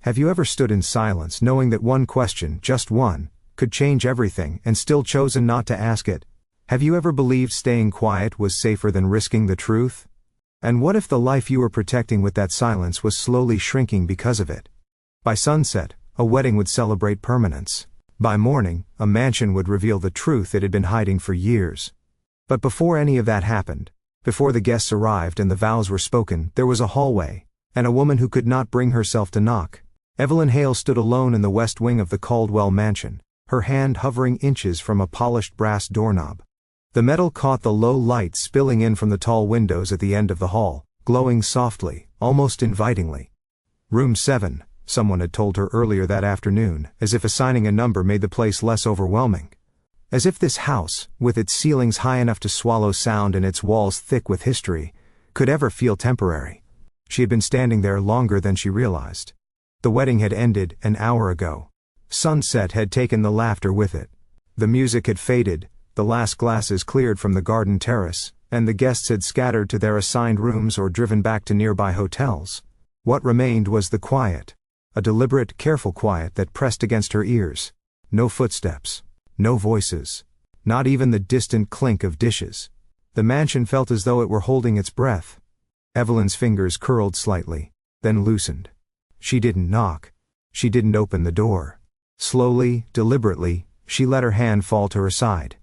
Have you ever stood in silence knowing that one question, just one, could change everything and still chosen not to ask it? Have you ever believed staying quiet was safer than risking the truth? And what if the life you were protecting with that silence was slowly shrinking because of it? By sunset, a wedding would celebrate permanence. By morning, a mansion would reveal the truth it had been hiding for years. But before any of that happened, before the guests arrived and the vows were spoken, there was a hallway, and a woman who could not bring herself to knock. Evelyn Hale stood alone in the west wing of the Caldwell mansion, her hand hovering inches from a polished brass doorknob. The metal caught the low light spilling in from the tall windows at the end of the hall, glowing softly, almost invitingly. Room 7, someone had told her earlier that afternoon, as if assigning a number made the place less overwhelming. As if this house, with its ceilings high enough to swallow sound and its walls thick with history, could ever feel temporary. She had been standing there longer than she realized. The wedding had ended an hour ago. Sunset had taken the laughter with it. The music had faded, the last glasses cleared from the garden terrace, and the guests had scattered to their assigned rooms or driven back to nearby hotels. What remained was the quiet. A deliberate, careful quiet that pressed against her ears. No footsteps. No voices. Not even the distant clink of dishes. The mansion felt as though it were holding its breath. Evelyn's fingers curled slightly, then loosened. She didn't knock. She didn't open the door. Slowly, deliberately, she let her hand fall to her side.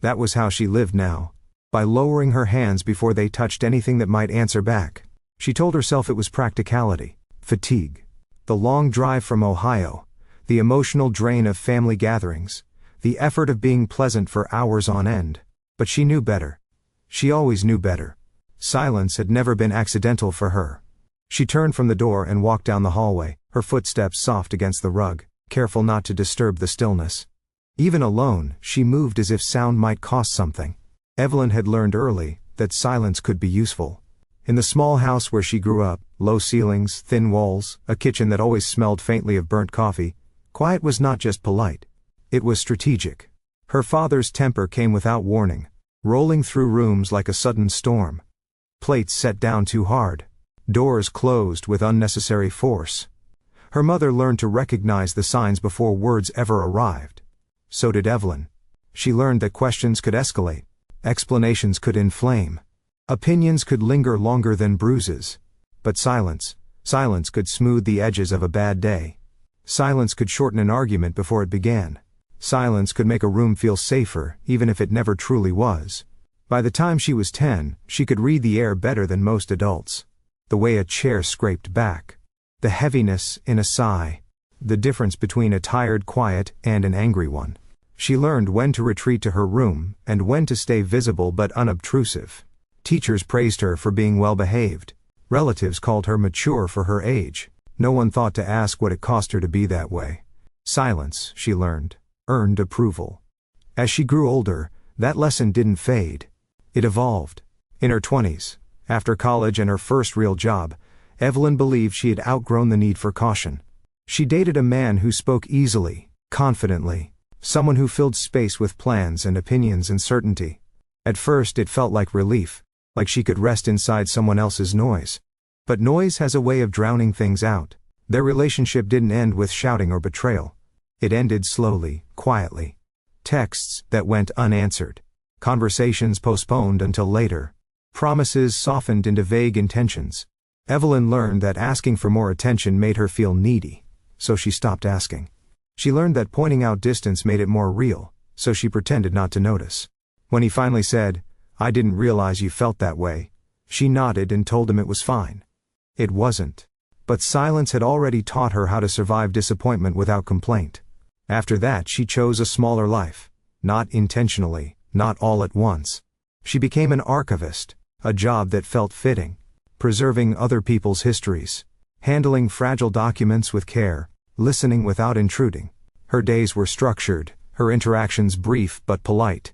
That was how she lived now. By lowering her hands before they touched anything that might answer back. She told herself it was practicality, fatigue. The long drive from Ohio, the emotional drain of family gatherings, the effort of being pleasant for hours on end. But she knew better. She always knew better. Silence had never been accidental for her. She turned from the door and walked down the hallway, her footsteps soft against the rug, careful not to disturb the stillness. Even alone, she moved as if sound might cost something. Evelyn had learned early that silence could be useful. In the small house where she grew up, low ceilings, thin walls, a kitchen that always smelled faintly of burnt coffee, quiet was not just polite. It was strategic. Her father's temper came without warning, rolling through rooms like a sudden storm. Plates set down too hard. Doors closed with unnecessary force. Her mother learned to recognize the signs before words ever arrived. So did Evelyn. She learned that questions could escalate. Explanations could inflame. Opinions could linger longer than bruises. But silence could smooth the edges of a bad day. Silence could shorten an argument before it began. Silence could make a room feel safer, even if it never truly was. By the time she was 10, she could read the air better than most adults. The way a chair scraped back. The heaviness in a sigh. The difference between a tired quiet and an angry one. She learned when to retreat to her room, and when to stay visible but unobtrusive. Teachers praised her for being well-behaved. Relatives called her mature for her age. No one thought to ask what it cost her to be that way. Silence, she learned, earned approval. As she grew older, that lesson didn't fade. It evolved. In her 20s, after college and her first real job, Evelyn believed she had outgrown the need for caution. She dated a man who spoke easily, confidently. Someone who filled space with plans and opinions and certainty. At first it felt like relief, like she could rest inside someone else's noise. But noise has a way of drowning things out. Their relationship didn't end with shouting or betrayal. It ended slowly, quietly. Texts that went unanswered. Conversations postponed until later. Promises softened into vague intentions. Evelyn learned that asking for more attention made her feel needy, so she stopped asking. She learned that pointing out distance made it more real, so she pretended not to notice. When he finally said, "I didn't realize you felt that way," she nodded and told him it was fine. It wasn't. But silence had already taught her how to survive disappointment without complaint. After that she chose a smaller life. Not intentionally, not all at once. She became an archivist, a job that felt fitting. Preserving other people's histories. Handling fragile documents with care. Listening without intruding. Her days were structured, her interactions brief but polite.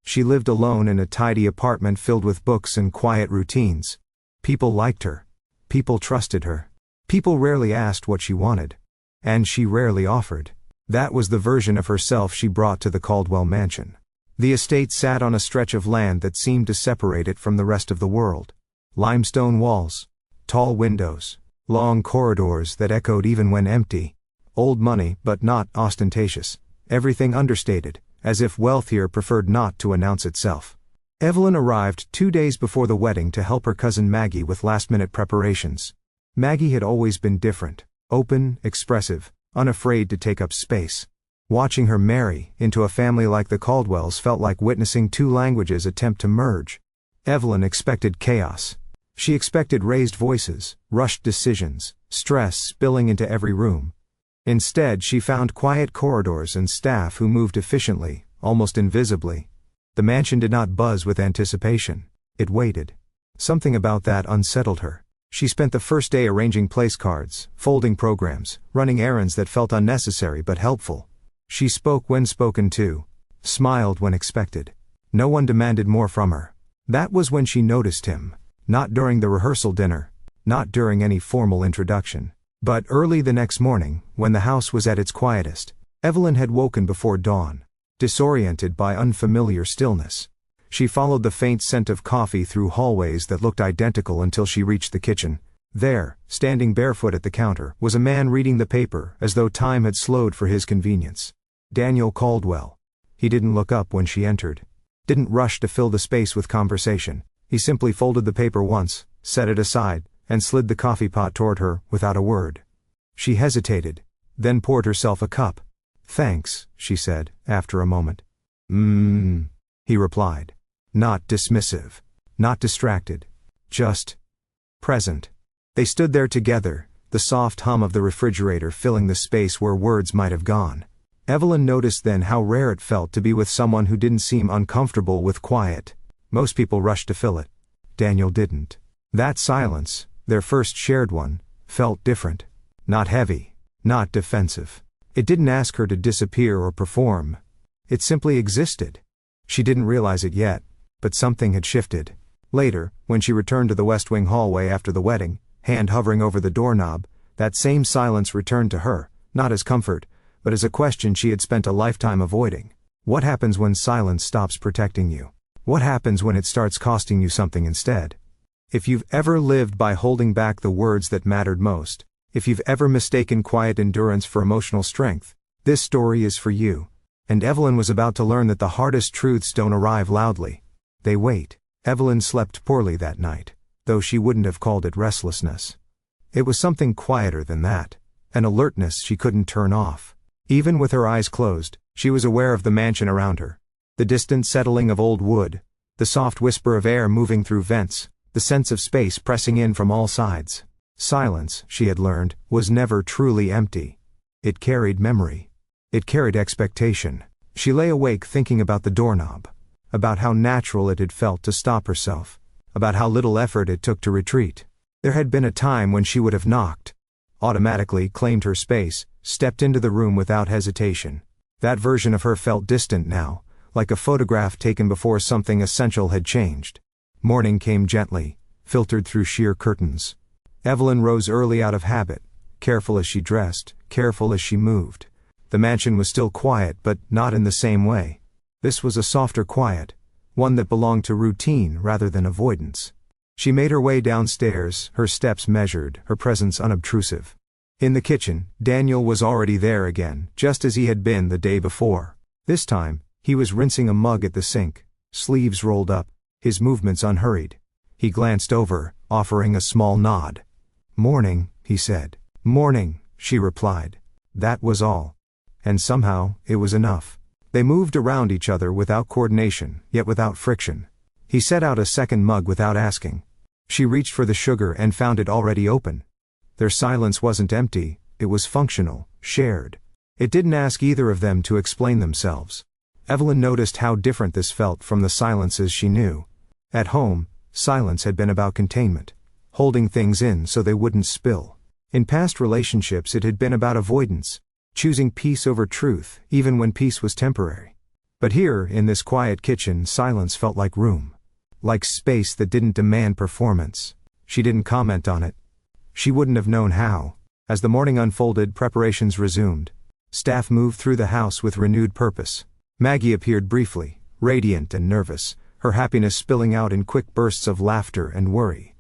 She lived alone in a tidy apartment filled with books and quiet routines. People liked her. People trusted her. People rarely asked what she wanted. And she rarely offered. That was the version of herself she brought to the Caldwell mansion. The estate sat on a stretch of land that seemed to separate it from the rest of the world. Limestone walls. Tall windows. Long corridors that echoed even when empty. Old money, but not ostentatious. Everything understated, as if wealth here preferred not to announce itself. Evelyn arrived 2 days before the wedding to help her cousin Maggie with last-minute preparations. Maggie had always been different, open, expressive, unafraid to take up space. Watching her marry into a family like the Caldwells felt like witnessing two languages attempt to merge. Evelyn expected chaos. She expected raised voices, rushed decisions, stress spilling into every room. Instead, she found quiet corridors and staff who moved efficiently, almost invisibly. The mansion did not buzz with anticipation. It waited. Something about that unsettled her. She spent the first day arranging place cards, folding programs, running errands that felt unnecessary but helpful. She spoke when spoken to, smiled when expected. No one demanded more from her. That was when she noticed him. Not during the rehearsal dinner, not during any formal introduction, but early the next morning, when the house was at its quietest. Evelyn had woken before dawn, disoriented by unfamiliar stillness. She followed the faint scent of coffee through hallways that looked identical until she reached the kitchen. There, standing barefoot at the counter, was a man reading the paper as though time had slowed for his convenience. Daniel Caldwell. He didn't look up when she entered. Didn't rush to fill the space with conversation. He simply folded the paper once, set it aside, and slid the coffee pot toward her without a word. She hesitated, then poured herself a cup. "Thanks," she said, after a moment. He replied. Not dismissive. Not distracted. Just present. They stood there together, the soft hum of the refrigerator filling the space where words might have gone. Evelyn noticed then how rare it felt to be with someone who didn't seem uncomfortable with quiet. Most people rushed to fill it. Daniel didn't. That silence, their first shared one, felt different. Not heavy. Not defensive. It didn't ask her to disappear or perform. It simply existed. She didn't realize it yet, but something had shifted. Later, when she returned to the West Wing hallway after the wedding, hand hovering over the doorknob, that same silence returned to her, not as comfort, but as a question she had spent a lifetime avoiding. What happens when silence stops protecting you? What happens when it starts costing you something instead? If you've ever lived by holding back the words that mattered most, if you've ever mistaken quiet endurance for emotional strength, this story is for you. And Evelyn was about to learn that the hardest truths don't arrive loudly. They wait. Evelyn slept poorly that night, though she wouldn't have called it restlessness. It was something quieter than that, an alertness she couldn't turn off. Even with her eyes closed, she was aware of the mansion around her. The distant settling of old wood, the soft whisper of air moving through vents, the sense of space pressing in from all sides. Silence, she had learned, was never truly empty. It carried memory. It carried expectation. She lay awake thinking about the doorknob, about how natural it had felt to stop herself, about how little effort it took to retreat. There had been a time when she would have knocked, automatically claimed her space, stepped into the room without hesitation. That version of her felt distant now, like a photograph taken before something essential had changed. Morning came gently, filtered through sheer curtains. Evelyn rose early out of habit, careful as she dressed, careful as she moved. The mansion was still quiet, but not in the same way. This was a softer quiet, one that belonged to routine rather than avoidance. She made her way downstairs, her steps measured, her presence unobtrusive. In the kitchen, Daniel was already there again, just as he had been the day before. This time, he was rinsing a mug at the sink, sleeves rolled up, his movements unhurried. He glanced over, offering a small nod. "Morning," he said. "Morning," she replied. That was all. And somehow, it was enough. They moved around each other without coordination, yet without friction. He set out a second mug without asking. She reached for the sugar and found it already open. Their silence wasn't empty, it was functional, shared. It didn't ask either of them to explain themselves. Evelyn noticed how different this felt from the silences she knew. At home, silence had been about containment, holding things in so they wouldn't spill. In past relationships it had been about avoidance, choosing peace over truth, even when peace was temporary. But here, in this quiet kitchen, silence felt like room. Like space that didn't demand performance. She didn't comment on it. She wouldn't have known how. As the morning unfolded, preparations resumed. Staff moved through the house with renewed purpose. Maggie appeared briefly, radiant and nervous, her happiness spilling out in quick bursts of laughter and worry.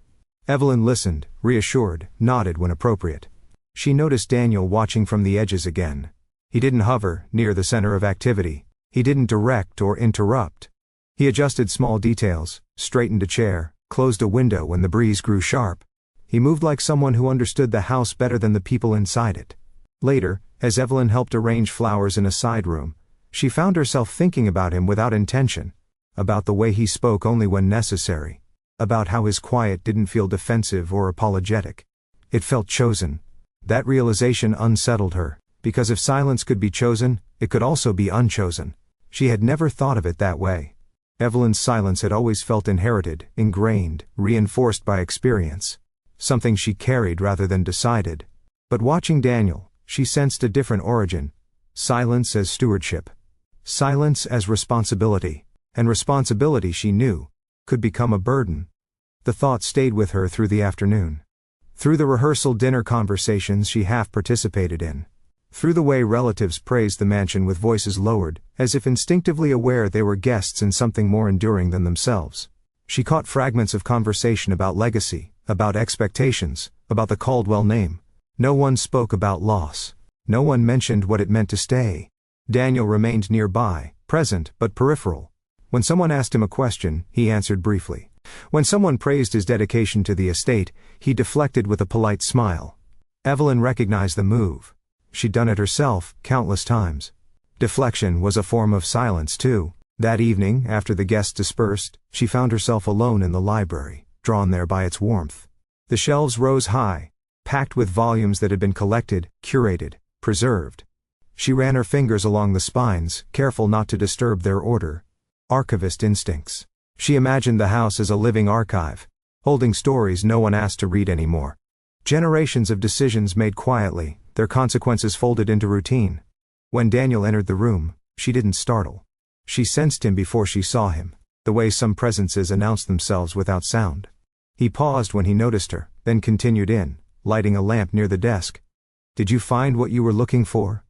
Evelyn listened, reassured, nodded when appropriate. She noticed Daniel watching from the edges again. He didn't hover near the center of activity. He didn't direct or interrupt. He adjusted small details, straightened a chair, closed a window when the breeze grew sharp. He moved like someone who understood the house better than the people inside it. Later, as Evelyn helped arrange flowers in a side room, she found herself thinking about him without intention, about the way he spoke only when necessary, about how his quiet didn't feel defensive or apologetic. It felt chosen. That realization unsettled her, because if silence could be chosen, it could also be unchosen. She had never thought of it that way. Evelyn's silence had always felt inherited, ingrained, reinforced by experience. Something she carried rather than decided. But watching Daniel, she sensed a different origin. Silence as stewardship. Silence as responsibility. And responsibility, she knew, could become a burden. The thought stayed with her through the afternoon. Through the rehearsal dinner conversations she half participated in. Through the way relatives praised the mansion with voices lowered, as if instinctively aware they were guests in something more enduring than themselves. She caught fragments of conversation about legacy, about expectations, about the Caldwell name. No one spoke about loss. No one mentioned what it meant to stay. Daniel remained nearby, present but peripheral. When someone asked him a question, he answered briefly. When someone praised his dedication to the estate, he deflected with a polite smile. Evelyn recognized the move. She'd done it herself, countless times. Deflection was a form of silence too. That evening, after the guests dispersed, she found herself alone in the library, drawn there by its warmth. The shelves rose high, packed with volumes that had been collected, curated, preserved. She ran her fingers along the spines, careful not to disturb their order. Archivist instincts. She imagined the house as a living archive, holding stories no one asked to read anymore. Generations of decisions made quietly, their consequences folded into routine. When Daniel entered the room, she didn't startle. She sensed him before she saw him, the way some presences announce themselves without sound. He paused when he noticed her, then continued in, lighting a lamp near the desk. "Did you find what you were looking for?"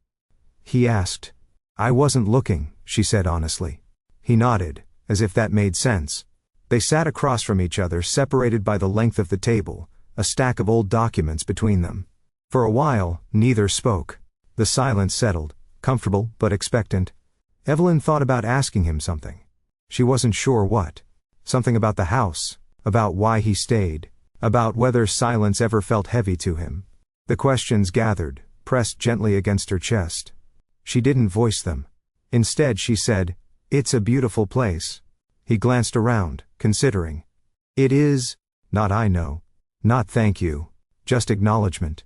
he asked. "I wasn't looking," she said honestly. He nodded, as if that made sense. They sat across from each other, separated by the length of the table, a stack of old documents between them. For a while, neither spoke. The silence settled, comfortable but expectant. Evelyn thought about asking him something. She wasn't sure what. Something about the house, about why he stayed, about whether silence ever felt heavy to him. The questions gathered, pressed gently against her chest. She didn't voice them. Instead she said, "It's a beautiful place." He glanced around, considering. "It is." Not "I know." Not "thank you." Just acknowledgement.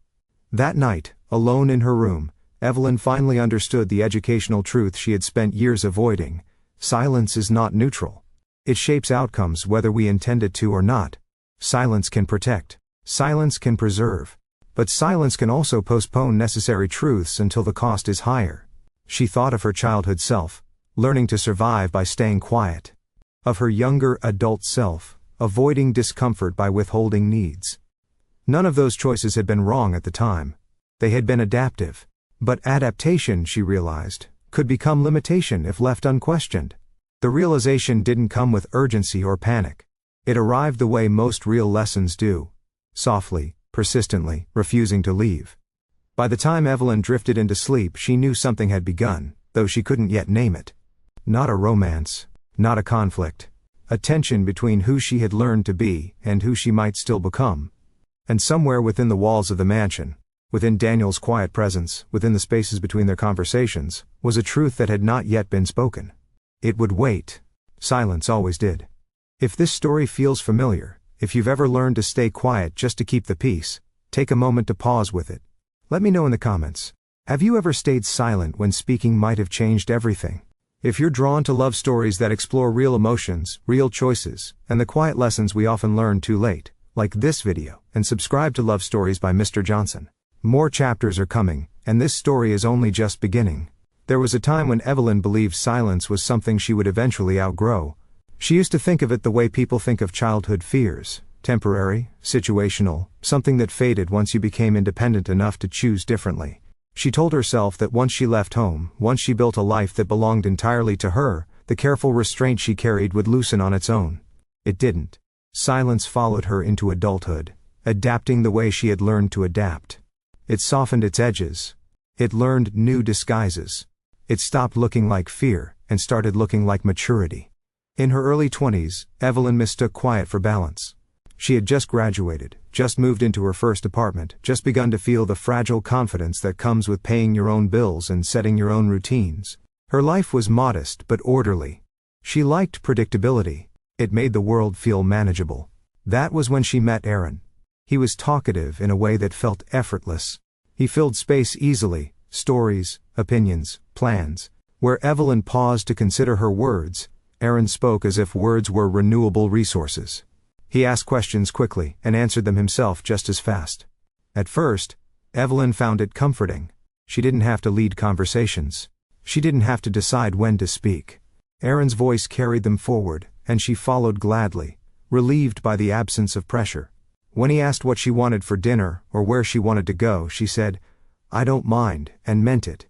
That night, alone in her room, Evelyn finally understood the educational truth she had spent years avoiding. Silence is not neutral. It shapes outcomes whether we intend it to or not. Silence can protect. Silence can preserve. But silence can also postpone necessary truths until the cost is higher. She thought of her childhood self, learning to survive by staying quiet. Of her younger adult self, avoiding discomfort by withholding needs. None of those choices had been wrong at the time. They had been adaptive. But adaptation, she realized, could become limitation if left unquestioned. The realization didn't come with urgency or panic. It arrived the way most real lessons do. Softly, persistently, refusing to leave. By the time Evelyn drifted into sleep, she knew something had begun, though she couldn't yet name it. Not a romance. Not a conflict. A tension between who she had learned to be and who she might still become. And somewhere within the walls of the mansion, within Daniel's quiet presence, within the spaces between their conversations, was a truth that had not yet been spoken. It would wait. Silence always did. If this story feels familiar, if you've ever learned to stay quiet just to keep the peace, take a moment to pause with it. Let me know in the comments. Have you ever stayed silent when speaking might have changed everything? If you're drawn to love stories that explore real emotions, real choices, and the quiet lessons we often learn too late, like this video, and subscribe to Love Stories by Mr. Johnson. More chapters are coming, and this story is only just beginning. There was a time when Evelyn believed silence was something she would eventually outgrow. She used to think of it the way people think of childhood fears, temporary, situational, something that faded once you became independent enough to choose differently. She told herself that once she left home, once she built a life that belonged entirely to her, the careful restraint she carried would loosen on its own. It didn't. Silence followed her into adulthood, adapting the way she had learned to adapt. It softened its edges. It learned new disguises. It stopped looking like fear and started looking like maturity. In her early 20s, Evelyn mistook quiet for balance. She had just graduated, just moved into her first apartment, just begun to feel the fragile confidence that comes with paying your own bills and setting your own routines. Her life was modest but orderly. She liked predictability. It made the world feel manageable. That was when she met Aaron. He was talkative in a way that felt effortless. He filled space easily, stories, opinions, plans. Where Evelyn paused to consider her words, Aaron spoke as if words were renewable resources. He asked questions quickly and answered them himself just as fast. At first, Evelyn found it comforting. She didn't have to lead conversations. She didn't have to decide when to speak. Aaron's voice carried them forward, and she followed gladly, relieved by the absence of pressure. When he asked what she wanted for dinner or where she wanted to go, she said, "I don't mind," and meant it.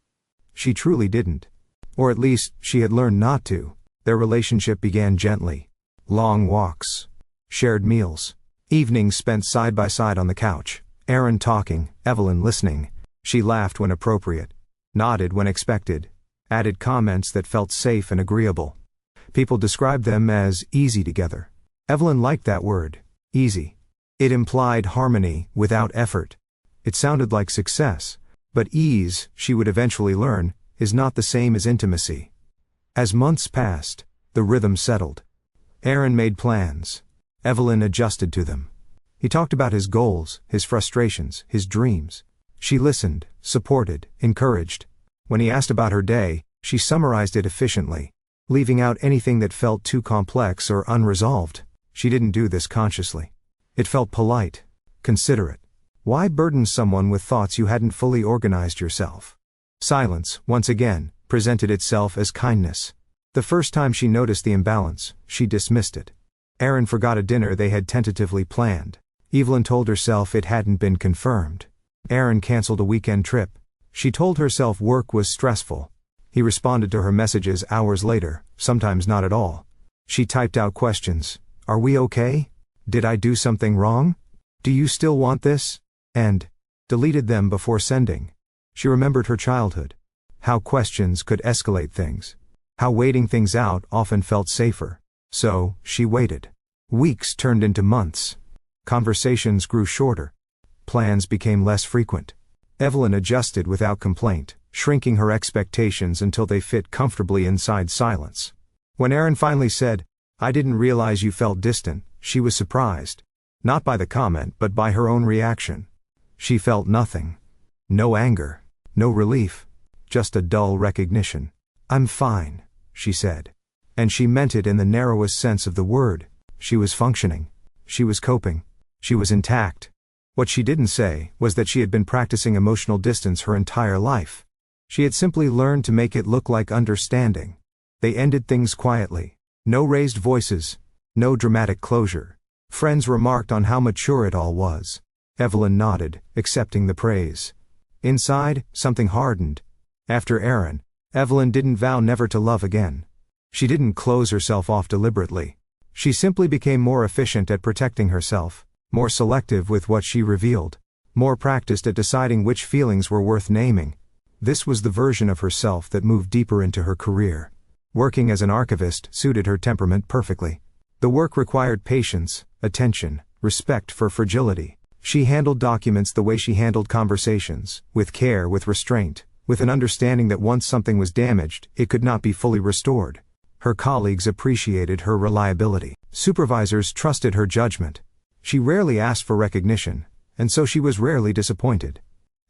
She truly didn't. Or at least, she had learned not to. Their relationship began gently. Long walks. Shared meals. Evenings spent side by side on the couch. Aaron talking, Evelyn listening. She laughed when appropriate. Nodded when expected. Added comments that felt safe and agreeable. People described them as easy together. Evelyn liked that word, easy. It implied harmony without effort. It sounded like success. But ease, she would eventually learn, is not the same as intimacy. As months passed, the rhythm settled. Aaron made plans. Evelyn adjusted to them. He talked about his goals, his frustrations, his dreams. She listened, supported, encouraged. When he asked about her day, she summarized it efficiently, leaving out anything that felt too complex or unresolved. She didn't do this consciously. It felt polite, considerate. Why burden someone with thoughts you hadn't fully organized yourself? Silence, once again, presented itself as kindness. The first time she noticed the imbalance, she dismissed it. Aaron forgot a dinner they had tentatively planned. Evelyn told herself it hadn't been confirmed. Aaron canceled a weekend trip. She told herself work was stressful. He responded to her messages hours later, sometimes not at all. She typed out questions. "Are we okay? Did I do something wrong? Do you still want this?" And deleted them before sending. She remembered her childhood. How questions could escalate things. How waiting things out often felt safer. So, she waited. Weeks turned into months. Conversations grew shorter. Plans became less frequent. Evelyn adjusted without complaint, shrinking her expectations until they fit comfortably inside silence. When Aaron finally said, "I didn't realize you felt distant," she was surprised. Not by the comment, but by her own reaction. She felt nothing. No anger. No relief. Just a dull recognition. "I'm fine," she said. And she meant it in the narrowest sense of the word. She was functioning. She was coping. She was intact. What she didn't say was that she had been practicing emotional distance her entire life. She had simply learned to make it look like understanding. They ended things quietly. No raised voices. No dramatic closure. Friends remarked on how mature it all was. Evelyn nodded, accepting the praise. Inside, something hardened. After Aaron, Evelyn didn't vow never to love again. She didn't close herself off deliberately. She simply became more efficient at protecting herself, more selective with what she revealed, more practiced at deciding which feelings were worth naming. This was the version of herself that moved deeper into her career. Working as an archivist suited her temperament perfectly. The work required patience, attention, respect for fragility. She handled documents the way she handled conversations, with care, with restraint, with an understanding that once something was damaged, it could not be fully restored. Her colleagues appreciated her reliability. Supervisors trusted her judgment. She rarely asked for recognition, and so she was rarely disappointed.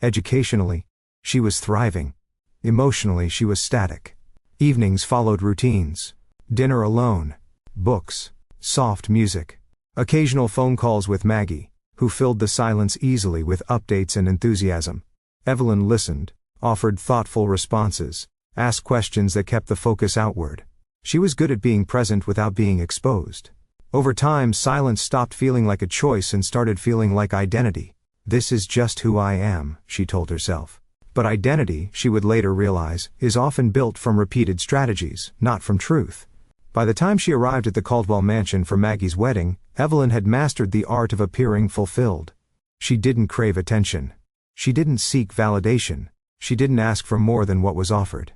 Educationally, she was thriving. Emotionally, she was static. Evenings followed routines. Dinner alone. Books. Soft music. Occasional phone calls with Maggie, who filled the silence easily with updates and enthusiasm. Evelyn listened, offered thoughtful responses, asked questions that kept the focus outward. She was good at being present without being exposed. Over time, silence stopped feeling like a choice and started feeling like identity. "This is just who I am," she told herself. But identity, she would later realize, is often built from repeated strategies, not from truth. By the time she arrived at the Caldwell mansion for Maggie's wedding, Evelyn had mastered the art of appearing fulfilled. She didn't crave attention. She didn't seek validation. She didn't ask for more than what was offered.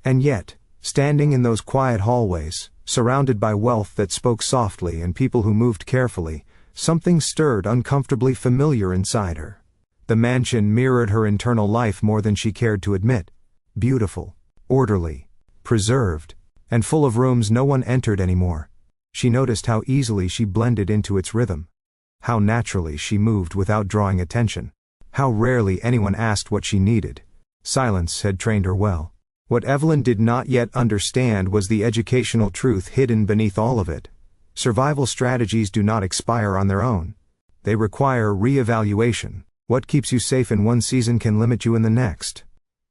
And yet, standing in those quiet hallways, surrounded by wealth that spoke softly and people who moved carefully, something stirred uncomfortably familiar inside her. The mansion mirrored her internal life more than she cared to admit. Beautiful, orderly, preserved, and full of rooms no one entered anymore. She noticed how easily she blended into its rhythm. How naturally she moved without drawing attention. How rarely anyone asked what she needed. Silence had trained her well. What Evelyn did not yet understand was the educational truth hidden beneath all of it. Survival strategies do not expire on their own. They require re-evaluation. What keeps you safe in one season can limit you in the next.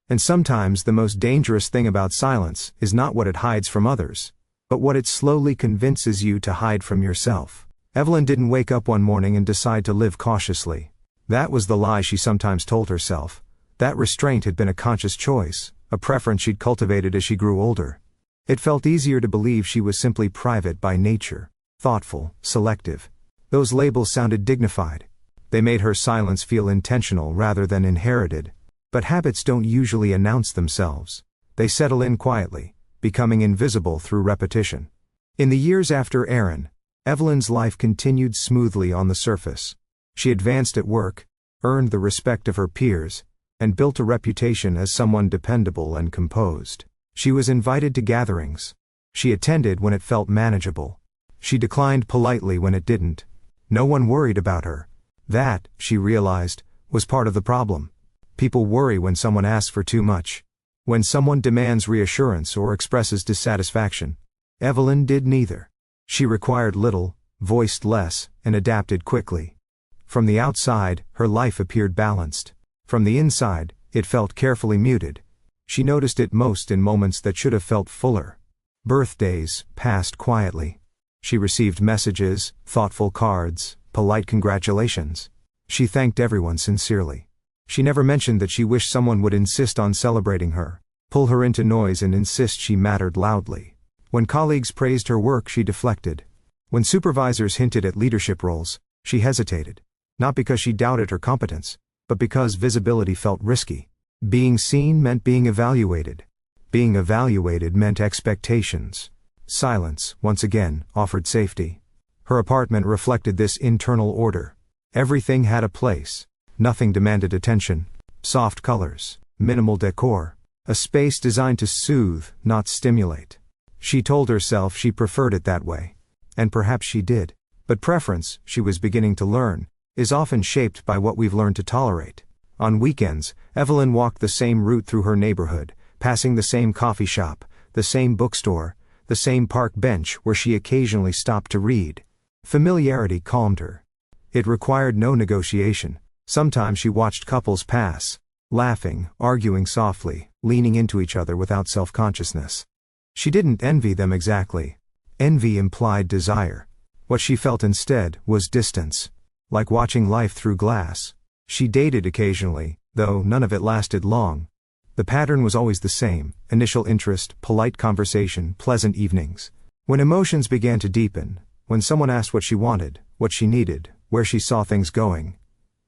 And sometimes the most dangerous thing about silence is not what it hides from others, but what it slowly convinces you to hide from yourself. Evelyn didn't wake up one morning and decide to live cautiously. That was the lie she sometimes told herself. That restraint had been a conscious choice, a preference she'd cultivated as she grew older. It felt easier to believe she was simply private by nature, thoughtful, selective. Those labels sounded dignified. They made her silence feel intentional rather than inherited. But habits don't usually announce themselves. They settle in quietly, becoming invisible through repetition. In the years after Aaron, Evelyn's life continued smoothly on the surface. She advanced at work, earned the respect of her peers, and built a reputation as someone dependable and composed. She was invited to gatherings. She attended when it felt manageable. She declined politely when it didn't. No one worried about her. That, she realized, was part of the problem. People worry when someone asks for too much. When someone demands reassurance or expresses dissatisfaction. Evelyn did neither. She required little, voiced less, and adapted quickly. From the outside, her life appeared balanced. From the inside, it felt carefully muted. She noticed it most in moments that should have felt fuller. Birthdays passed quietly. She received messages, thoughtful cards, polite congratulations. She thanked everyone sincerely. She never mentioned that she wished someone would insist on celebrating her, pull her into noise and insist she mattered loudly. When colleagues praised her work, she deflected. When supervisors hinted at leadership roles, she hesitated. Not because she doubted her competence, but because visibility felt risky. Being seen meant being evaluated. Being evaluated meant expectations. Silence, once again, offered safety. Her apartment reflected this internal order. Everything had a place. Nothing demanded attention. Soft colors, minimal decor. A space designed to soothe, not stimulate. She told herself she preferred it that way. And perhaps she did. But preference, she was beginning to learn, is often shaped by what we've learned to tolerate. On weekends, Evelyn walked the same route through her neighborhood, passing the same coffee shop, the same bookstore, the same park bench where she occasionally stopped to read. Familiarity calmed her. It required no negotiation. Sometimes she watched couples pass, laughing, arguing softly, leaning into each other without self-consciousness. She didn't envy them exactly. Envy implied desire. What she felt instead was distance. Like watching life through glass. She dated occasionally, though none of it lasted long. The pattern was always the same: initial interest, polite conversation, pleasant evenings. When emotions began to deepen, when someone asked what she wanted, what she needed, where she saw things going,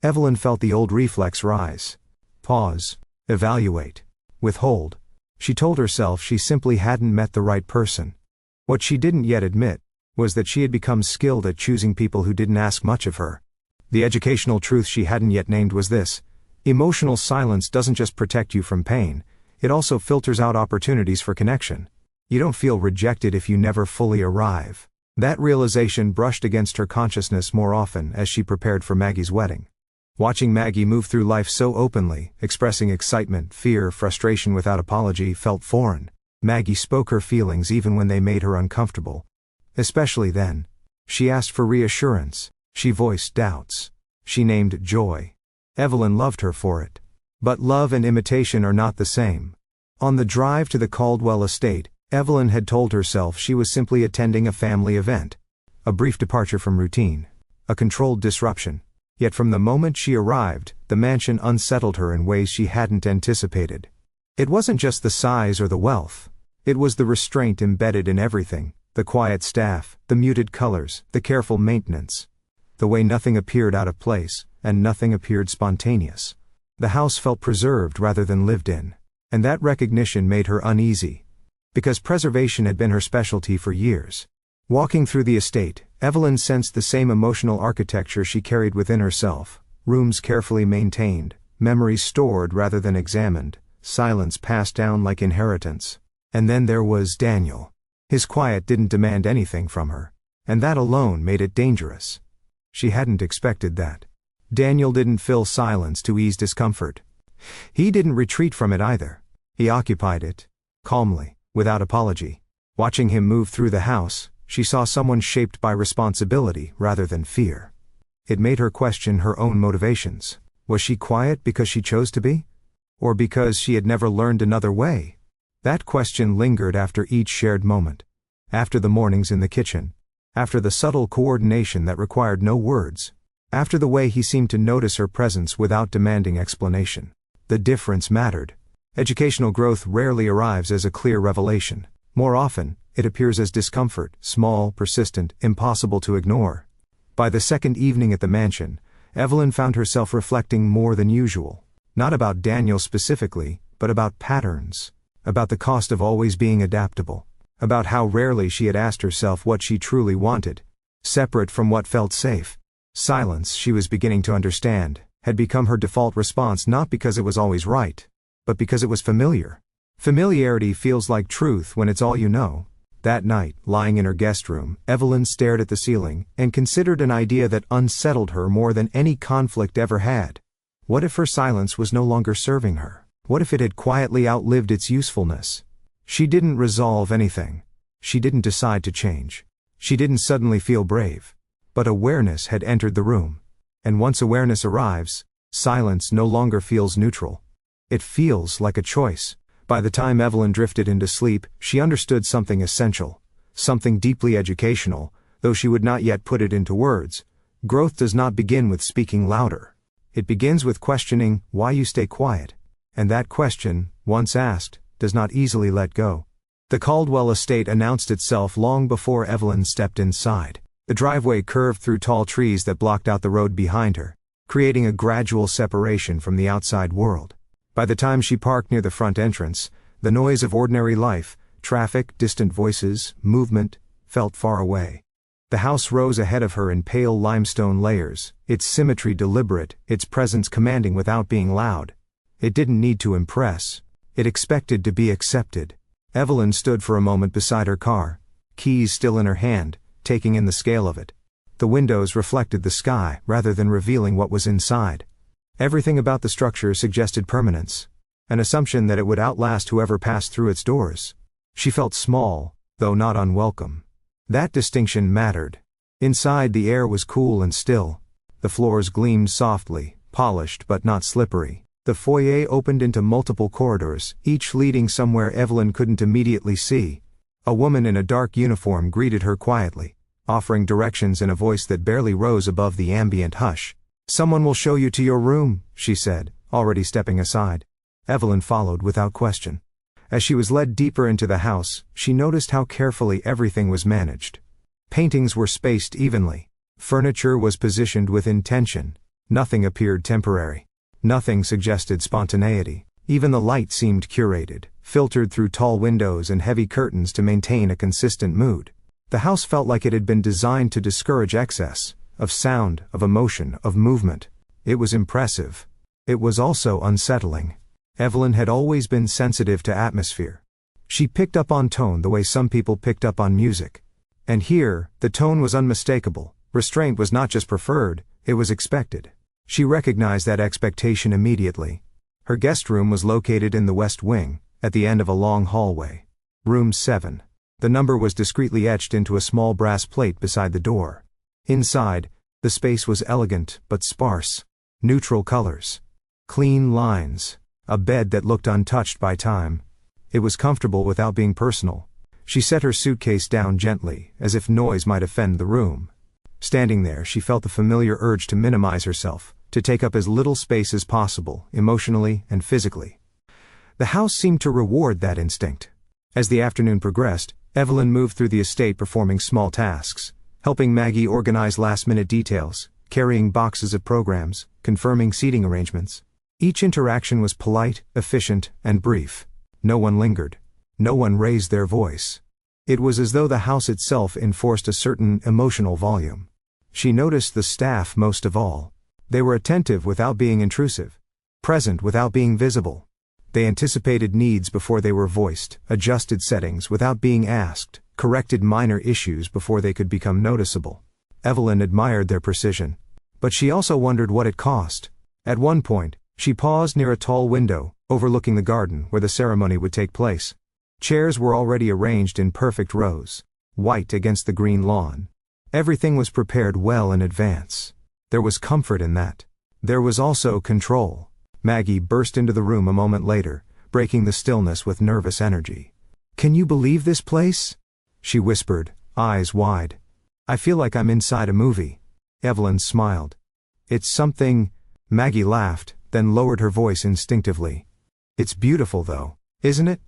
Evelyn felt the old reflex rise. Pause. Evaluate. Withhold. She told herself she simply hadn't met the right person. What she didn't yet admit was that she had become skilled at choosing people who didn't ask much of her. The educational truth she hadn't yet named was this: emotional silence doesn't just protect you from pain, it also filters out opportunities for connection. You don't feel rejected if you never fully arrive. That realization brushed against her consciousness more often as she prepared for Maggie's wedding. Watching Maggie move through life so openly, expressing excitement, fear, frustration without apology, felt foreign. Maggie spoke her feelings even when they made her uncomfortable. Especially then. She asked for reassurance. She voiced doubts. She named joy. Evelyn loved her for it. But love and imitation are not the same. On the drive to the Caldwell estate, Evelyn had told herself she was simply attending a family event. A brief departure from routine. A controlled disruption. Yet from the moment she arrived, the mansion unsettled her in ways she hadn't anticipated. It wasn't just the size or the wealth. It was the restraint embedded in everything. The quiet staff, the muted colors, the careful maintenance. The way nothing appeared out of place, and nothing appeared spontaneous. The house felt preserved rather than lived in. And that recognition made her uneasy. Because preservation had been her specialty for years. Walking through the estate, Evelyn sensed the same emotional architecture she carried within herself. Rooms carefully maintained, memories stored rather than examined, silence passed down like inheritance. And then there was Daniel. His quiet didn't demand anything from her. And that alone made it dangerous. She hadn't expected that. Daniel didn't fill silence to ease discomfort. He didn't retreat from it either. He occupied it. Calmly, without apology. Watching him move through the house, she saw someone shaped by responsibility rather than fear. It made her question her own motivations. Was she quiet because she chose to be? Or because she had never learned another way? That question lingered after each shared moment. After the mornings in the kitchen. After the subtle coordination that required no words. After the way he seemed to notice her presence without demanding explanation. The difference mattered. Educational growth rarely arrives as a clear revelation. More often, it appears as discomfort, small, persistent, impossible to ignore. By the second evening at the mansion, Evelyn found herself reflecting more than usual. Not about Daniel specifically, but about patterns. About the cost of always being adaptable. About how rarely she had asked herself what she truly wanted. Separate from what felt safe. Silence, she was beginning to understand, had become her default response not because it was always right, but because it was familiar. Familiarity feels like truth when it's all you know. That night, lying in her guest room, Evelyn stared at the ceiling and considered an idea that unsettled her more than any conflict ever had. What if her silence was no longer serving her? What if it had quietly outlived its usefulness? She didn't resolve anything. She didn't decide to change. She didn't suddenly feel brave. But awareness had entered the room. And once awareness arrives, silence no longer feels neutral. It feels like a choice. By the time Evelyn drifted into sleep, she understood something essential. Something deeply educational, though she would not yet put it into words. Growth does not begin with speaking louder. It begins with questioning why you stay quiet. And that question, once asked, does not easily let go. The Caldwell estate announced itself long before Evelyn stepped inside. The driveway curved through tall trees that blocked out the road behind her, creating a gradual separation from the outside world. By the time she parked near the front entrance, the noise of ordinary life, traffic, distant voices, movement, felt far away. The house rose ahead of her in pale limestone layers, its symmetry deliberate, its presence commanding without being loud. It didn't need to impress. It expected to be accepted. Evelyn stood for a moment beside her car, keys still in her hand, taking in the scale of it. The windows reflected the sky rather than revealing what was inside. Everything about the structure suggested permanence, an assumption that it would outlast whoever passed through its doors. She felt small, though not unwelcome. That distinction mattered. Inside the air was cool and still. The floors gleamed softly, polished but not slippery. The foyer opened into multiple corridors, each leading somewhere Evelyn couldn't immediately see. A woman in a dark uniform greeted her quietly, offering directions in a voice that barely rose above the ambient hush. "Someone will show you to your room," she said, already stepping aside. Evelyn followed without question. As she was led deeper into the house, she noticed how carefully everything was managed. Paintings were spaced evenly. Furniture was positioned with intention. Nothing appeared temporary. Nothing suggested spontaneity. Even the light seemed curated, filtered through tall windows and heavy curtains to maintain a consistent mood. The house felt like it had been designed to discourage excess, of sound, of emotion, of movement. It was impressive. It was also unsettling. Evelyn had always been sensitive to atmosphere. She picked up on tone the way some people picked up on music. And here, the tone was unmistakable. Restraint was not just preferred, it was expected. She recognized that expectation immediately. Her guest room was located in the west wing, at the end of a long hallway. Room 7. The number was discreetly etched into a small brass plate beside the door. Inside, the space was elegant but sparse. Neutral colors. Clean lines. A bed that looked untouched by time. It was comfortable without being personal. She set her suitcase down gently, as if noise might offend the room. Standing there, she felt the familiar urge to minimize herself, to take up as little space as possible, emotionally and physically. The house seemed to reward that instinct. As the afternoon progressed, Evelyn moved through the estate performing small tasks, helping Maggie organize last-minute details, carrying boxes of programs, confirming seating arrangements. Each interaction was polite, efficient, and brief. No one lingered. No one raised their voice. It was as though the house itself enforced a certain emotional volume. She noticed the staff most of all. They were attentive without being intrusive, present without being visible. They anticipated needs before they were voiced, adjusted settings without being asked, corrected minor issues before they could become noticeable. Evelyn admired their precision. But she also wondered what it cost. At one point, she paused near a tall window, overlooking the garden where the ceremony would take place. Chairs were already arranged in perfect rows, white against the green lawn. Everything was prepared well in advance. There was comfort in that. There was also control. Maggie burst into the room a moment later, breaking the stillness with nervous energy. "Can you believe this place?" she whispered, eyes wide. "I feel like I'm inside a movie." Evelyn smiled. "It's something," Maggie laughed, then lowered her voice instinctively. "It's beautiful though, isn't it?"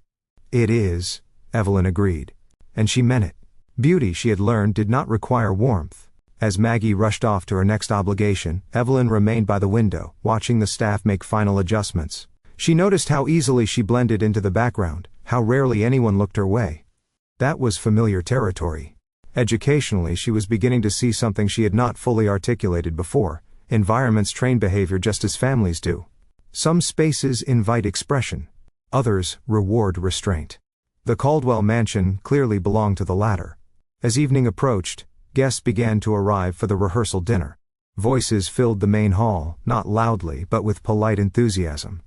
"It is," Evelyn agreed. And she meant it. Beauty, she had learned, did not require warmth. As Maggie rushed off to her next obligation, Evelyn remained by the window, watching the staff make final adjustments. She noticed how easily she blended into the background, how rarely anyone looked her way. That was familiar territory. Educationally, she was beginning to see something she had not fully articulated before. Environments train behavior just as families do. Some spaces invite expression. Others reward restraint. The Caldwell mansion clearly belonged to the latter. As evening approached, guests began to arrive for the rehearsal dinner. Voices filled the main hall, not loudly but with polite enthusiasm.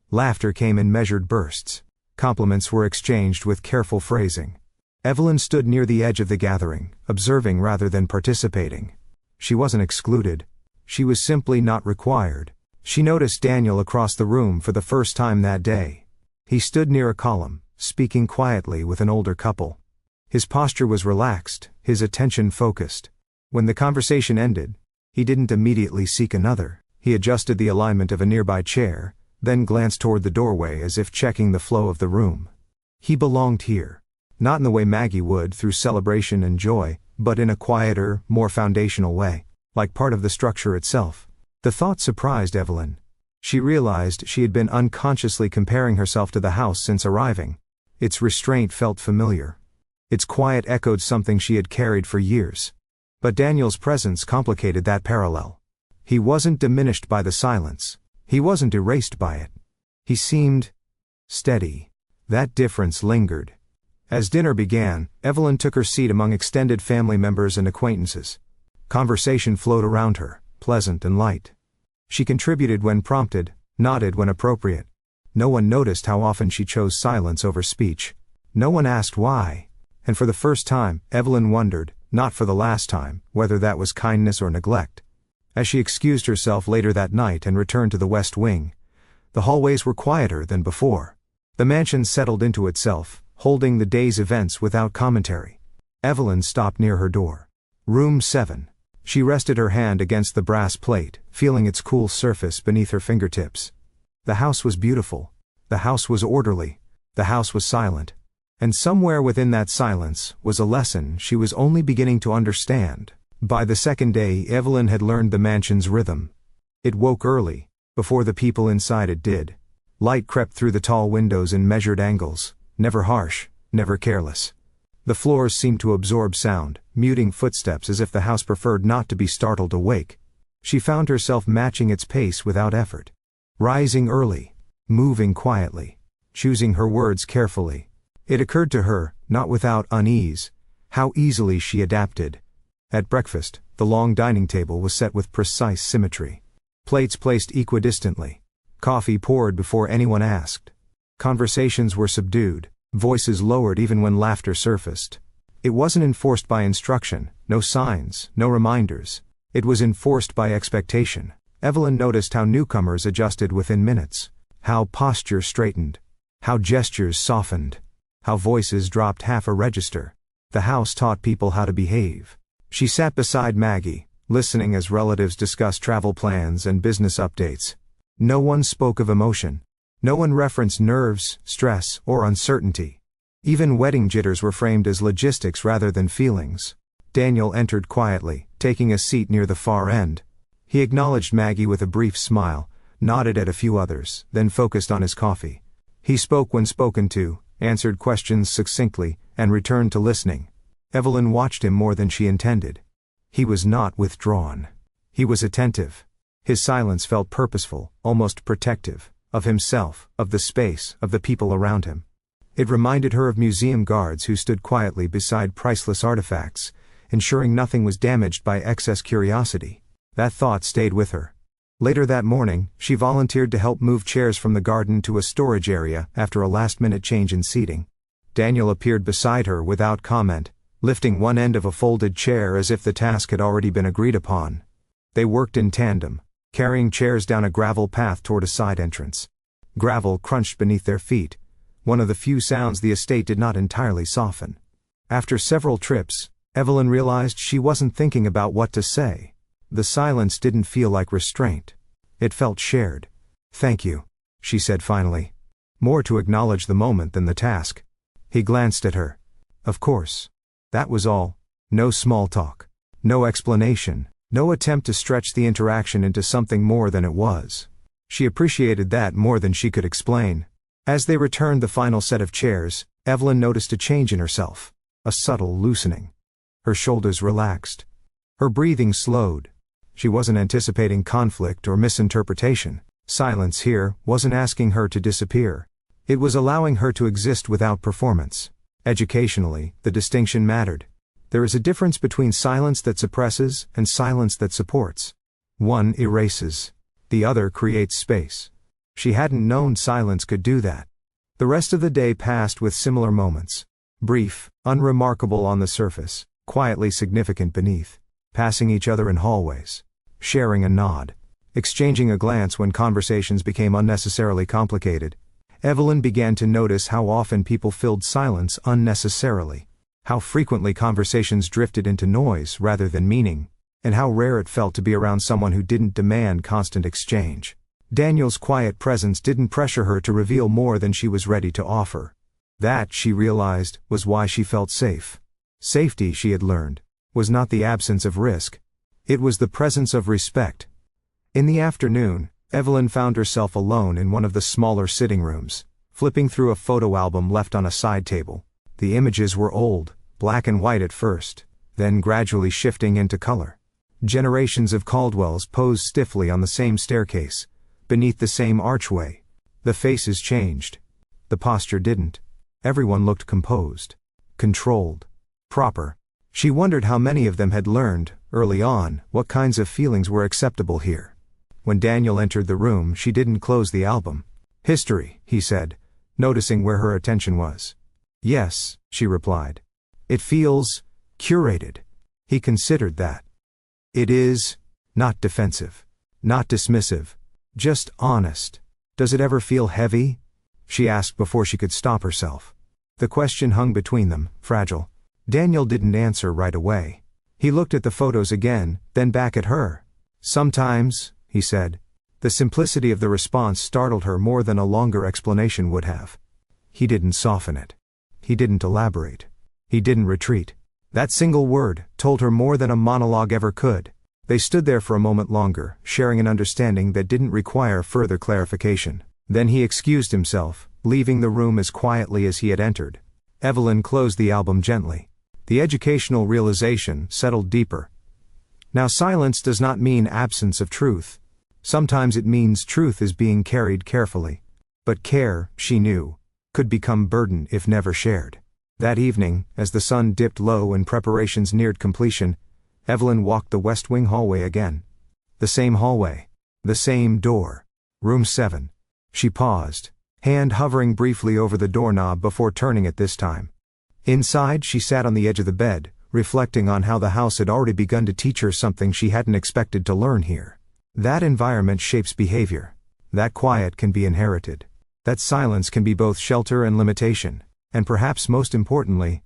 Laughter came in measured bursts. Compliments were exchanged with careful phrasing. Evelyn stood near the edge of the gathering, observing rather than participating. She wasn't excluded. She was simply not required. She noticed Daniel across the room for the first time that day. He stood near a column, speaking quietly with an older couple. His posture was relaxed, his attention focused. When the conversation ended, he didn't immediately seek another. He adjusted the alignment of a nearby chair, then glanced toward the doorway as if checking the flow of the room. He belonged here. Not in the way Maggie would, through celebration and joy, but in a quieter, more foundational way, like part of the structure itself. The thought surprised Evelyn. She realized she had been unconsciously comparing herself to the house since arriving. Its restraint felt familiar. Its quiet echoed something she had carried for years. But Daniel's presence complicated that parallel. He wasn't diminished by the silence. He wasn't erased by it. He seemed steady. That difference lingered. As dinner began, Evelyn took her seat among extended family members and acquaintances. Conversation flowed around her, pleasant and light. She contributed when prompted, nodded when appropriate. No one noticed how often she chose silence over speech. No one asked why. And for the first time, Evelyn wondered, not for the last time, whether that was kindness or neglect. As she excused herself later that night and returned to the West Wing, the hallways were quieter than before. The mansion settled into itself, holding the day's events without commentary. Evelyn stopped near her door. Room 7. She rested her hand against the brass plate, feeling its cool surface beneath her fingertips. The house was beautiful. The house was orderly. The house was silent. And somewhere within that silence was a lesson she was only beginning to understand. By the second day, Evelyn had learned the mansion's rhythm. It woke early, before the people inside it did. Light crept through the tall windows in measured angles, never harsh, never careless. The floors seemed to absorb sound, muting footsteps as if the house preferred not to be startled awake. She found herself matching its pace without effort. Rising early, moving quietly, choosing her words carefully. It occurred to her, not without unease, how easily she adapted. At breakfast, the long dining table was set with precise symmetry. Plates placed equidistantly. Coffee poured before anyone asked. Conversations were subdued, voices lowered even when laughter surfaced. It wasn't enforced by instruction, no signs, no reminders. It was enforced by expectation. Evelyn noticed how newcomers adjusted within minutes, how posture straightened, how gestures softened, how voices dropped half a register. The house taught people how to behave. She sat beside Maggie, listening as relatives discussed travel plans and business updates. No one spoke of emotion. No one referenced nerves, stress, or uncertainty. Even wedding jitters were framed as logistics rather than feelings. Daniel entered quietly, taking a seat near the far end. He acknowledged Maggie with a brief smile, nodded at a few others, then focused on his coffee. He spoke when spoken to, answered questions succinctly, and returned to listening. Evelyn watched him more than she intended. He was not withdrawn. He was attentive. His silence felt purposeful, almost protective, of himself, of the space, of the people around him. It reminded her of museum guards who stood quietly beside priceless artifacts, ensuring nothing was damaged by excess curiosity. That thought stayed with her. Later that morning, she volunteered to help move chairs from the garden to a storage area after a last-minute change in seating. Daniel appeared beside her without comment, lifting one end of a folded chair as if the task had already been agreed upon. They worked in tandem, carrying chairs down a gravel path toward a side entrance. Gravel crunched beneath their feet, one of the few sounds the estate did not entirely soften. After several trips, Evelyn realized she wasn't thinking about what to say. The silence didn't feel like restraint. It felt shared. "Thank you," she said finally. More to acknowledge the moment than the task. He glanced at her. Of course. That was all. No small talk. No explanation. No attempt to stretch the interaction into something more than it was. She appreciated that more than she could explain. As they returned the final set of chairs, Evelyn noticed a change in herself. A subtle loosening. Her shoulders relaxed. Her breathing slowed. She wasn't anticipating conflict or misinterpretation. Silence here wasn't asking her to disappear. It was allowing her to exist without performance. Educationally, the distinction mattered. There is a difference between silence that suppresses and silence that supports. One erases. The other creates space. She hadn't known silence could do that. The rest of the day passed with similar moments. Brief, unremarkable on the surface, quietly significant beneath. Passing each other in hallways. Sharing a nod. Exchanging a glance when conversations became unnecessarily complicated. Evelyn began to notice how often people filled silence unnecessarily. How frequently conversations drifted into noise rather than meaning. And how rare it felt to be around someone who didn't demand constant exchange. Daniel's quiet presence didn't pressure her to reveal more than she was ready to offer. That, she realized, was why she felt safe. Safety, she had learned, was not the absence of risk. It was the presence of respect. In the afternoon, Evelyn found herself alone in one of the smaller sitting rooms, flipping through a photo album left on a side table. The images were old, black and white at first, then gradually shifting into color. Generations of Caldwells posed stiffly on the same staircase, beneath the same archway. The faces changed. The posture didn't. Everyone looked composed, controlled, proper. She wondered how many of them had learned, early on, what kinds of feelings were acceptable here. When Daniel entered the room, she didn't close the album. "History," he said, noticing where her attention was. "Yes," she replied. "It feels curated." He considered that. "It is not defensive, not dismissive, just honest. Does it ever feel heavy?" she asked before she could stop herself. The question hung between them, fragile. Daniel didn't answer right away. He looked at the photos again, then back at her. "Sometimes," he said. The simplicity of the response startled her more than a longer explanation would have. He didn't soften it. He didn't elaborate. He didn't retreat. That single word told her more than a monologue ever could. They stood there for a moment longer, sharing an understanding that didn't require further clarification. Then he excused himself, leaving the room as quietly as he had entered. Evelyn closed the album gently. The educational realization settled deeper. Now, silence does not mean absence of truth. Sometimes it means truth is being carried carefully. But care, she knew, could become burden if never shared. That evening, as the sun dipped low and preparations neared completion, Evelyn walked the West Wing hallway again. The same hallway. The same door. Room 7. She paused, hand hovering briefly over the doorknob before turning it this time. Inside, she sat on the edge of the bed, reflecting on how the house had already begun to teach her something she hadn't expected to learn here. That environment shapes behavior. That quiet can be inherited. That silence can be both shelter and limitation. And perhaps most importantly,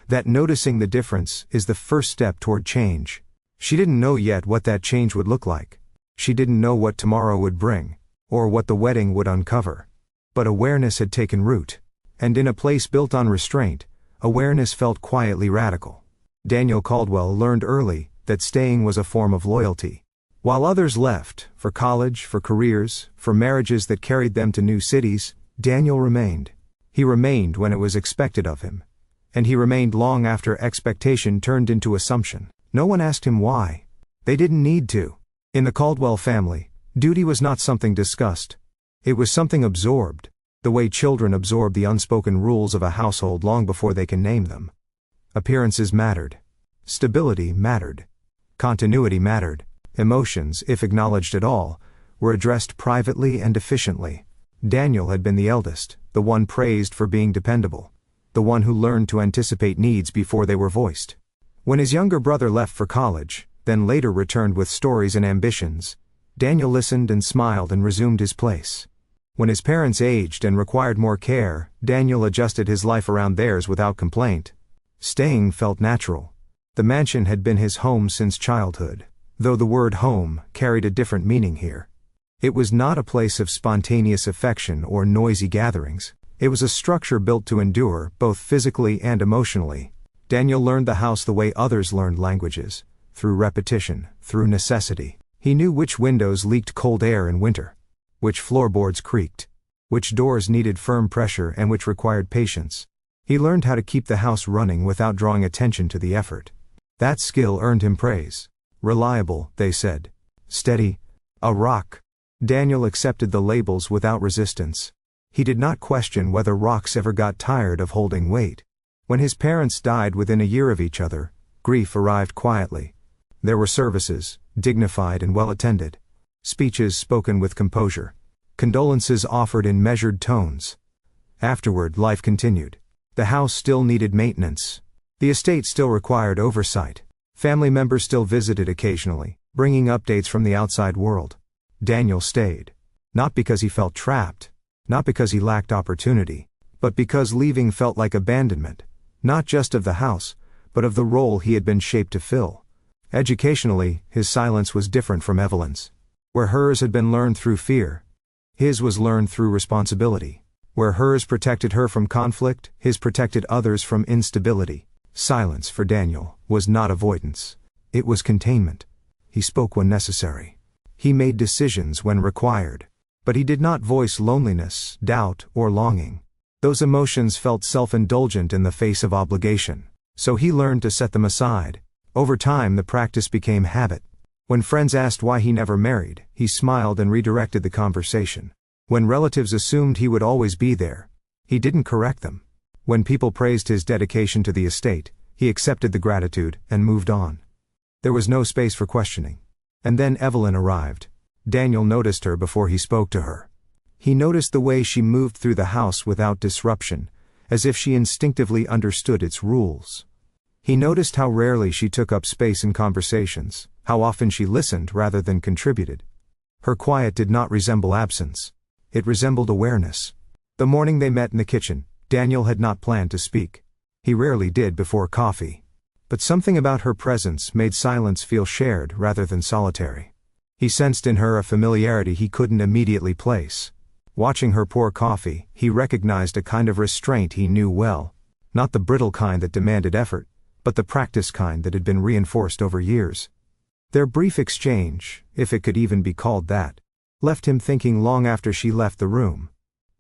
that noticing the difference is the first step toward change. She didn't know yet what that change would look like. She didn't know what tomorrow would bring, or what the wedding would uncover. But awareness had taken root. And in a place built on restraint, awareness felt quietly radical. Daniel Caldwell learned early that staying was a form of loyalty. While others left, for college, for careers, for marriages that carried them to new cities, Daniel remained. He remained when it was expected of him. And he remained long after expectation turned into assumption. No one asked him why. They didn't need to. In the Caldwell family, duty was not something discussed. It was something absorbed, the way children absorb the unspoken rules of a household long before they can name them. Appearances mattered. Stability mattered. Continuity mattered. Emotions, if acknowledged at all, were addressed privately and efficiently. Daniel had been the eldest, the one praised for being dependable, the one who learned to anticipate needs before they were voiced. When his younger brother left for college, then later returned with stories and ambitions, Daniel listened and smiled and resumed his place. When his parents aged and required more care, Daniel adjusted his life around theirs without complaint. Staying felt natural. The mansion had been his home since childhood, though the word home carried a different meaning here. It was not a place of spontaneous affection or noisy gatherings. It was a structure built to endure, both physically and emotionally. Daniel learned the house the way others learned languages, through repetition, through necessity. He knew which windows leaked cold air in winter, which floorboards creaked, which doors needed firm pressure and which required patience. He learned how to keep the house running without drawing attention to the effort. That skill earned him praise. Reliable, they said. Steady. A rock. Daniel accepted the labels without resistance. He did not question whether rocks ever got tired of holding weight. When his parents died within a year of each other, grief arrived quietly. There were services, dignified and well attended. Speeches spoken with composure. Condolences offered in measured tones. Afterward, life continued. The house still needed maintenance. The estate still required oversight. Family members still visited occasionally, bringing updates from the outside world. Daniel stayed. Not because he felt trapped, not because he lacked opportunity, but because leaving felt like abandonment, not just of the house, but of the role he had been shaped to fill. Educationally, his silence was different from Evelyn's. Where hers had been learned through fear, his was learned through responsibility. Where hers protected her from conflict, his protected others from instability. Silence for Daniel was not avoidance. It was containment. He spoke when necessary. He made decisions when required. But he did not voice loneliness, doubt, or longing. Those emotions felt self-indulgent in the face of obligation. So he learned to set them aside. Over time the practice became habit. When friends asked why he never married, he smiled and redirected the conversation. When relatives assumed he would always be there, he didn't correct them. When people praised his dedication to the estate, he accepted the gratitude and moved on. There was no space for questioning. And then Evelyn arrived. Daniel noticed her before he spoke to her. He noticed the way she moved through the house without disruption, as if she instinctively understood its rules. He noticed how rarely she took up space in conversations, how often she listened rather than contributed. Her quiet did not resemble absence. It resembled awareness. The morning they met in the kitchen, Daniel had not planned to speak. He rarely did before coffee. But something about her presence made silence feel shared rather than solitary. He sensed in her a familiarity he couldn't immediately place. Watching her pour coffee, he recognized a kind of restraint he knew well. Not the brittle kind that demanded effort, but the practiced kind that had been reinforced over years. Their brief exchange, if it could even be called that, left him thinking long after she left the room.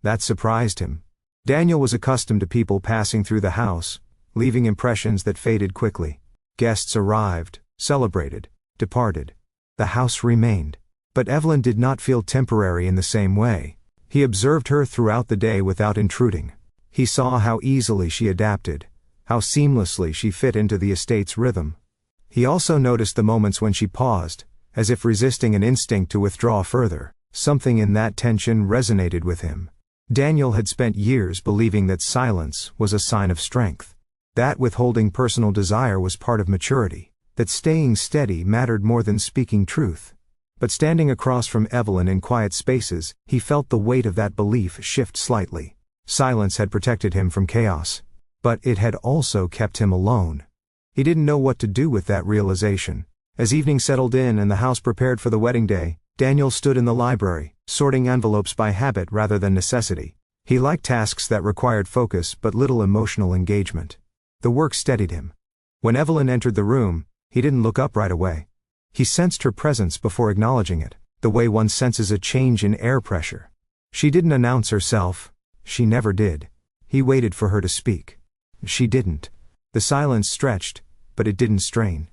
That surprised him. Daniel was accustomed to people passing through the house, leaving impressions that faded quickly. Guests arrived, celebrated, departed. The house remained. But Evelyn did not feel temporary in the same way. He observed her throughout the day without intruding. He saw how easily she adapted, how seamlessly she fit into the estate's rhythm. He also noticed the moments when she paused, as if resisting an instinct to withdraw further. Something in that tension resonated with him. Daniel had spent years believing that silence was a sign of strength. That withholding personal desire was part of maturity. That staying steady mattered more than speaking truth. But standing across from Evelyn in quiet spaces, he felt the weight of that belief shift slightly. Silence had protected him from chaos. But it had also kept him alone. He didn't know what to do with that realization. As evening settled in and the house prepared for the wedding day, Daniel stood in the library, sorting envelopes by habit rather than necessity. He liked tasks that required focus but little emotional engagement. The work steadied him. When Evelyn entered the room, he didn't look up right away. He sensed her presence before acknowledging it, the way one senses a change in air pressure. She didn't announce herself. She never did. He waited for her to speak. She didn't. The silence stretched, but it didn't strain.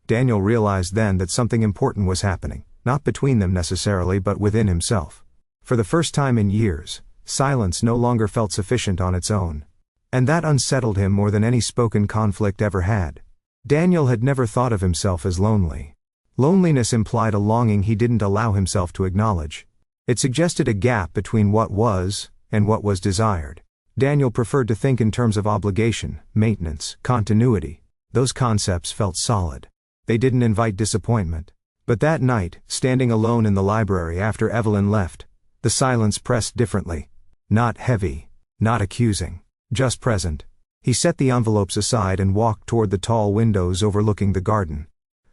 Daniel realized then that something important was happening, not between them necessarily but within himself. For the first time in years, silence no longer felt sufficient on its own. And that unsettled him more than any spoken conflict ever had. Daniel had never thought of himself as lonely. Loneliness implied a longing he didn't allow himself to acknowledge. It suggested a gap between what was and what was desired. Daniel preferred to think in terms of obligation, maintenance, continuity. Those concepts felt solid. They didn't invite disappointment. But that night, standing alone in the library after Evelyn left, the silence pressed differently. Not heavy, not accusing, just present. He set the envelopes aside and walked toward the tall windows overlooking the garden.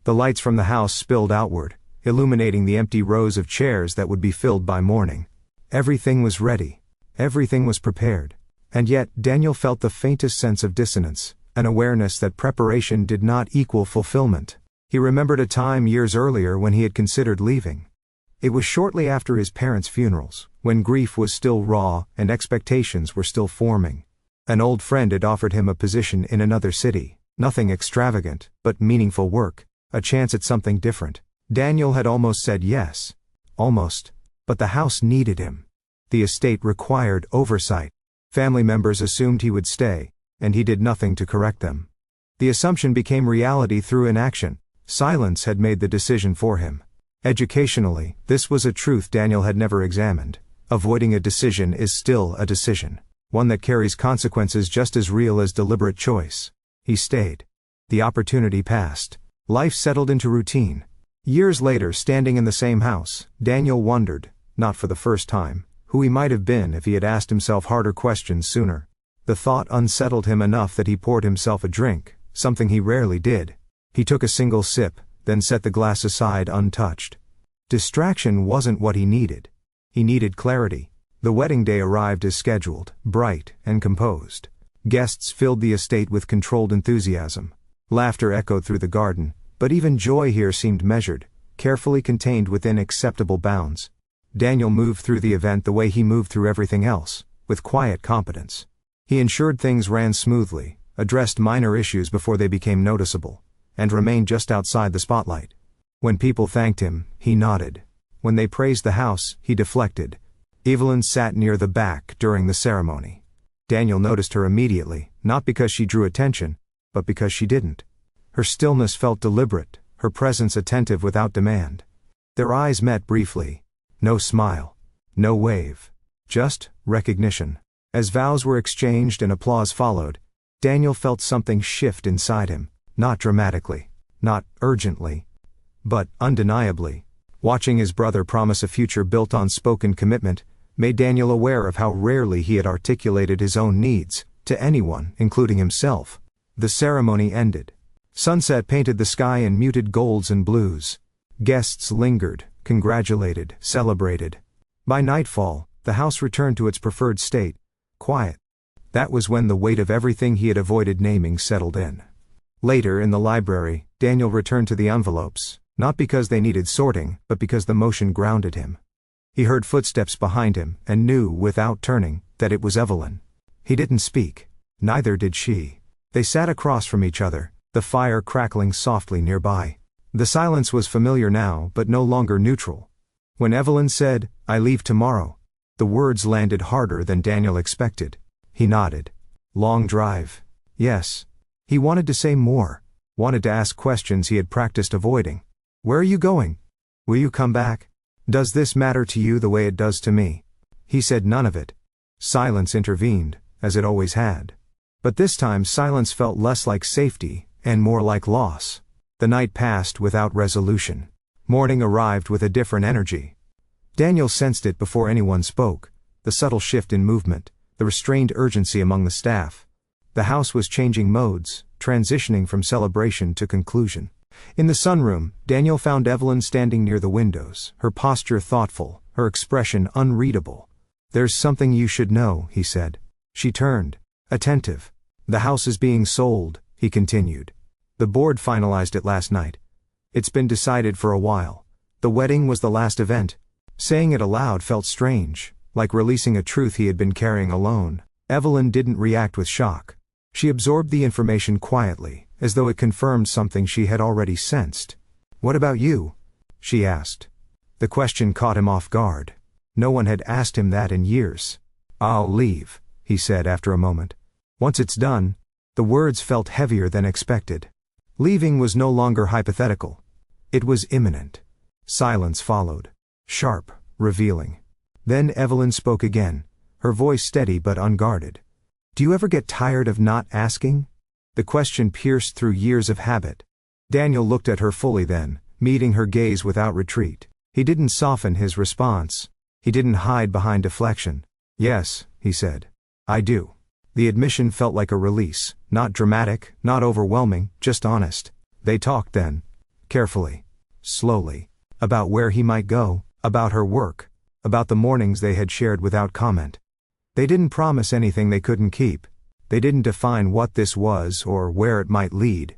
The lights from the house spilled outward, illuminating the empty rows of chairs that would be filled by morning. Everything was ready. Everything was prepared. And yet, Daniel felt the faintest sense of dissonance, an awareness that preparation did not equal fulfillment. He remembered a time years earlier when he had considered leaving. It was shortly after his parents' funerals, when grief was still raw and expectations were still forming. An old friend had offered him a position in another city, nothing extravagant, but meaningful work, a chance at something different. Daniel had almost said yes. Almost. But the house needed him. The estate required oversight. Family members assumed he would stay, and he did nothing to correct them. The assumption became reality through inaction. Silence had made the decision for him. Educationally, this was a truth Daniel had never examined. Avoiding a decision is still a decision, one that carries consequences just as real as deliberate choice. He stayed. The opportunity passed. Life settled into routine. Years later, standing in the same house, Daniel wondered, not for the first time, who he might have been if he had asked himself harder questions sooner. The thought unsettled him enough that he poured himself a drink, something he rarely did. He took a single sip, then set the glass aside untouched. Distraction wasn't what he needed. He needed clarity. The wedding day arrived as scheduled, bright and composed. Guests filled the estate with controlled enthusiasm. Laughter echoed through the garden, but even joy here seemed measured, carefully contained within acceptable bounds. Daniel moved through the event the way he moved through everything else, with quiet competence. He ensured things ran smoothly, addressed minor issues before they became noticeable, and remained just outside the spotlight. When people thanked him, he nodded. When they praised the house, he deflected. Evelyn sat near the back during the ceremony. Daniel noticed her immediately, not because she drew attention, but because she didn't. Her stillness felt deliberate, her presence attentive without demand. Their eyes met briefly. No smile. No wave. Just recognition. As vows were exchanged and applause followed, Daniel felt something shift inside him, not dramatically, not urgently, but undeniably. Watching his brother promise a future built on spoken commitment made Daniel aware of how rarely he had articulated his own needs, to anyone, including himself. The ceremony ended. Sunset painted the sky in muted golds and blues. Guests lingered, congratulated, celebrated. By nightfall, the house returned to its preferred state, quiet. That was when the weight of everything he had avoided naming settled in. Later in the library, Daniel returned to the envelopes, not because they needed sorting, but because the motion grounded him. He heard footsteps behind him and knew, without turning, that it was Evelyn. He didn't speak. Neither did she. They sat across from each other, the fire crackling softly nearby. The silence was familiar now, but no longer neutral. When Evelyn said, "I leave tomorrow," the words landed harder than Daniel expected. He nodded. Long drive. Yes. He wanted to say more, wanted to ask questions he had practiced avoiding. "Where are you going? Will you come back? Does this matter to you the way it does to me?" He said none of it. Silence intervened, as it always had. But this time silence felt less like safety, and more like loss. The night passed without resolution. Morning arrived with a different energy. Daniel sensed it before anyone spoke, the subtle shift in movement, the restrained urgency among the staff. The house was changing modes, transitioning from celebration to conclusion. In the sunroom, Daniel found Evelyn standing near the windows, her posture thoughtful, her expression unreadable. "There's something you should know," he said. She turned, attentive. "The house is being sold," he continued. "The board finalized it last night. It's been decided for a while. The wedding was the last event." Saying it aloud felt strange, like releasing a truth he had been carrying alone. Evelyn didn't react with shock. She absorbed the information quietly, as though it confirmed something she had already sensed. "What about you?" she asked. The question caught him off guard. No one had asked him that in years. "I'll leave," he said after a moment. "Once it's done." The words felt heavier than expected. Leaving was no longer hypothetical. It was imminent. Silence followed. Sharp, revealing. Then Evelyn spoke again, her voice steady but unguarded. "Do you ever get tired of not asking?" The question pierced through years of habit. Daniel looked at her fully then, meeting her gaze without retreat. He didn't soften his response. He didn't hide behind deflection. "Yes," he said. "I do." The admission felt like a release, not dramatic, not overwhelming, just honest. They talked then. Carefully. Slowly. About where he might go, about her work, about the mornings they had shared without comment. They didn't promise anything they couldn't keep. They didn't define what this was or where it might lead.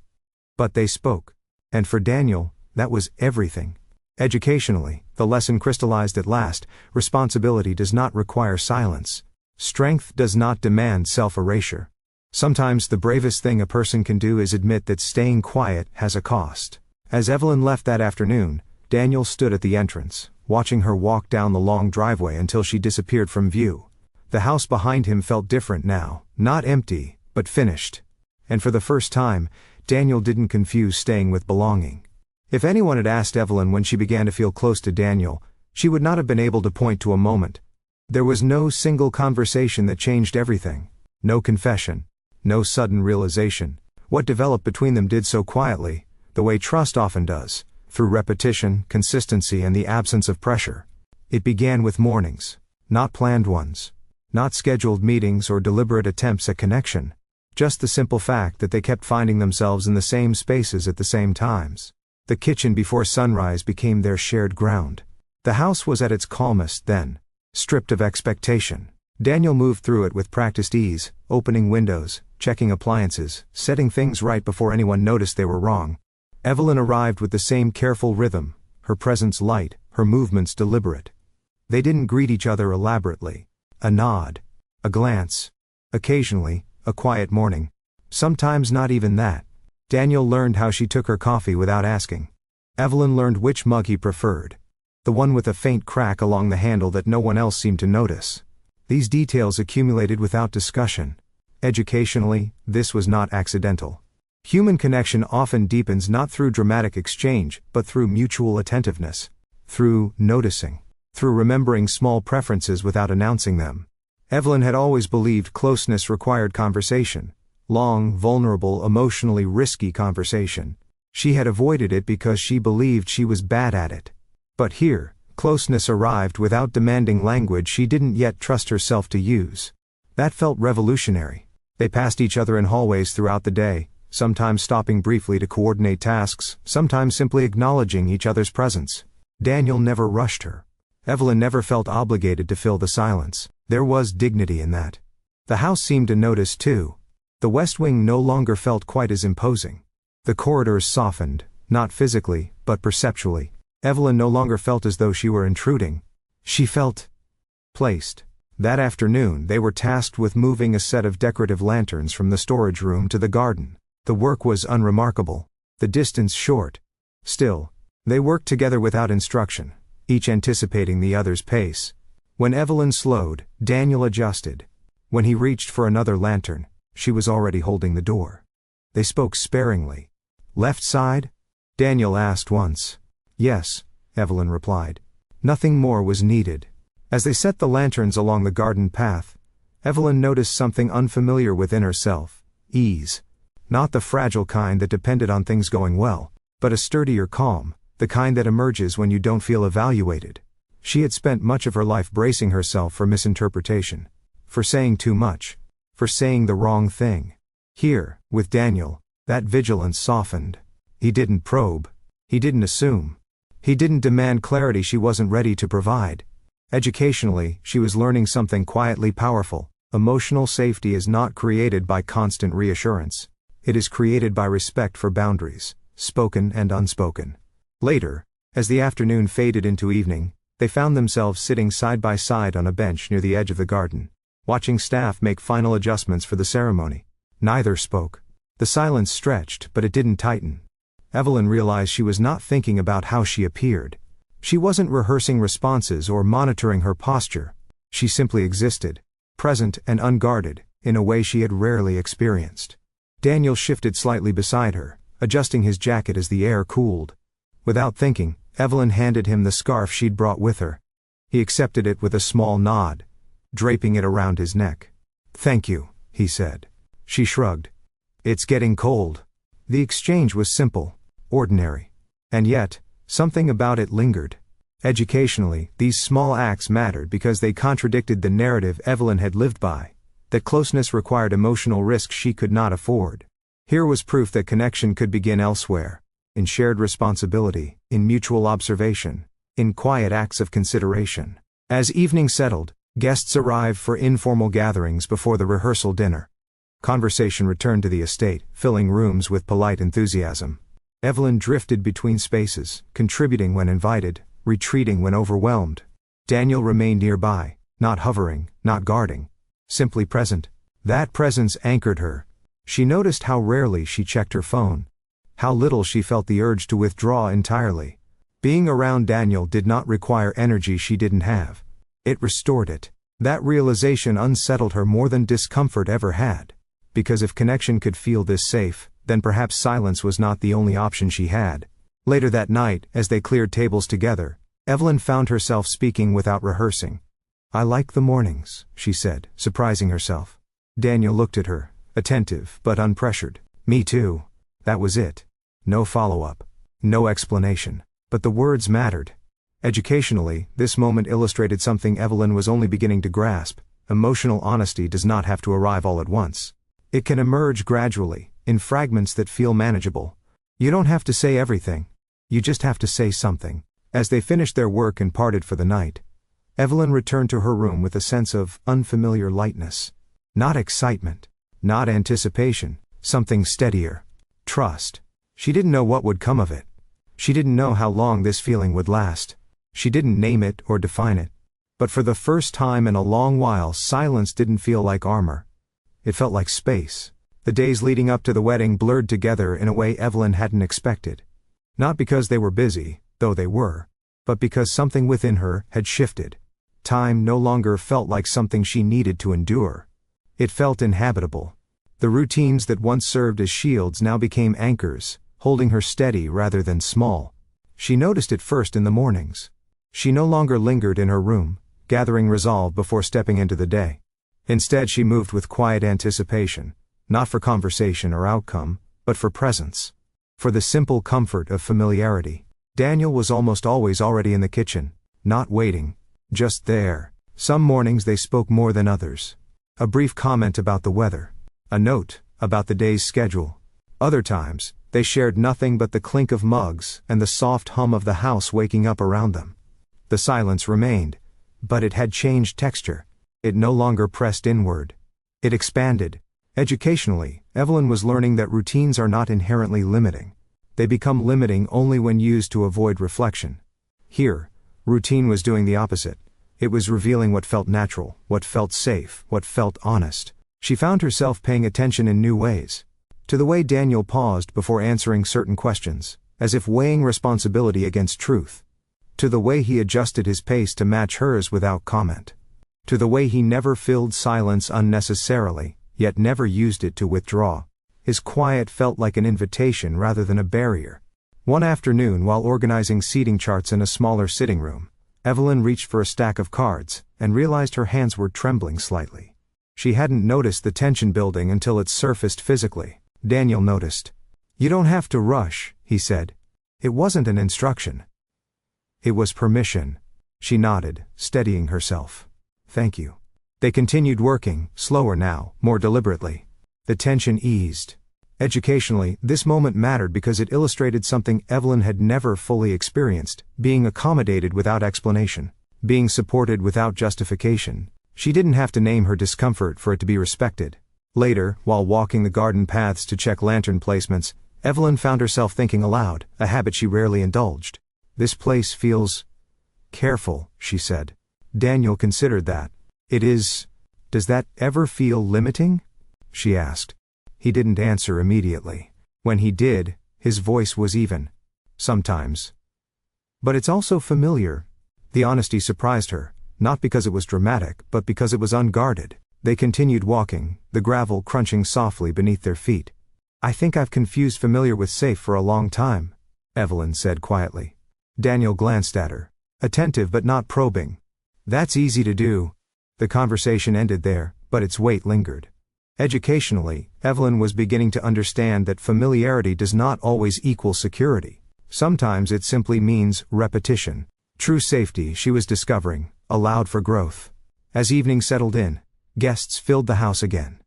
But they spoke. And for Daniel, that was everything. Educationally, the lesson crystallized at last: responsibility does not require silence. Strength does not demand self-erasure. Sometimes the bravest thing a person can do is admit that staying quiet has a cost. As Evelyn left that afternoon, Daniel stood at the entrance, watching her walk down the long driveway until she disappeared from view. The house behind him felt different now, not empty, but finished. And for the first time, Daniel didn't confuse staying with belonging. If anyone had asked Evelyn when she began to feel close to Daniel, she would not have been able to point to a moment. There was no single conversation that changed everything. No confession. No sudden realization. What developed between them did so quietly, the way trust often does, through repetition, consistency, and the absence of pressure. It began with mornings. Not planned ones. Not scheduled meetings or deliberate attempts at connection. Just the simple fact that they kept finding themselves in the same spaces at the same times. The kitchen before sunrise became their shared ground. The house was at its calmest then, stripped of expectation. Daniel moved through it with practiced ease, opening windows, checking appliances, setting things right before anyone noticed they were wrong. Evelyn arrived with the same careful rhythm, her presence light, her movements deliberate. They didn't greet each other elaborately. A nod. A glance. Occasionally, a quiet morning. Sometimes not even that. Daniel learned how she took her coffee without asking. Evelyn learned which mug he preferred. The one with a faint crack along the handle that no one else seemed to notice. These details accumulated without discussion. Educationally, this was not accidental. Human connection often deepens not through dramatic exchange, but through mutual attentiveness. Through noticing. Through remembering small preferences without announcing them. Evelyn had always believed closeness required conversation. Long, vulnerable, emotionally risky conversation. She had avoided it because she believed she was bad at it. But here, closeness arrived without demanding language she didn't yet trust herself to use. That felt revolutionary. They passed each other in hallways throughout the day, sometimes stopping briefly to coordinate tasks, sometimes simply acknowledging each other's presence. Daniel never rushed her. Evelyn never felt obligated to fill the silence. There was dignity in that. The house seemed to notice too. The West Wing no longer felt quite as imposing. The corridors softened, not physically, but perceptually. Evelyn no longer felt as though she were intruding. She felt placed. That afternoon they were tasked with moving a set of decorative lanterns from the storage room to the garden. The work was unremarkable, the distance short. Still, they worked together without instruction, each anticipating the other's pace. When Evelyn slowed, Daniel adjusted. When he reached for another lantern, she was already holding the door. They spoke sparingly. "Left side?" Daniel asked once. "Yes," Evelyn replied. Nothing more was needed. As they set the lanterns along the garden path, Evelyn noticed something unfamiliar within herself: ease. Not the fragile kind that depended on things going well, but a sturdier calm, the kind that emerges when you don't feel evaluated. She had spent much of her life bracing herself for misinterpretation, for saying too much, for saying the wrong thing. Here, with Daniel, that vigilance softened. He didn't probe. He didn't assume. He didn't demand clarity she wasn't ready to provide. Educationally, she was learning something quietly powerful. Emotional safety is not created by constant reassurance. It is created by respect for boundaries, spoken and unspoken. Later, as the afternoon faded into evening, they found themselves sitting side by side on a bench near the edge of the garden, watching staff make final adjustments for the ceremony. Neither spoke. The silence stretched, but it didn't tighten. Evelyn realized she was not thinking about how she appeared. She wasn't rehearsing responses or monitoring her posture. She simply existed, present and unguarded, in a way she had rarely experienced. Daniel shifted slightly beside her, adjusting his jacket as the air cooled. Without thinking, Evelyn handed him the scarf she'd brought with her. He accepted it with a small nod, draping it around his neck. "Thank you," he said. She shrugged. "It's getting cold." The exchange was simple, ordinary. And yet, something about it lingered. Educationally, these small acts mattered because they contradicted the narrative Evelyn had lived by, that closeness required emotional risk she could not afford. Here was proof that connection could begin elsewhere, in shared responsibility, in mutual observation, in quiet acts of consideration. As evening settled, guests arrived for informal gatherings before the rehearsal dinner. Conversation returned to the estate, filling rooms with polite enthusiasm. Evelyn drifted between spaces, contributing when invited, retreating when overwhelmed. Daniel remained nearby, not hovering, not guarding, simply present. That presence anchored her. She noticed how rarely she checked her phone, how little she felt the urge to withdraw entirely. Being around Daniel did not require energy she didn't have. It restored it. That realization unsettled her more than discomfort ever had. Because if connection could feel this safe, then perhaps silence was not the only option she had. Later that night, as they cleared tables together, Evelyn found herself speaking without rehearsing. "I like the mornings," she said, surprising herself. Daniel looked at her, attentive but unpressured. "Me too." That was it. No follow-up. No explanation. But the words mattered. Educationally, this moment illustrated something Evelyn was only beginning to grasp. Emotional honesty does not have to arrive all at once. It can emerge gradually, in fragments that feel manageable. You don't have to say everything. You just have to say something. As they finished their work and parted for the night, Evelyn returned to her room with a sense of unfamiliar lightness. Not excitement. Not anticipation. Something steadier. Trust. She didn't know what would come of it. She didn't know how long this feeling would last. She didn't name it or define it. But for the first time in a long while, silence didn't feel like armor. It felt like space. The days leading up to the wedding blurred together in a way Evelyn hadn't expected. Not because they were busy, though they were, but because something within her had shifted. Time no longer felt like something she needed to endure. It felt inhabitable. The routines that once served as shields now became anchors, holding her steady rather than small. She noticed it first in the mornings. She no longer lingered in her room, gathering resolve before stepping into the day. Instead, she moved with quiet anticipation, not for conversation or outcome, but for presence. For the simple comfort of familiarity. Daniel was almost always already in the kitchen, not waiting, just there. Some mornings they spoke more than others. A brief comment about the weather. A note about the day's schedule. Other times, they shared nothing but the clink of mugs and the soft hum of the house waking up around them. The silence remained, but it had changed texture. It no longer pressed inward. It expanded. Educationally, Evelyn was learning that routines are not inherently limiting. They become limiting only when used to avoid reflection. Here, routine was doing the opposite. It was revealing what felt natural, what felt safe, what felt honest. She found herself paying attention in new ways. To the way Daniel paused before answering certain questions, as if weighing responsibility against truth. To the way he adjusted his pace to match hers without comment. To the way he never filled silence unnecessarily, yet never used it to withdraw. His quiet felt like an invitation rather than a barrier. One afternoon, while organizing seating charts in a smaller sitting room, Evelyn reached for a stack of cards, and realized her hands were trembling slightly. She hadn't noticed the tension building until it surfaced physically. Daniel noticed. "You don't have to rush," he said. It wasn't an instruction. It was permission. She nodded, steadying herself. "Thank you." They continued working, slower now, more deliberately. The tension eased. Educationally, this moment mattered because it illustrated something Evelyn had never fully experienced, being accommodated without explanation. being supported without justification. She didn't have to name her discomfort for it to be respected. Later, while walking the garden paths to check lantern placements, Evelyn found herself thinking aloud, a habit she rarely indulged. "This place feels careful," she said. Daniel considered that. "It is. Does that ever feel limiting?" she asked. He didn't answer immediately. When he did, his voice was even. "Sometimes. But it's also familiar." The honesty surprised her, not because it was dramatic, but because it was unguarded. They continued walking, the gravel crunching softly beneath their feet. "I think I've confused familiar with safe for a long time," Evelyn said quietly. Daniel glanced at her, attentive but not probing. "That's easy to do." The conversation ended there, but its weight lingered. Educationally, Evelyn was beginning to understand that familiarity does not always equal security. Sometimes it simply means repetition. True safety, she was discovering, allowed for growth. As evening settled in, guests filled the house again.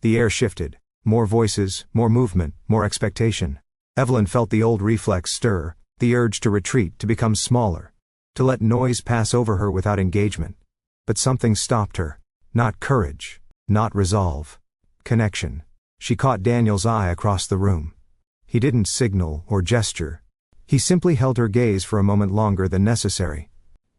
The air shifted. More voices, more movement, more expectation. Evelyn felt the old reflex stir, the urge to retreat, to become smaller, to let noise pass over her without engagement. But something stopped her. Not courage, not resolve. Connection. She caught Daniel's eye across the room. He didn't signal or gesture. He simply held her gaze for a moment longer than necessary.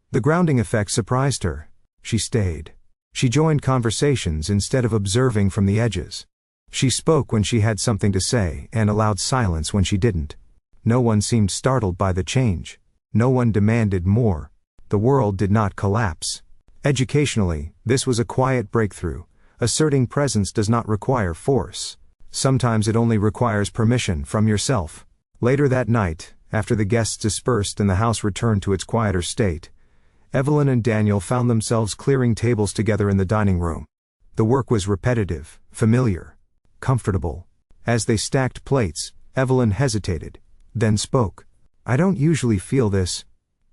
The grounding effect surprised her. She stayed. She joined conversations instead of observing from the edges. She spoke when she had something to say and allowed silence when she didn't. No one seemed startled by the change. No one demanded more. The world did not collapse. Educationally, this was a quiet breakthrough. Asserting presence does not require force. Sometimes it only requires permission from yourself. Later that night, after the guests dispersed and the house returned to its quieter state, Evelyn and Daniel found themselves clearing tables together in the dining room. The work was repetitive, familiar, comfortable. As they stacked plates, Evelyn hesitated, then spoke. "I don't usually feel this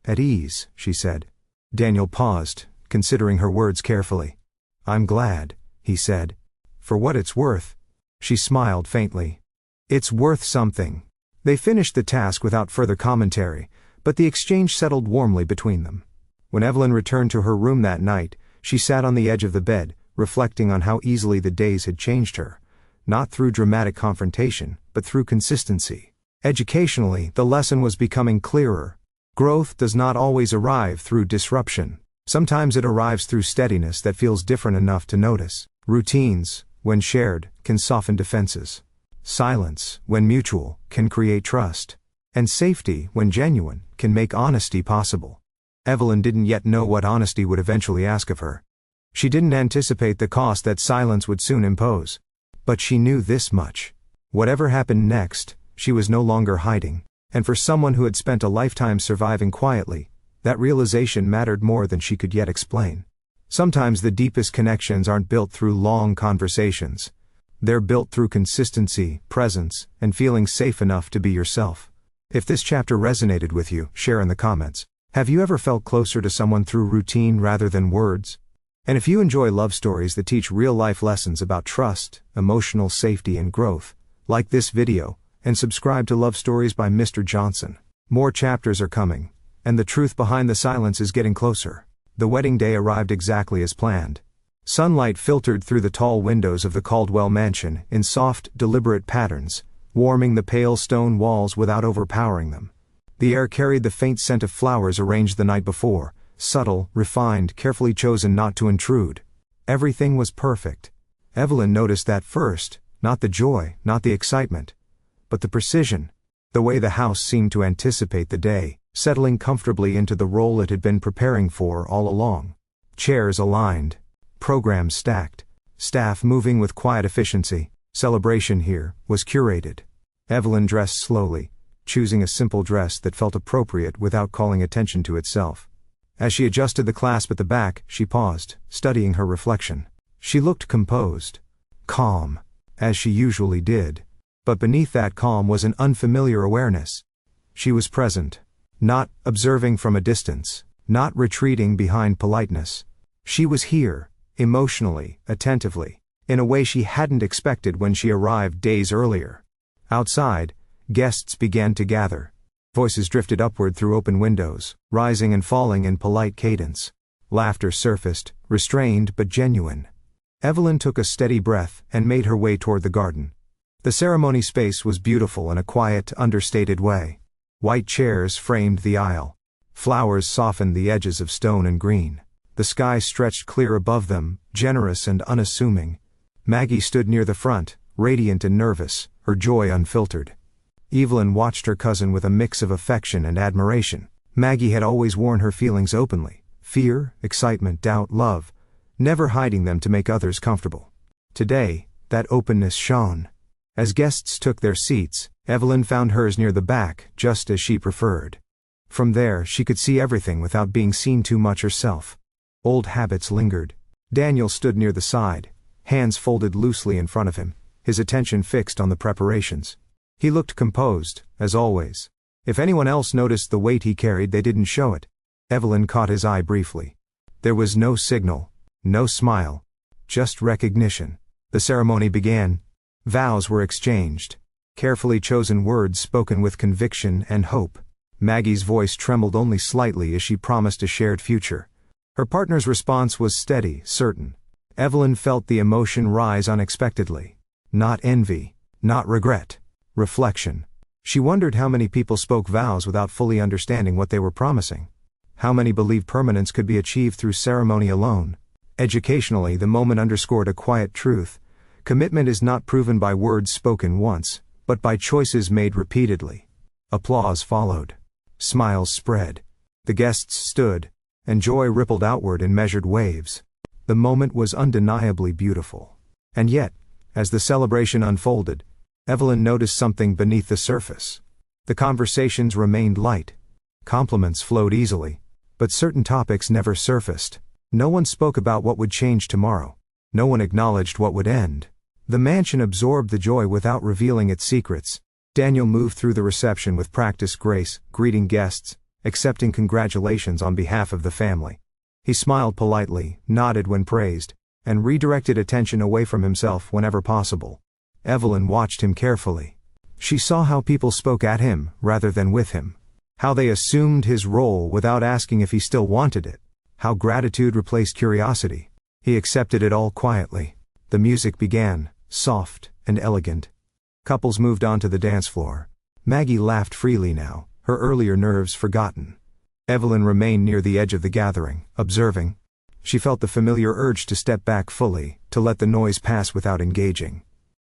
at ease," she said. Daniel paused, considering her words carefully. "I'm glad," he said. "For what it's worth." She smiled faintly. "It's worth something." They finished the task without further commentary, but the exchange settled warmly between them. When Evelyn returned to her room that night, she sat on the edge of the bed, reflecting on how easily the days had changed her. Not through dramatic confrontation, but through consistency. Educationally, the lesson was becoming clearer. Growth does not always arrive through disruption. Sometimes it arrives through steadiness that feels different enough to notice. Routines, when shared, can soften defenses. Silence, when mutual, can create trust. And safety, when genuine, can make honesty possible. Evelyn didn't yet know what honesty would eventually ask of her. She didn't anticipate the cost that silence would soon impose. But she knew this much. Whatever happened next, she was no longer hiding. And for someone who had spent a lifetime surviving quietly, that realization mattered more than she could yet explain. Sometimes the deepest connections aren't built through long conversations. They're built through consistency, presence, and feeling safe enough to be yourself. If this chapter resonated with you, share in the comments. Have you ever felt closer to someone through routine rather than words? And if you enjoy love stories that teach real-life lessons about trust, emotional safety, and growth, like this video, and subscribe to Love Stories by Mr. Johnson. More chapters are coming, and the truth behind the silence is getting closer. The wedding day arrived exactly as planned. Sunlight filtered through the tall windows of the Caldwell mansion in soft, deliberate patterns, warming the pale stone walls without overpowering them. The air carried the faint scent of flowers arranged the night before, subtle, refined, carefully chosen not to intrude. Everything was perfect. Evelyn noticed that first, not the joy, not the excitement, but the precision. The way the house seemed to anticipate the day, settling comfortably into the role it had been preparing for all along. Chairs aligned, programs stacked, staff moving with quiet efficiency. Celebration here was curated. Evelyn dressed slowly, choosing a simple dress that felt appropriate without calling attention to itself. As she adjusted the clasp at the back, she paused, studying her reflection. She looked composed, calm, as she usually did. But beneath that calm was an unfamiliar awareness. She was present, not observing from a distance, not retreating behind politeness. She was here, emotionally, attentively, in a way she hadn't expected when she arrived days earlier. Outside, guests began to gather. Voices drifted upward through open windows, rising and falling in polite cadence. Laughter surfaced, restrained but genuine. Evelyn took a steady breath and made her way toward the garden. The ceremony space was beautiful in a quiet, understated way. White chairs framed the aisle. Flowers softened the edges of stone and green. The sky stretched clear above them, generous and unassuming. Maggie stood near the front, radiant and nervous, her joy unfiltered. Evelyn watched her cousin with a mix of affection and admiration. Maggie had always worn her feelings openly: fear, excitement, doubt, love, never hiding them to make others comfortable. Today, that openness shone. As guests took their seats, Evelyn found hers near the back, just as she preferred. From there, she could see everything without being seen too much herself. Old habits lingered. Daniel stood near the side, hands folded loosely in front of him, his attention fixed on the preparations. He looked composed, as always. If anyone else noticed the weight he carried, they didn't show it. Evelyn caught his eye briefly. There was no signal, no smile, just recognition. The ceremony began. Vows were exchanged. Carefully chosen words spoken with conviction and hope. Maggie's voice trembled only slightly as she promised a shared future. Her partner's response was steady, certain. Evelyn felt the emotion rise unexpectedly. Not envy, not regret. Reflection. She wondered how many people spoke vows without fully understanding what they were promising. How many believed permanence could be achieved through ceremony alone. Educationally, the moment underscored a quiet truth. Commitment is not proven by words spoken once, but by choices made repeatedly. Applause followed. Smiles spread. The guests stood, and joy rippled outward in measured waves. The moment was undeniably beautiful. And yet, as the celebration unfolded, Evelyn noticed something beneath the surface. The conversations remained light. Compliments flowed easily, but certain topics never surfaced. No one spoke about what would change tomorrow. No one acknowledged what would end. The mansion absorbed the joy without revealing its secrets. Daniel moved through the reception with practiced grace, greeting guests, accepting congratulations on behalf of the family. He smiled politely, nodded when praised, and redirected attention away from himself whenever possible. Evelyn watched him carefully. She saw how people spoke at him rather than with him. How they assumed his role without asking if he still wanted it. How gratitude replaced curiosity. He accepted it all quietly. The music began, soft and elegant. Couples moved on to the dance floor. Maggie laughed freely now, her earlier nerves forgotten. Evelyn remained near the edge of the gathering, observing. She felt the familiar urge to step back fully, to let the noise pass without engaging.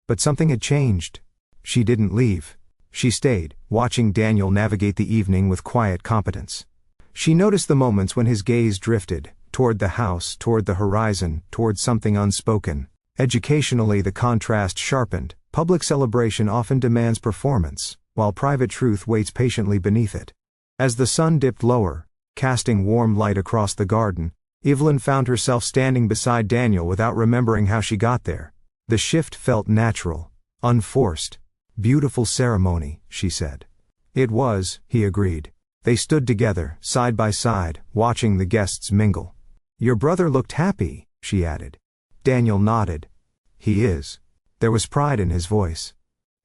But something had changed. She didn't leave. She stayed, watching Daniel navigate the evening with quiet competence. She noticed the moments when his gaze drifted, toward the house, toward the horizon, toward something unspoken. Educationally, the contrast sharpened. Public celebration often demands performance, while private truth waits patiently beneath it. As the sun dipped lower, casting warm light across the garden, Evelyn found herself standing beside Daniel without remembering how she got there. The shift felt natural, unforced. Beautiful ceremony, she said. It was, he agreed. They stood together, side by side, watching the guests mingle. Your brother looked happy, she added. Daniel nodded. He is. There was pride in his voice.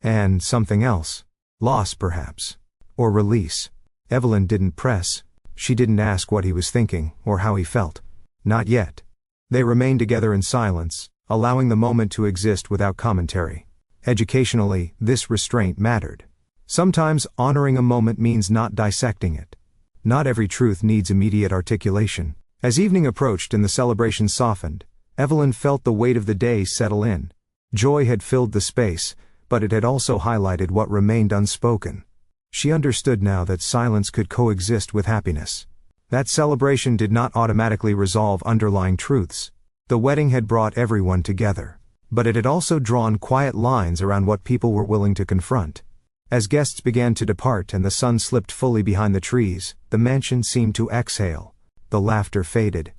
And something else. Loss, perhaps. Or release. Evelyn didn't press. She didn't ask what he was thinking, or how he felt. Not yet. They remained together in silence, allowing the moment to exist without commentary. Educationally, this restraint mattered. Sometimes honoring a moment means not dissecting it. Not every truth needs immediate articulation. As evening approached and the celebration softened, Evelyn felt the weight of the day settle in. Joy had filled the space, but it had also highlighted what remained unspoken. She understood now that silence could coexist with happiness. That celebration did not automatically resolve underlying truths. The wedding had brought everyone together. But it had also drawn quiet lines around what people were willing to confront. As guests began to depart and the sun slipped fully behind the trees, the mansion seemed to exhale. The laughter faded.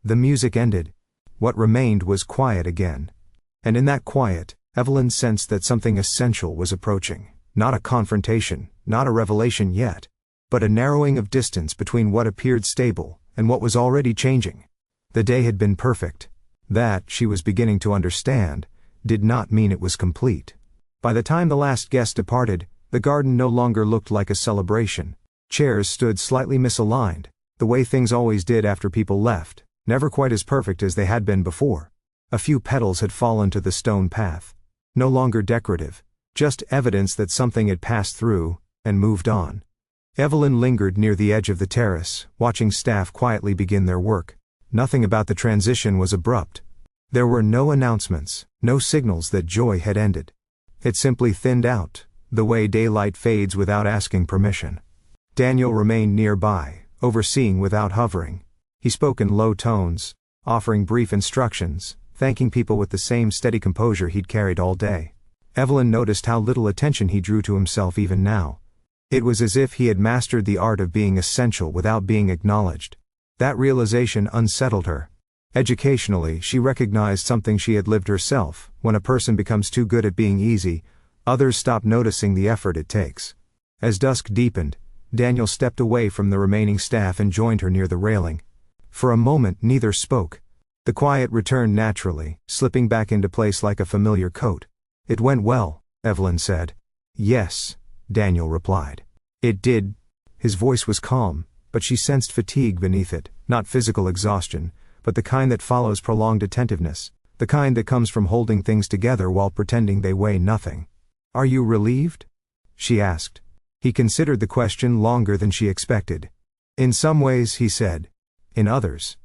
The music ended. What remained was quiet again. And in that quiet, Evelyn sensed that something essential was approaching. Not a confrontation, not a revelation yet, but a narrowing of distance between what appeared stable and what was already changing. The day had been perfect. That, she was beginning to understand, did not mean it was complete. By the time the last guest departed, The garden no longer looked like a celebration. Chairs stood slightly misaligned, the way things always did after people left, never quite as perfect as they had been before. A few petals had fallen to the stone path. No longer decorative, just evidence that something had passed through and moved on. Evelyn lingered near the edge of the terrace, watching staff quietly begin their work. Nothing about the transition was abrupt. There were no announcements, no signals that joy had ended. It simply thinned out, the way daylight fades without asking permission. Daniel remained nearby, overseeing without hovering. He spoke in low tones, offering brief instructions, thanking people with the same steady composure he'd carried all day. Evelyn noticed how little attention he drew to himself even now. It was as if he had mastered the art of being essential without being acknowledged. That realization unsettled her. Educationally, she recognized something she had lived herself: when a person becomes too good at being easy, others stop noticing the effort it takes. As dusk deepened, Daniel stepped away from the remaining staff and joined her near the railing. For a moment neither spoke. The quiet returned naturally, slipping back into place like a familiar coat. "It went well," Evelyn said. "Yes," Daniel replied. "It did." His voice was calm, but she sensed fatigue beneath it, not physical exhaustion, but the kind that follows prolonged attentiveness, the kind that comes from holding things together while pretending they weigh nothing. "Are you relieved?" she asked. He considered the question longer than she expected. "In some ways," he said. "In others.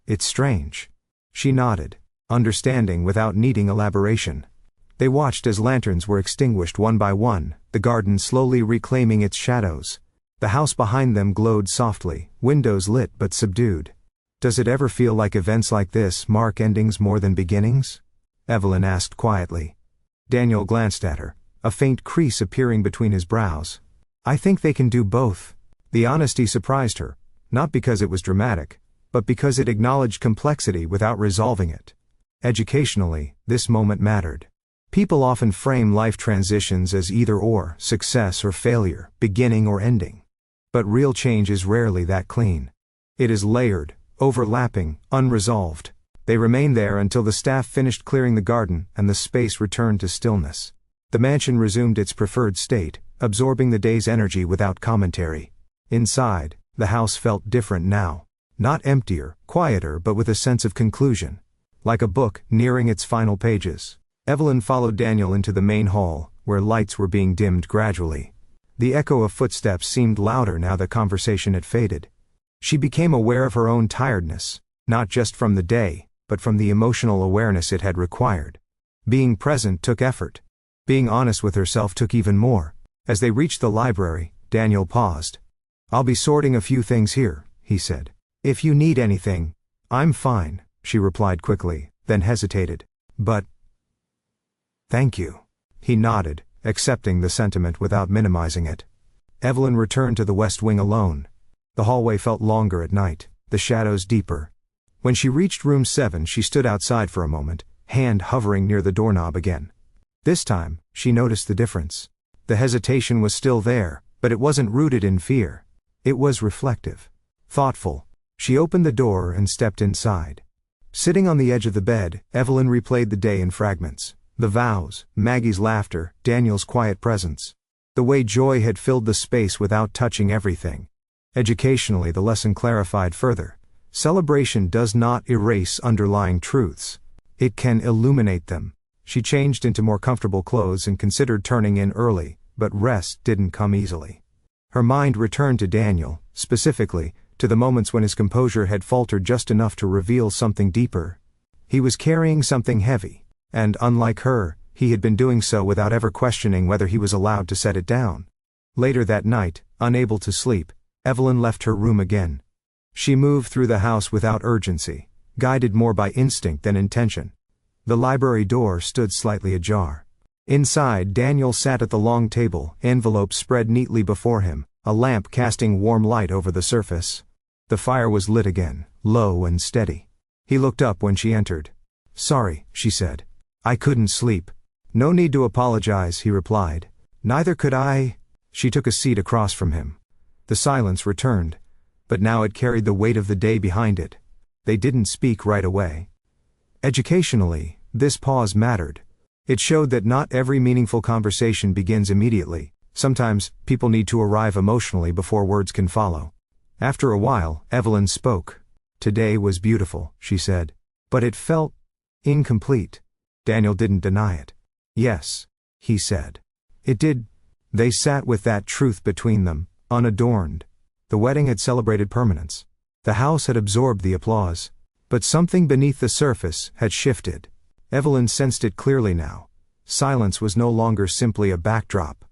It's strange." She nodded, understanding without needing elaboration. They watched as lanterns were extinguished one by one, the garden slowly reclaiming its shadows. The house behind them glowed softly, windows lit but subdued. "Does it ever feel like events like this mark endings more than beginnings?" Evelyn asked quietly. Daniel glanced at her, a faint crease appearing between his brows. "I think they can do both." The honesty surprised her, not because it was dramatic, but because it acknowledged complexity without resolving it. Educationally, this moment mattered. People often frame life transitions as either-or, success or failure, beginning or ending. But real change is rarely that clean. It is layered, overlapping, unresolved. They remained there until the staff finished clearing the garden and the space returned to stillness. The mansion resumed its preferred state, absorbing the day's energy without commentary. Inside, the house felt different now. Not emptier, quieter, but with a sense of conclusion. Like a book nearing its final pages. Evelyn followed Daniel into the main hall, where lights were being dimmed gradually. The echo of footsteps seemed louder now that conversation had faded. She became aware of her own tiredness, not just from the day, but from the emotional awareness it had required. Being present took effort. Being honest with herself took even more. As they reached the library, Daniel paused. "I'll be sorting a few things here," he said. "If you need anything." "I'm fine," she replied quickly, then hesitated. "But thank you." He nodded, accepting the sentiment without minimizing it. Evelyn returned to the West Wing alone. The hallway felt longer at night, the shadows deeper. When she reached room 7, she stood outside for a moment, hand hovering near the doorknob again. This time, she noticed the difference. The hesitation was still there, but it wasn't rooted in fear. It was reflective. Thoughtful. She opened the door and stepped inside. Sitting on the edge of the bed, Evelyn replayed the day in fragments. The vows, Maggie's laughter, Daniel's quiet presence. The way joy had filled the space without touching everything. Educationally, the lesson clarified further. Celebration does not erase underlying truths. It can illuminate them. She changed into more comfortable clothes and considered turning in early, but rest didn't come easily. Her mind returned to Daniel, specifically, to the moments when his composure had faltered just enough to reveal something deeper. He was carrying something heavy, and unlike her, he had been doing so without ever questioning whether he was allowed to set it down. Later that night, unable to sleep, Evelyn left her room again. She moved through the house without urgency, guided more by instinct than intention. The library door stood slightly ajar. Inside, Daniel sat at the long table, envelopes spread neatly before him, a lamp casting warm light over the surface. The fire was lit again, low and steady. He looked up when she entered. "Sorry," she said. "I couldn't sleep." "No need to apologize," he replied. "Neither could I." She took a seat across from him. The silence returned, but now it carried the weight of the day behind it. They didn't speak right away. Educationally, this pause mattered. It showed that not every meaningful conversation begins immediately. Sometimes, people need to arrive emotionally before words can follow. After a while, Evelyn spoke. "Today was beautiful," she said. "But it felt incomplete." Daniel didn't deny it. "Yes," he said. "It did." They sat with that truth between them, unadorned. The wedding had celebrated permanence. The house had absorbed the applause. But something beneath the surface had shifted. Evelyn sensed it clearly now. Silence was no longer simply a backdrop.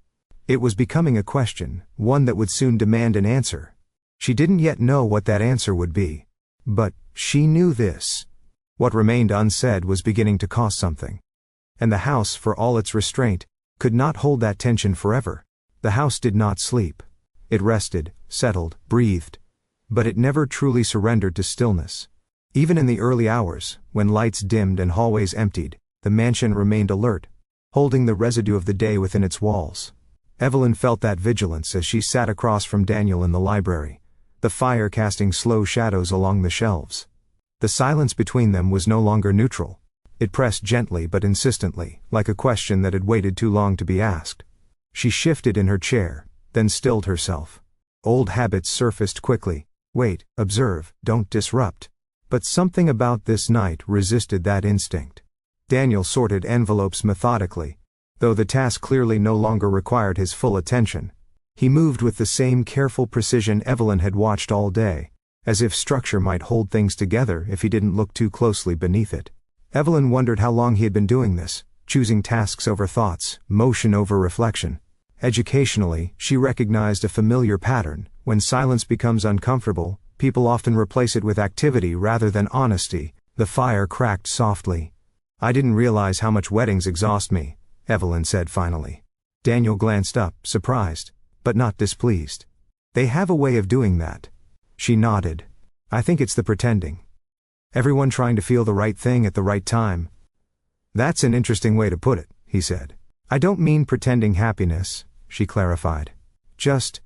It was becoming a question, one that would soon demand an answer. She didn't yet know what that answer would be. But she knew this. What remained unsaid was beginning to cost something. And the house, for all its restraint, could not hold that tension forever. The house did not sleep. It rested, settled, breathed. But it never truly surrendered to stillness. Even in the early hours, when lights dimmed and hallways emptied, the mansion remained alert, holding the residue of the day within its walls. Evelyn felt that vigilance as she sat across from Daniel in the library, the fire casting slow shadows along the shelves. The silence between them was no longer neutral. It pressed gently but insistently, like a question that had waited too long to be asked. She shifted in her chair, then stilled herself. Old habits surfaced quickly. Wait, observe, don't disrupt. But something about this night resisted that instinct. Daniel sorted envelopes methodically, though the task clearly no longer required his full attention. He moved with the same careful precision Evelyn had watched all day, as if structure might hold things together if he didn't look too closely beneath it. Evelyn wondered how long he had been doing this, choosing tasks over thoughts, motion over reflection. Educationally, she recognized a familiar pattern. When silence becomes uncomfortable, people often replace it with activity rather than honesty. The fire cracked softly. "I didn't realize how much weddings exhaust me," Evelyn said finally. Daniel glanced up, surprised, but not displeased. "They have a way of doing that." She nodded. "I think it's the pretending. Everyone trying to feel the right thing at the right time." "That's an interesting way to put it," he said. "I don't mean pretending happiness," she clarified. "Just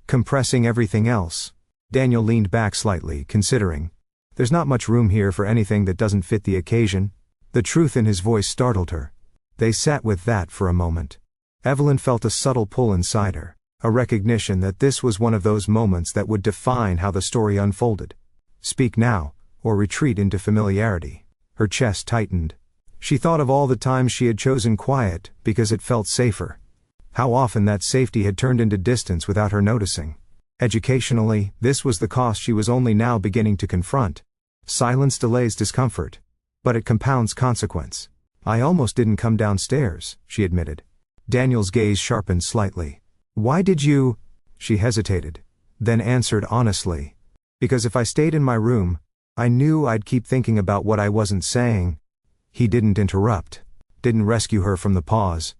compressing everything else." Daniel leaned back slightly, considering. "There's not much room here for anything that doesn't fit the occasion." The truth in his voice startled her. They sat with that for a moment. Evelyn felt a subtle pull inside her, a recognition that this was one of those moments that would define how the story unfolded. Speak now, or retreat into familiarity. Her chest tightened. She thought of all the times she had chosen quiet because it felt safer. How often that safety had turned into distance without her noticing. Educationally, this was the cost she was only now beginning to confront. Silence delays discomfort, but it compounds consequence. "I almost didn't come downstairs," she admitted. Daniel's gaze sharpened slightly. "Why did you?" She hesitated, then answered honestly. "Because if I stayed in my room, I knew I'd keep thinking about what I wasn't saying." He didn't interrupt, didn't rescue her from the pause.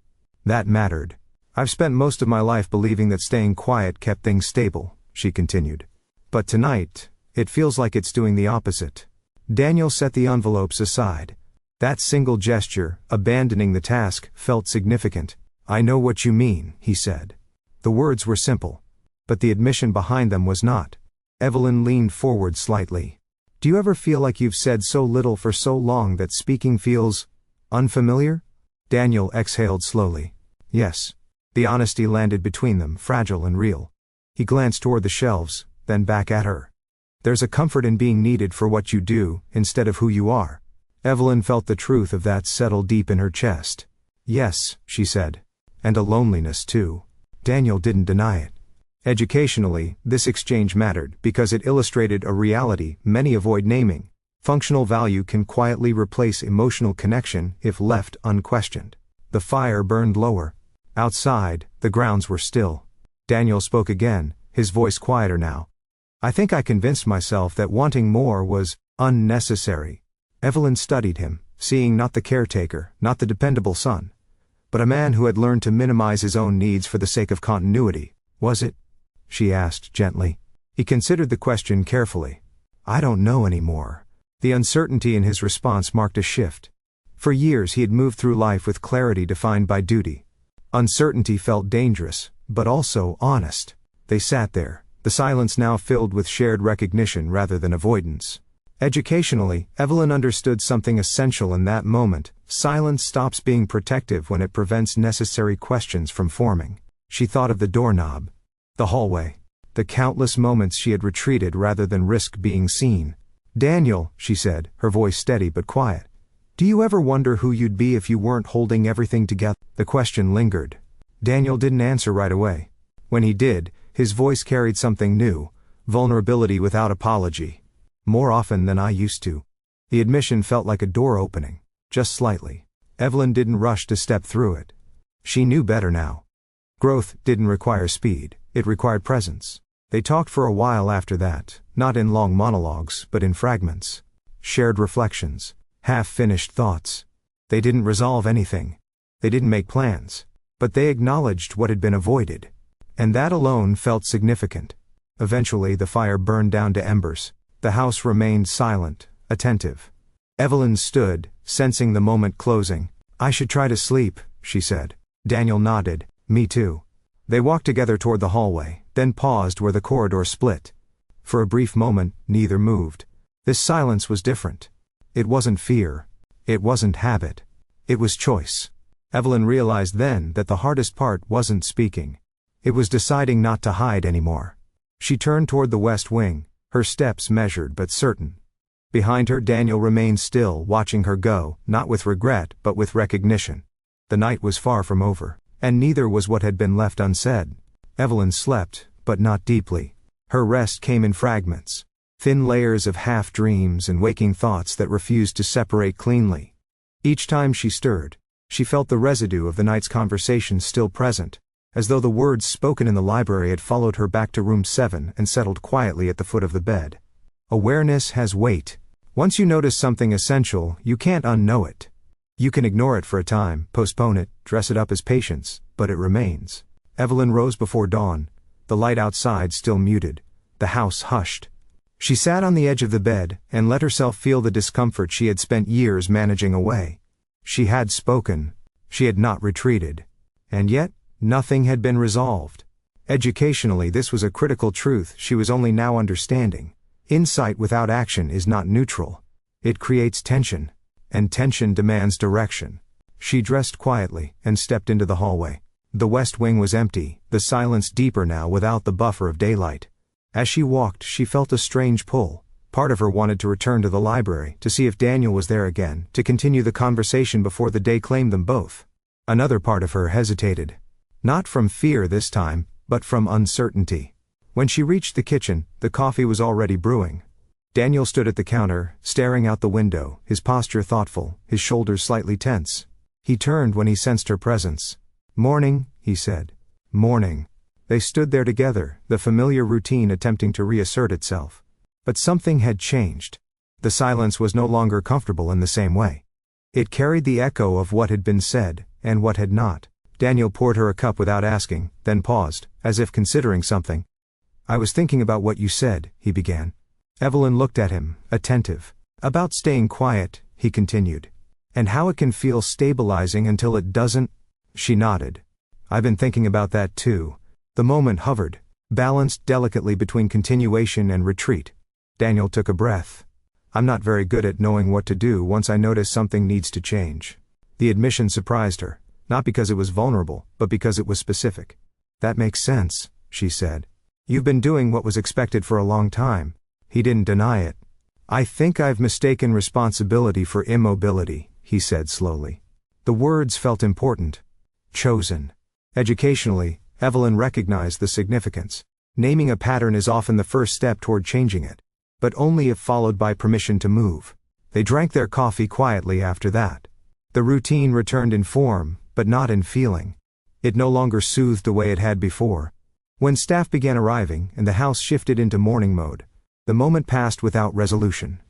That mattered. "I've spent most of my life believing that staying quiet kept things stable," she continued. "But tonight, it feels like it's doing the opposite." Daniel set the envelopes aside. That single gesture, abandoning the task, felt significant. "I know what you mean," he said. The words were simple, but the admission behind them was not. Evelyn leaned forward slightly. "Do you ever feel like you've said so little for so long that speaking feels unfamiliar?" Daniel exhaled slowly. "Yes." The honesty landed between them, fragile and real. He glanced toward the shelves, then back at her. "There's a comfort in being needed for what you do, instead of who you are." Evelyn felt the truth of that settle deep in her chest. "Yes," she said. "And a loneliness too." Daniel didn't deny it. Educationally, this exchange mattered because it illustrated a reality many avoid naming. Functional value can quietly replace emotional connection if left unquestioned. The fire burned lower. Outside, the grounds were still. Daniel spoke again, his voice quieter now. "I think I convinced myself that wanting more was unnecessary." Evelyn studied him, seeing not the caretaker, not the dependable son, but a man who had learned to minimize his own needs for the sake of continuity. "Was it?" she asked gently. He considered the question carefully. "I don't know anymore." The uncertainty in his response marked a shift. For years he had moved through life with clarity defined by duty. Uncertainty felt dangerous, but also honest. They sat there, the silence now filled with shared recognition rather than avoidance. Educationally, Evelyn understood something essential in that moment. Silence stops being protective when it prevents necessary questions from forming. She thought of the doorknob. The hallway. The countless moments she had retreated rather than risk being seen. "Daniel," she said, her voice steady but quiet. "Do you ever wonder who you'd be if you weren't holding everything together?" The question lingered. Daniel didn't answer right away. When he did, his voice carried something new, vulnerability without apology. "More often than I used to." The admission felt like a door opening, just slightly. Evelyn didn't rush to step through it. She knew better now. Growth didn't require speed, it required presence. They talked for a while after that, not in long monologues, but in fragments. Shared reflections, half-finished thoughts. They didn't resolve anything. They didn't make plans. But they acknowledged what had been avoided. And that alone felt significant. Eventually the fire burned down to embers. The house remained silent, attentive. Evelyn stood, sensing the moment closing. "I should try to sleep," she said. Daniel nodded. "Me too." They walked together toward the hallway, then paused where the corridor split. For a brief moment, neither moved. This silence was different. It wasn't fear. It wasn't habit. It was choice. Evelyn realized then that the hardest part wasn't speaking. It was deciding not to hide anymore. She turned toward the west wing, her steps measured but certain. Behind her, Daniel remained still, watching her go, not with regret but with recognition. The night was far from over, and neither was what had been left unsaid. Evelyn slept, but not deeply. Her rest came in fragments, thin layers of half-dreams and waking thoughts that refused to separate cleanly. Each time she stirred, she felt the residue of the night's conversation still present, as though the words spoken in the library had followed her back to room 7 and settled quietly at the foot of the bed. Awareness has weight. Once you notice something essential, you can't unknow it. You can ignore it for a time, postpone it, dress it up as patience, but it remains. Evelyn rose before dawn, the light outside still muted, the house hushed. She sat on the edge of the bed and let herself feel the discomfort she had spent years managing away. She had spoken. She had not retreated. And yet, nothing had been resolved. Educationally, this was a critical truth she was only now understanding. Insight without action is not neutral. It creates tension. And tension demands direction. She dressed quietly and stepped into the hallway. The west wing was empty, the silence deeper now without the buffer of daylight. As she walked, she felt a strange pull. Part of her wanted to return to the library, to see if Daniel was there again, to continue the conversation before the day claimed them both. Another part of her hesitated. Not from fear this time, but from uncertainty. When she reached the kitchen, the coffee was already brewing. Daniel stood at the counter, staring out the window, his posture thoughtful, his shoulders slightly tense. He turned when he sensed her presence. "Morning," he said. "Morning." They stood there together, the familiar routine attempting to reassert itself. But something had changed. The silence was no longer comfortable in the same way. It carried the echo of what had been said, and what had not. Daniel poured her a cup without asking, then paused, as if considering something. "I was thinking about what you said," he began. Evelyn looked at him, attentive. "About staying quiet," he continued. "And how it can feel stabilizing until it doesn't." She nodded. "I've been thinking about that too." The moment hovered, balanced delicately between continuation and retreat. Daniel took a breath. "I'm not very good at knowing what to do once I notice something needs to change." The admission surprised her, not because it was vulnerable, but because it was specific. "That makes sense," she said. "You've been doing what was expected for a long time." He didn't deny it. "I think I've mistaken responsibility for immobility," he said slowly. The words felt important. Chosen. Educationally, Evelyn recognized the significance. Naming a pattern is often the first step toward changing it. But only if followed by permission to move. They drank their coffee quietly after that. The routine returned in form, but not in feeling. It no longer soothed the way it had before. When staff began arriving and the house shifted into morning mode, the moment passed without resolution.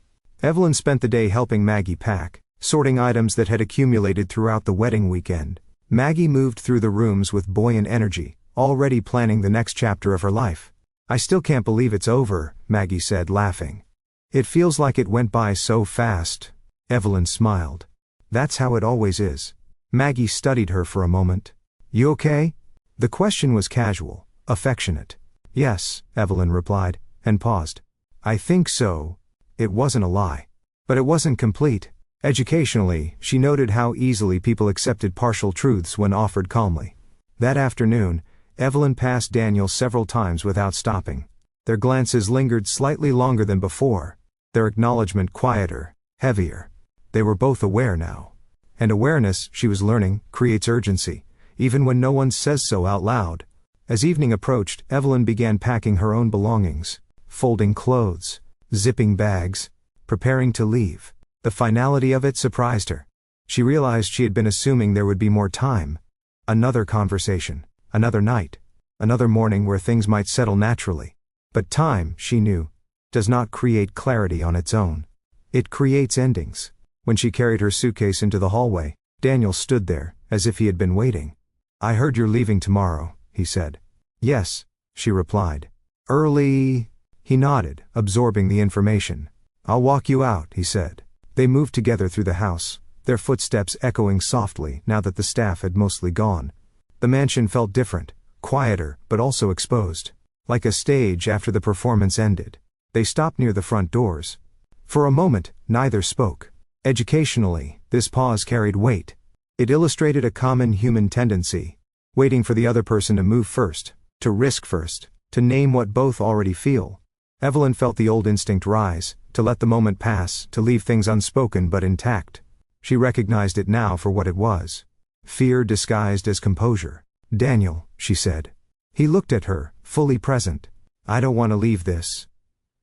Evelyn spent the day helping Maggie pack, sorting items that had accumulated throughout the wedding weekend. Maggie moved through the rooms with buoyant energy, already planning the next chapter of her life. "I still can't believe it's over," Maggie said, laughing. "It feels like it went by so fast." Evelyn smiled. "That's how it always is." Maggie studied her for a moment. "You okay?" The question was casual, affectionate. "Yes," Evelyn replied, and paused. "I think so." It wasn't a lie. But it wasn't complete. Educationally, she noted how easily people accepted partial truths when offered calmly. That afternoon, Evelyn passed Daniel several times without stopping. Their glances lingered slightly longer than before, their acknowledgement quieter, heavier. They were both aware now. And awareness, she was learning, creates urgency, even when no one says so out loud. As evening approached, Evelyn began packing her own belongings, folding clothes, zipping bags, preparing to leave. The finality of it surprised her. She realized she had been assuming there would be more time. Another conversation, another night, another morning where things might settle naturally. But time, she knew, does not create clarity on its own. It creates endings. When she carried her suitcase into the hallway, Daniel stood there, as if he had been waiting. "I heard you're leaving tomorrow," he said. "Yes," she replied. "Early?" He nodded, absorbing the information. "I'll walk you out," he said. They moved together through the house, their footsteps echoing softly now that the staff had mostly gone. The mansion felt different, quieter, but also exposed. Like a stage after the performance ended. They stopped near the front doors. For a moment, neither spoke. Educationally, this pause carried weight. It illustrated a common human tendency, waiting for the other person to move first, to risk first, to name what both already feel. Evelyn felt the old instinct rise, to let the moment pass, to leave things unspoken but intact. She recognized it now for what it was. Fear disguised as composure. "Daniel," she said. He looked at her, fully present. "I don't want to leave this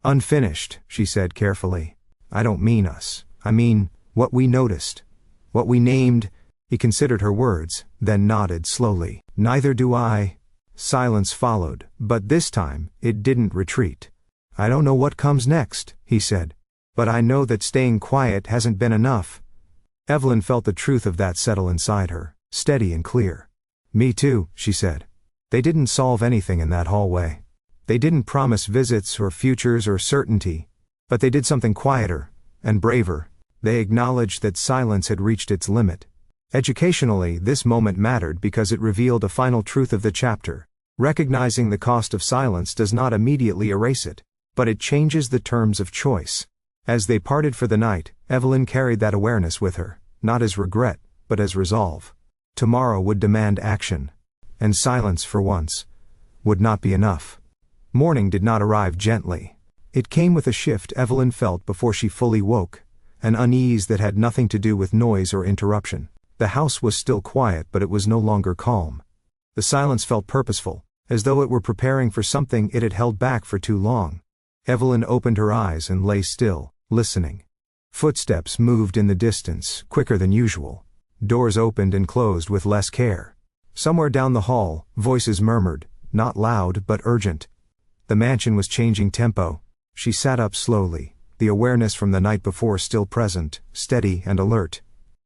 unfinished," she said carefully. "I don't mean us. I mean, what we noticed. What we named." He considered her words, then nodded slowly. "Neither do I." Silence followed, but this time, it didn't retreat. "I don't know what comes next," he said. "But I know that staying quiet hasn't been enough." Evelyn felt the truth of that settle inside her, steady and clear. "Me too," she said. They didn't solve anything in that hallway. They didn't promise visits or futures or certainty. But they did something quieter and braver. They acknowledged that silence had reached its limit. Educationally, this moment mattered because it revealed a final truth of the chapter. Recognizing the cost of silence does not immediately erase it, but it changes the terms of choice. As they parted for the night, Evelyn carried that awareness with her, not as regret, but as resolve. Tomorrow would demand action. And silence, for once, would not be enough. Morning did not arrive gently. It came with a shift Evelyn felt before she fully woke, an unease that had nothing to do with noise or interruption. The house was still quiet, but it was no longer calm. The silence felt purposeful, as though it were preparing for something it had held back for too long. Evelyn opened her eyes and lay still, listening. Footsteps moved in the distance, quicker than usual. Doors opened and closed with less care. Somewhere down the hall, voices murmured, not loud but urgent. The mansion was changing tempo. She sat up slowly, the awareness from the night before still present, steady and alert.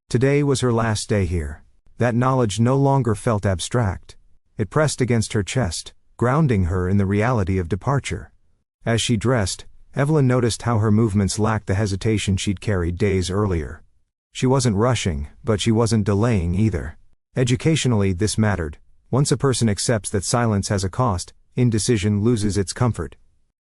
Today was her last day here. That knowledge no longer felt abstract. It pressed against her chest, grounding her in the reality of departure. As she dressed, Evelyn noticed how her movements lacked the hesitation she'd carried days earlier. She wasn't rushing, but she wasn't delaying either. Educationally, this mattered. Once a person accepts that silence has a cost, indecision loses its comfort.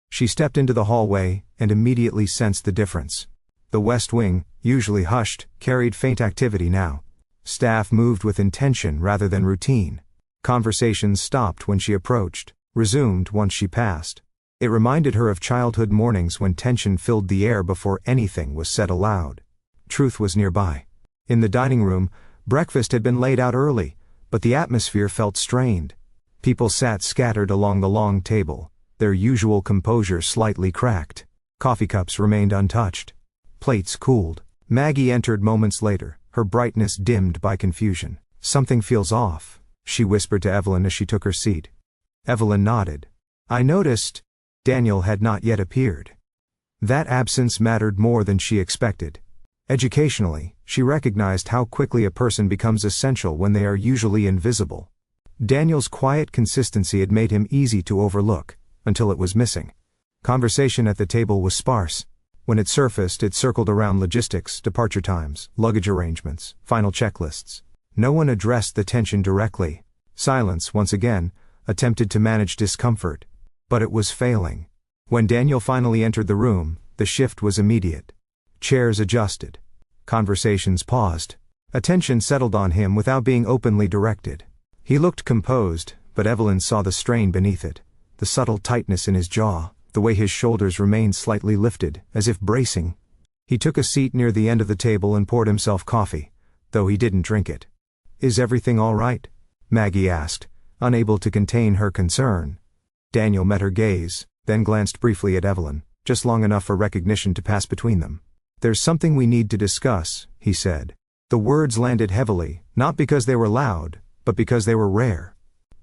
She stepped into the hallway and immediately sensed the difference. The West Wing, usually hushed, carried faint activity now. Staff moved with intention rather than routine. Conversations stopped when she approached, resumed once she passed. It reminded her of childhood mornings when tension filled the air before anything was said aloud. Truth was nearby. In the dining room, breakfast had been laid out early, but the atmosphere felt strained. People sat scattered along the long table, their usual composure slightly cracked. Coffee cups remained untouched. Plates cooled. Maggie entered moments later, her brightness dimmed by confusion. "Something feels off," she whispered to Evelyn as she took her seat. Evelyn nodded. "I noticed." Daniel had not yet appeared. That absence mattered more than she expected. Educationally, she recognized how quickly a person becomes essential when they are usually invisible. Daniel's quiet consistency had made him easy to overlook, until it was missing. Conversation at the table was sparse. When it surfaced, it circled around logistics, departure times, luggage arrangements, final checklists. No one addressed the tension directly. Silence, once again, attempted to manage discomfort. But it was failing. When Daniel finally entered the room, the shift was immediate. Chairs adjusted. Conversations paused. Attention settled on him without being openly directed. He looked composed, but Evelyn saw the strain beneath it, the subtle tightness in his jaw, the way his shoulders remained slightly lifted, as if bracing. He took a seat near the end of the table and poured himself coffee, though he didn't drink it. "Is everything all right?" Maggie asked, unable to contain her concern. Daniel met her gaze, then glanced briefly at Evelyn, just long enough for recognition to pass between them. "There's something we need to discuss," he said. The words landed heavily, not because they were loud, but because they were rare.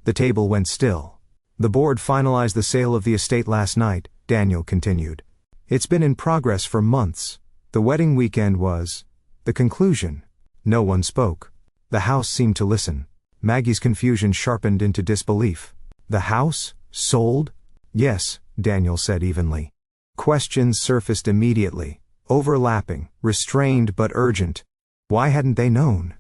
The table went still. "The board finalized the sale of the estate last night," Daniel continued. "It's been in progress for months. The wedding weekend was the conclusion." No one spoke. The house seemed to listen. Maggie's confusion sharpened into disbelief. "The house? Sold?" "Yes," Daniel said evenly. Questions surfaced immediately, overlapping, restrained but urgent. Why hadn't they known?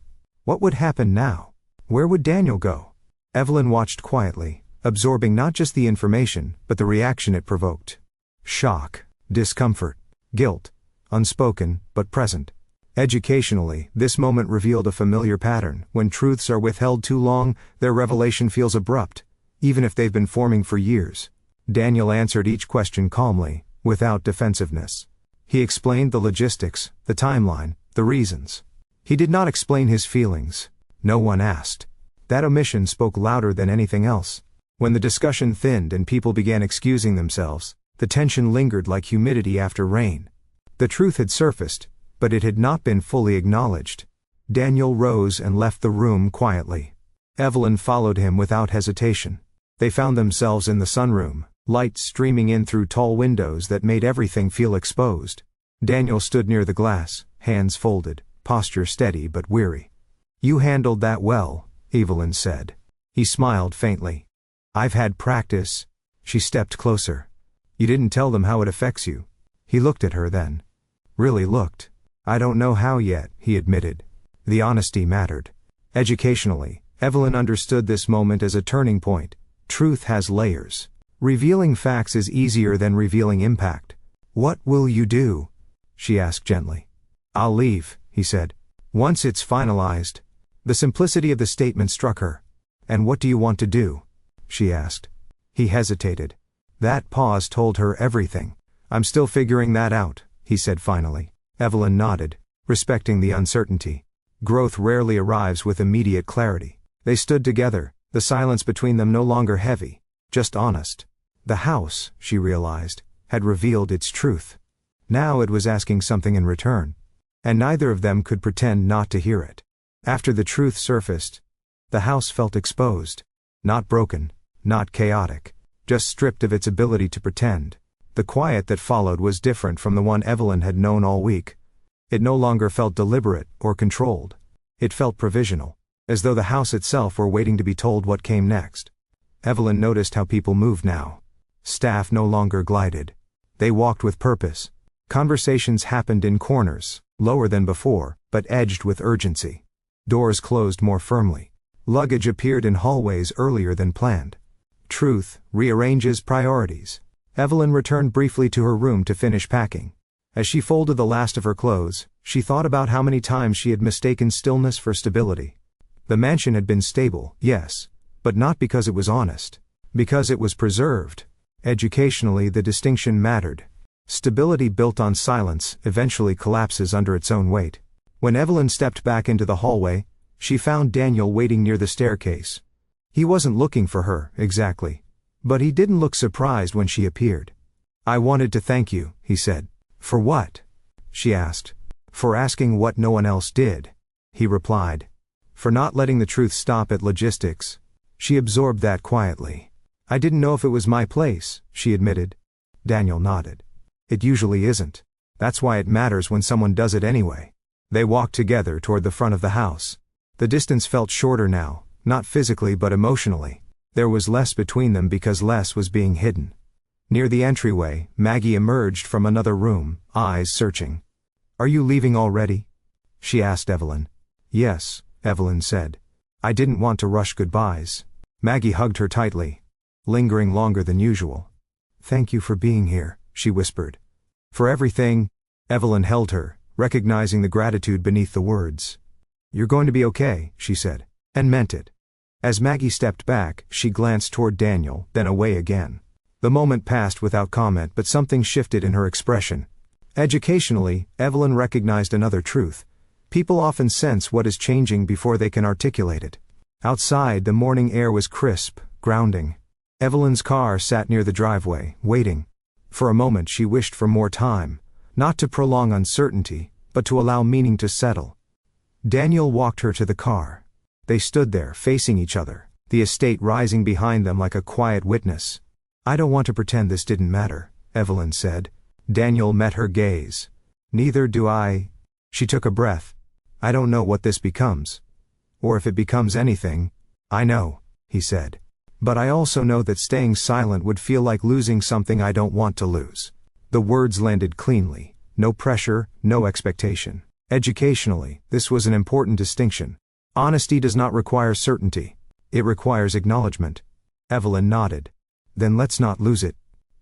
What would happen now? Where would Daniel go? Evelyn watched quietly, absorbing not just the information, but the reaction it provoked. Shock, discomfort, guilt, unspoken, but present. Educationally, this moment revealed a familiar pattern. When truths are withheld too long, their revelation feels abrupt, even if they've been forming for years. Daniel answered each question calmly, without defensiveness. He explained the logistics, the timeline, the reasons. He did not explain his feelings. No one asked. That omission spoke louder than anything else. When the discussion thinned and people began excusing themselves, the tension lingered like humidity after rain. The truth had surfaced, but it had not been fully acknowledged. Daniel rose and left the room quietly. Evelyn followed him without hesitation. They found themselves in the sunroom, light streaming in through tall windows that made everything feel exposed. Daniel stood near the glass, hands folded, posture steady but weary. "You handled that well," Evelyn said. He smiled faintly. "I've had practice." She stepped closer. "You didn't tell them how it affects you." He looked at her then. Really looked. "I don't know how yet," he admitted. The honesty mattered. Educationally, Evelyn understood this moment as a turning point. Truth has layers. Revealing facts is easier than revealing impact. "What will you do?" she asked gently. "I'll leave," he said. "Once it's finalized." The simplicity of the statement struck her. "And what do you want to do?" she asked. He hesitated. That pause told her everything. "I'm still figuring that out," he said finally. Evelyn nodded, respecting the uncertainty. Growth rarely arrives with immediate clarity. They stood together, the silence between them no longer heavy, just honest. The house, she realized, had revealed its truth. Now it was asking something in return. And neither of them could pretend not to hear it. After the truth surfaced, the house felt exposed. Not broken, not chaotic, just stripped of its ability to pretend. The quiet that followed was different from the one Evelyn had known all week. It no longer felt deliberate or controlled. It felt provisional, as though the house itself were waiting to be told what came next. Evelyn noticed how people moved now. Staff no longer glided. They walked with purpose. Conversations happened in corners, lower than before, but edged with urgency. Doors closed more firmly. Luggage appeared in hallways earlier than planned. Truth rearranges priorities. Evelyn returned briefly to her room to finish packing. As she folded the last of her clothes, she thought about how many times she had mistaken stillness for stability. The mansion had been stable, yes, but not because it was honest. Because it was preserved. Educationally, the distinction mattered. Stability built on silence eventually collapses under its own weight. When Evelyn stepped back into the hallway, she found Daniel waiting near the staircase. He wasn't looking for her, exactly. But he didn't look surprised when she appeared. "I wanted to thank you," he said. "For what?" she asked. "For asking what no one else did," he replied. "For not letting the truth stop at logistics." She absorbed that quietly. "I didn't know if it was my place," she admitted. Daniel nodded. "It usually isn't. That's why it matters when someone does it anyway." They walked together toward the front of the house. The distance felt shorter now, not physically but emotionally. There was less between them because less was being hidden. Near the entryway, Maggie emerged from another room, eyes searching. "Are you leaving already?" she asked Evelyn. "Yes," Evelyn said. "I didn't want to rush goodbyes." Maggie hugged her tightly, lingering longer than usual. "Thank you for being here," she whispered. "For everything." Evelyn held her, recognizing the gratitude beneath the words. "You're going to be okay," she said, and meant it. As Maggie stepped back, she glanced toward Daniel, then away again. The moment passed without comment, but something shifted in her expression. Educationally, Evelyn recognized another truth. People often sense what is changing before they can articulate it. Outside, the morning air was crisp, grounding. Evelyn's car sat near the driveway, waiting. For a moment she wished for more time, not to prolong uncertainty, but to allow meaning to settle. Daniel walked her to the car. They stood there, facing each other, the estate rising behind them like a quiet witness. "I don't want to pretend this didn't matter," Evelyn said. Daniel met her gaze. "Neither do I." She took a breath. "I don't know what this becomes. Or if it becomes anything." "I know," he said. "But I also know that staying silent would feel like losing something I don't want to lose." The words landed cleanly. No pressure, no expectation. Educationally, this was an important distinction. Honesty does not require certainty. It requires acknowledgement. Evelyn nodded. "Then let's not lose it."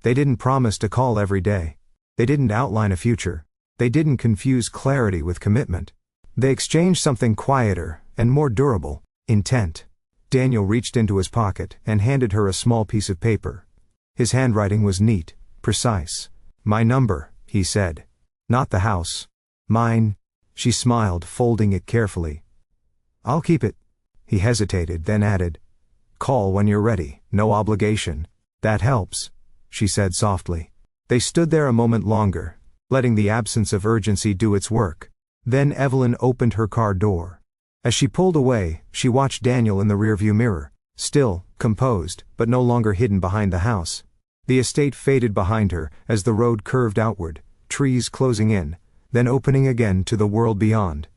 They didn't promise to call every day. They didn't outline a future. They didn't confuse clarity with commitment. They exchanged something quieter and more durable: intent. Daniel reached into his pocket and handed her a small piece of paper. His handwriting was neat, precise. "My number," he said. "Not the house. Mine." She smiled, folding it carefully. "I'll keep it." He hesitated, then added, "Call when you're ready, no obligation." "That helps," she said softly. They stood there a moment longer, letting the absence of urgency do its work. Then Evelyn opened her car door. As she pulled away, she watched Daniel in the rearview mirror, still, composed, but no longer hidden behind the house. The estate faded behind her as the road curved outward, trees closing in, then opening again to the world beyond.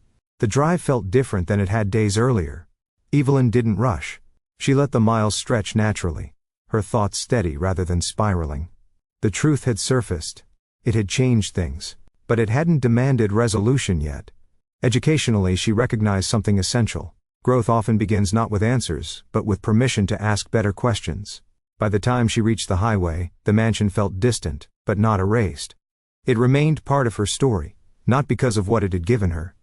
The drive felt different than it had days earlier. Evelyn didn't rush. She let the miles stretch naturally, her thoughts steady rather than spiraling. The truth had surfaced. It had changed things, but it hadn't demanded resolution yet. Educationally, she recognized something essential. Growth often begins not with answers, but with permission to ask better questions. By the time she reached the highway, the mansion felt distant, but not erased. It remained part of her story, not because of what it had given her,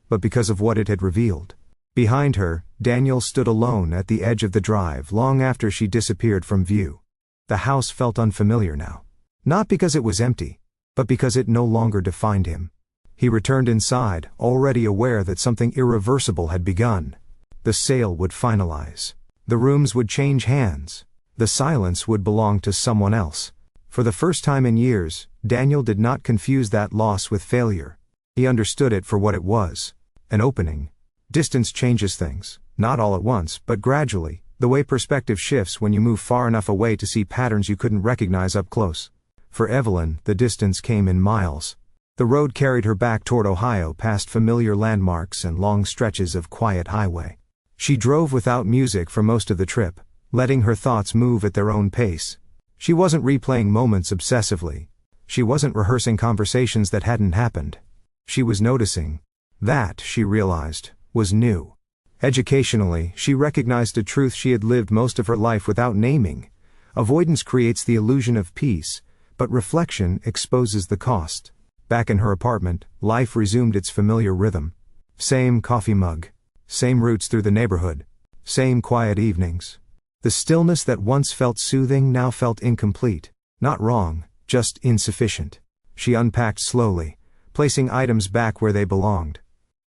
but because of what it had revealed. Behind her, Daniel stood alone at the edge of the drive long after she disappeared from view. The house felt unfamiliar now. Not because it was empty, but because it no longer defined him. He returned inside, already aware that something irreversible had begun. The sale would finalize. The rooms would change hands. The silence would belong to someone else. For the first time in years, Daniel did not confuse that loss with failure. He understood it for what it was: an opening. Distance changes things, not all at once, but gradually, the way perspective shifts when you move far enough away to see patterns you couldn't recognize up close. For Evelyn, the distance came in miles. The road carried her back toward Ohio, past familiar landmarks and long stretches of quiet highway. She drove without music for most of the trip, letting her thoughts move at their own pace. She wasn't replaying moments obsessively. She wasn't rehearsing conversations that hadn't happened. She was noticing. That, she realized, was new. Educationally, she recognized a truth she had lived most of her life without naming. Avoidance creates the illusion of peace, but reflection exposes the cost. Back in her apartment, life resumed its familiar rhythm. Same coffee mug. Same routes through the neighborhood. Same quiet evenings. The stillness that once felt soothing now felt incomplete. Not wrong, just insufficient. She unpacked slowly, placing items back where they belonged.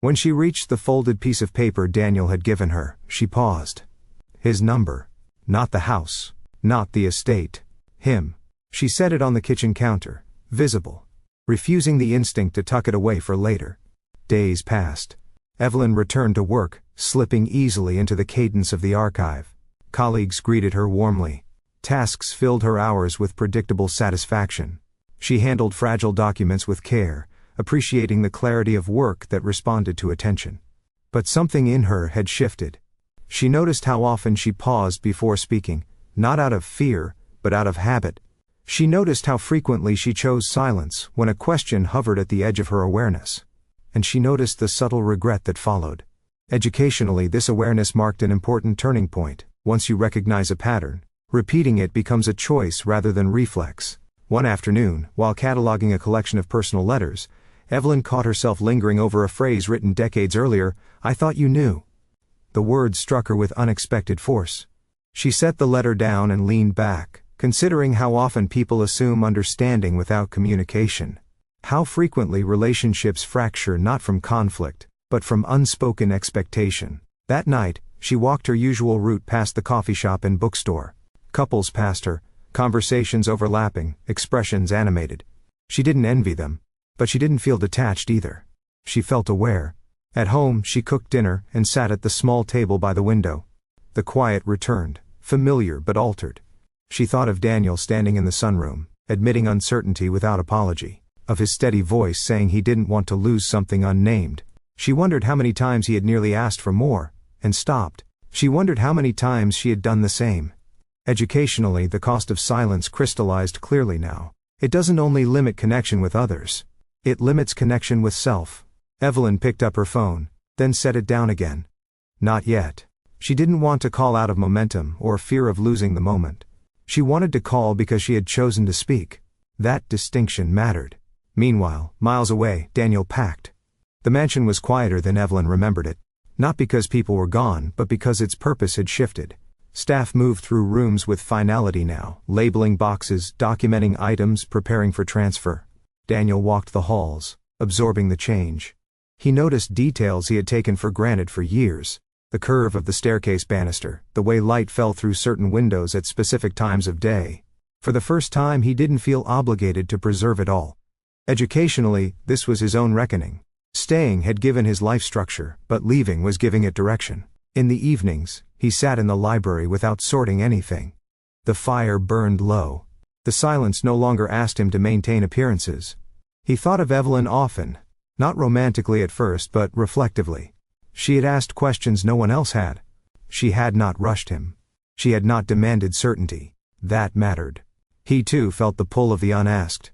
When she reached the folded piece of paper Daniel had given her, she paused. His number. Not the house. Not the estate. Him. She set it on the kitchen counter, visible, refusing the instinct to tuck it away for later. Days passed. Evelyn returned to work, slipping easily into the cadence of the archive. Colleagues greeted her warmly. Tasks filled her hours with predictable satisfaction. She handled fragile documents with care, appreciating the clarity of work that responded to attention. But something in her had shifted. She noticed how often she paused before speaking, not out of fear, but out of habit. She noticed how frequently she chose silence when a question hovered at the edge of her awareness. And she noticed the subtle regret that followed. Educationally, this awareness marked an important turning point. Once you recognize a pattern, repeating it becomes a choice rather than reflex. One afternoon, while cataloging a collection of personal letters, Evelyn caught herself lingering over a phrase written decades earlier: "I thought you knew." The words struck her with unexpected force. She set the letter down and leaned back, considering how often people assume understanding without communication. How frequently relationships fracture not from conflict, but from unspoken expectation. That night, she walked her usual route past the coffee shop and bookstore. Couples passed her, conversations overlapping, expressions animated. She didn't envy them, but she didn't feel detached either. She felt aware. At home, she cooked dinner and sat at the small table by the window. The quiet returned, familiar but altered. She thought of Daniel standing in the sunroom, admitting uncertainty without apology, of his steady voice saying he didn't want to lose something unnamed. She wondered how many times he had nearly asked for more, and stopped. She wondered how many times she had done the same. Educationally, the cost of silence crystallized clearly now. It doesn't only limit connection with others. It limits connection with self. Evelyn picked up her phone, then set it down again. Not yet. She didn't want to call out of momentum or fear of losing the moment. She wanted to call because she had chosen to speak. That distinction mattered. Meanwhile, miles away, Daniel packed. The mansion was quieter than Evelyn remembered it. Not because people were gone, but because its purpose had shifted. Staff moved through rooms with finality now, labeling boxes, documenting items, preparing for transfer. Daniel walked the halls, absorbing the change. He noticed details he had taken for granted for years. The curve of the staircase banister, the way light fell through certain windows at specific times of day. For the first time, he didn't feel obligated to preserve it all. Educationally, this was his own reckoning. Staying had given his life structure, but leaving was giving it direction. In the evenings, he sat in the library without sorting anything. The fire burned low. The silence no longer asked him to maintain appearances. He thought of Evelyn often. Not romantically at first, but reflectively. She had asked questions no one else had. She had not rushed him. She had not demanded certainty. That mattered. He too felt the pull of the unasked.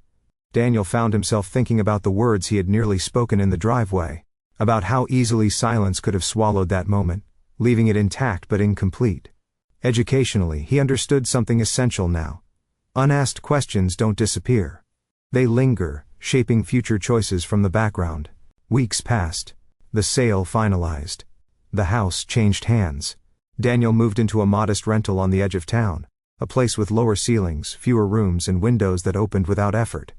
Daniel found himself thinking about the words he had nearly spoken in the driveway. About how easily silence could have swallowed that moment, leaving it intact but incomplete. Educationally, he understood something essential now. Unasked questions don't disappear. They linger, shaping future choices from the background. Weeks passed. The sale finalized. The house changed hands. Daniel moved into a modest rental on the edge of town, a place with lower ceilings, fewer rooms, and windows that opened without effort.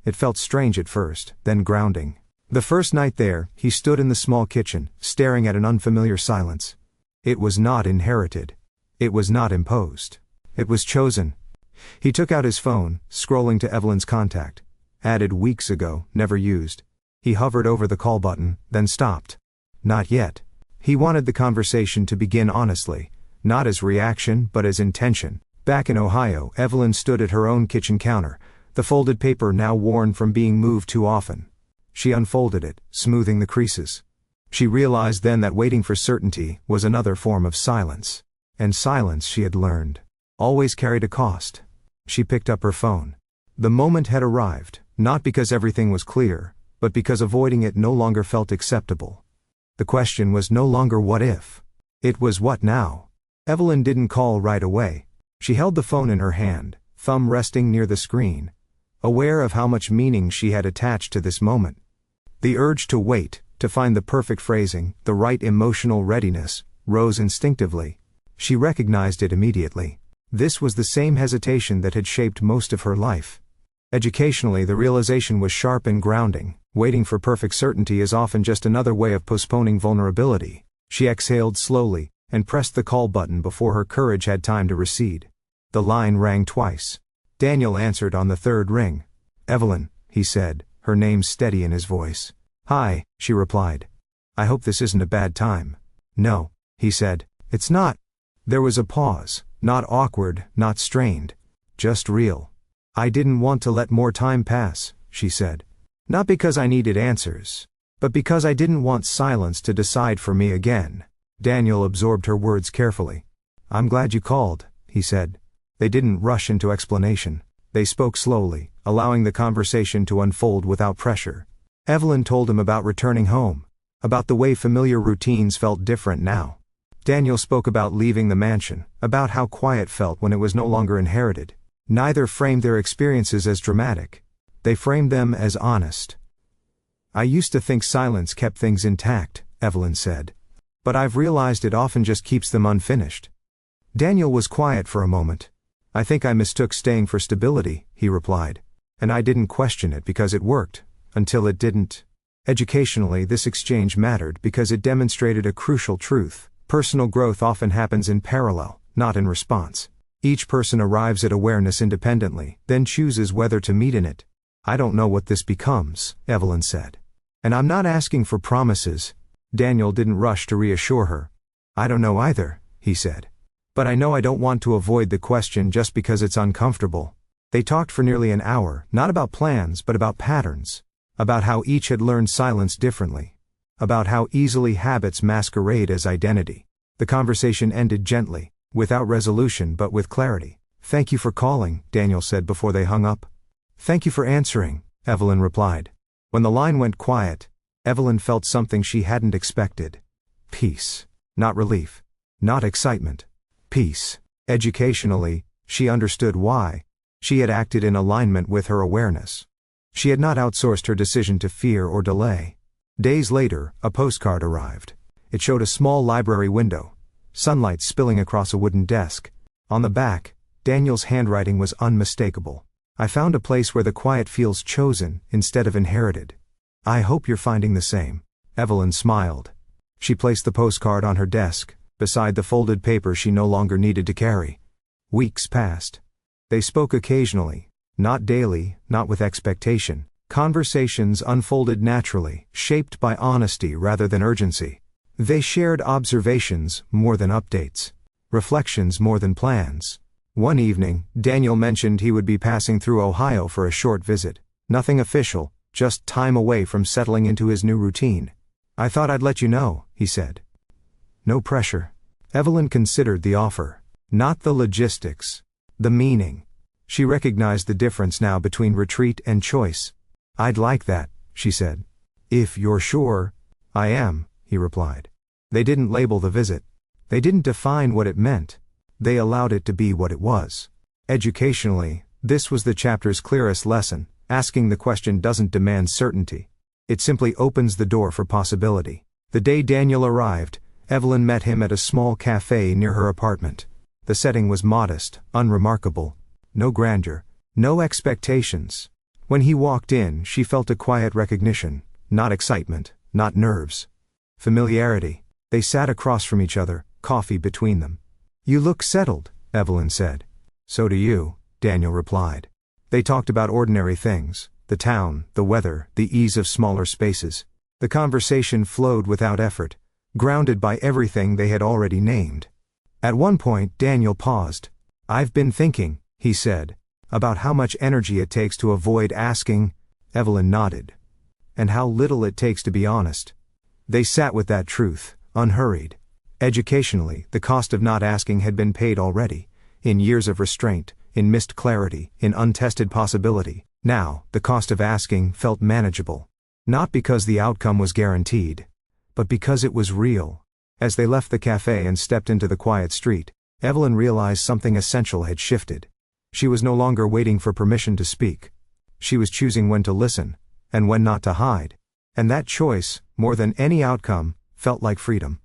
It felt strange at first, then grounding. The first night there, he stood in the small kitchen, staring at an unfamiliar silence. It was not inherited. It was not imposed. It was chosen. He took out his phone, scrolling to Evelyn's contact. Added weeks ago, never used. He hovered over the call button, then stopped. Not yet. He wanted the conversation to begin honestly, not as reaction but as intention. Back in Ohio, Evelyn stood at her own kitchen counter, the folded paper now worn from being moved too often. She unfolded it, smoothing the creases. She realized then that waiting for certainty was another form of silence. And silence, she had learned, always carried a cost. She picked up her phone. The moment had arrived, not because everything was clear, but because avoiding it no longer felt acceptable. The question was no longer what if. It was what now. Evelyn didn't call right away. She held the phone in her hand, thumb resting near the screen, aware of how much meaning she had attached to this moment. The urge to wait, to find the perfect phrasing, the right emotional readiness, rose instinctively. She recognized it immediately. This was the same hesitation that had shaped most of her life. Educationally, the realization was sharp and grounding. Waiting for perfect certainty is often just another way of postponing vulnerability. She exhaled slowly, and pressed the call button before her courage had time to recede. The line rang twice. Daniel answered on the third ring. "Evelyn," he said, her name steady in his voice. "Hi," she replied. "I hope this isn't a bad time." "No," he said. "It's not." There was a pause, not awkward, not strained. Just real. "I didn't want to let more time pass," she said. "Not because I needed answers, but because I didn't want silence to decide for me again." Daniel absorbed her words carefully. "I'm glad you called," he said. They didn't rush into explanation. They spoke slowly, allowing the conversation to unfold without pressure. Evelyn told him about returning home, about the way familiar routines felt different now. Daniel spoke about leaving the mansion, about how quiet felt when it was no longer inherited. Neither framed their experiences as dramatic. They framed them as honest. "I used to think silence kept things intact," Evelyn said. But I've realized it often just keeps them unfinished. Daniel was quiet for a moment. I think I mistook staying for stability, he replied. And I didn't question it because it worked, until it didn't. Educationally, this exchange mattered because it demonstrated a crucial truth. Personal growth often happens in parallel, not in response. Each person arrives at awareness independently, then chooses whether to meet in it. I don't know what this becomes, Evelyn said. And I'm not asking for promises. Daniel didn't rush to reassure her. I don't know either, he said. But I know I don't want to avoid the question just because it's uncomfortable. They talked for nearly an hour, not about plans but about patterns. About how each had learned silence differently. About how easily habits masquerade as identity. The conversation ended gently, without resolution but with clarity. Thank you for calling, Daniel said before they hung up. Thank you for answering, Evelyn replied. When the line went quiet, Evelyn felt something she hadn't expected. Peace. Not relief. Not excitement. Peace. Educationally, she understood why. She had acted in alignment with her awareness. She had not outsourced her decision to fear or delay. Days later, a postcard arrived. It showed a small library window, sunlight spilling across a wooden desk. On the back, Daniel's handwriting was unmistakable. I found a place where the quiet feels chosen instead of inherited. I hope you're finding the same. Evelyn smiled. She placed the postcard on her desk, beside the folded paper she no longer needed to carry. Weeks passed. They spoke occasionally, not daily, not with expectation. Conversations unfolded naturally, shaped by honesty rather than urgency. They shared observations more than updates, reflections more than plans. One evening, Daniel mentioned he would be passing through Ohio for a short visit. Nothing official, just time away from settling into his new routine. I thought I'd let you know, he said. No pressure. Evelyn considered the offer. Not the logistics. The meaning. She recognized the difference now between retreat and choice. I'd like that, she said. If you're sure. I am, he replied. They didn't label the visit. They didn't define what it meant. They allowed it to be what it was. Educationally, this was the chapter's clearest lesson. Asking the question doesn't demand certainty. It simply opens the door for possibility. The day Daniel arrived, Evelyn met him at a small cafe near her apartment. The setting was modest, unremarkable. No grandeur. No expectations. When he walked in, she felt a quiet recognition. Not excitement, not nerves. Familiarity. They sat across from each other, coffee between them. You look settled, Evelyn said. So do you, Daniel replied. They talked about ordinary things. The town, the weather, the ease of smaller spaces. The conversation flowed without effort, grounded by everything they had already named. At one point, Daniel paused. I've been thinking, he said, about how much energy it takes to avoid asking. Evelyn nodded. And how little it takes to be honest. They sat with that truth, unhurried. Educationally, the cost of not asking had been paid already, in years of restraint, in missed clarity, in untested possibility. Now, the cost of asking felt manageable. Not because the outcome was guaranteed, but because it was real. As they left the cafe and stepped into the quiet street, Evelyn realized something essential had shifted. She was no longer waiting for permission to speak. She was choosing when to listen, and when not to hide. And that choice, more than any outcome, felt like freedom.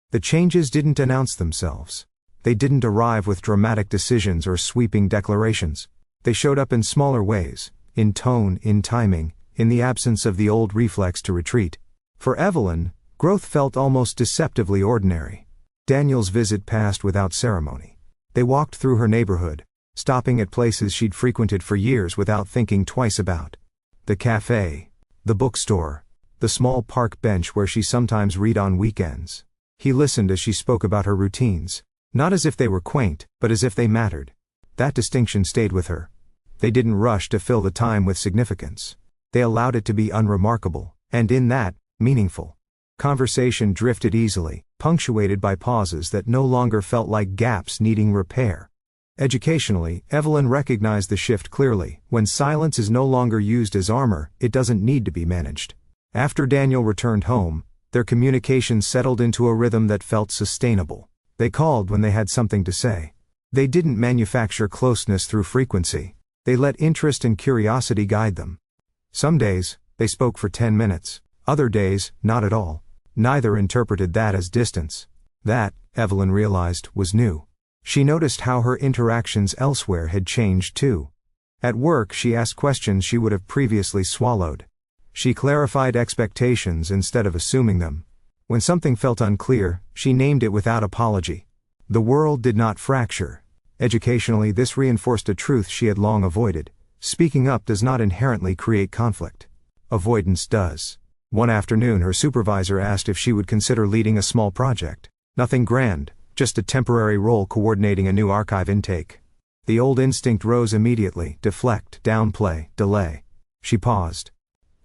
The changes didn't announce themselves. They didn't arrive with dramatic decisions or sweeping declarations. They showed up in smaller ways, in tone, in timing, in the absence of the old reflex to retreat. For Evelyn, growth felt almost deceptively ordinary. Daniel's visit passed without ceremony. They walked through her neighborhood, stopping at places she'd frequented for years without thinking twice about. The cafe, the bookstore, the small park bench where she sometimes read on weekends. He listened as she spoke about her routines, not as if they were quaint, but as if they mattered. That distinction stayed with her. They didn't rush to fill the time with significance. They allowed it to be unremarkable, and in that, meaningful. Conversation drifted easily, punctuated by pauses that no longer felt like gaps needing repair. Educationally, Evelyn recognized the shift clearly. When silence is no longer used as armor, it doesn't need to be managed. After Daniel returned home, their communication settled into a rhythm that felt sustainable. They called when they had something to say. They didn't manufacture closeness through frequency. They let interest and curiosity guide them. Some days, they spoke for 10 minutes. Other days, not at all. Neither interpreted that as distance. That, Evelyn realized, was new. She noticed how her interactions elsewhere had changed too. At work she asked questions she would have previously swallowed. She clarified expectations instead of assuming them. When something felt unclear, she named it without apology. The world did not fracture. Educationally, this reinforced a truth she had long avoided. Speaking up does not inherently create conflict. Avoidance does. One afternoon her supervisor asked if she would consider leading a small project. Nothing grand, just a temporary role coordinating a new archive intake. The old instinct rose immediately: deflect, downplay, delay. She paused.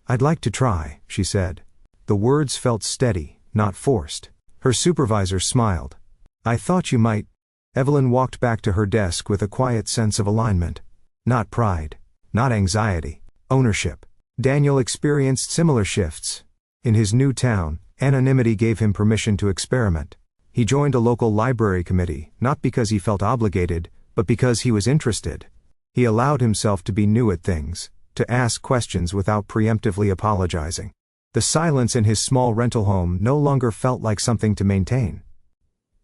"I'd like to try," she said. The words felt steady, not forced. Her supervisor smiled. "I thought you might." Evelyn walked back to her desk with a quiet sense of alignment. Not pride. Not anxiety. Ownership. Daniel experienced similar shifts. In his new town, anonymity gave him permission to experiment. He joined a local library committee, not because he felt obligated, but because he was interested. He allowed himself to be new at things, to ask questions without preemptively apologizing. The silence in his small rental home no longer felt like something to maintain.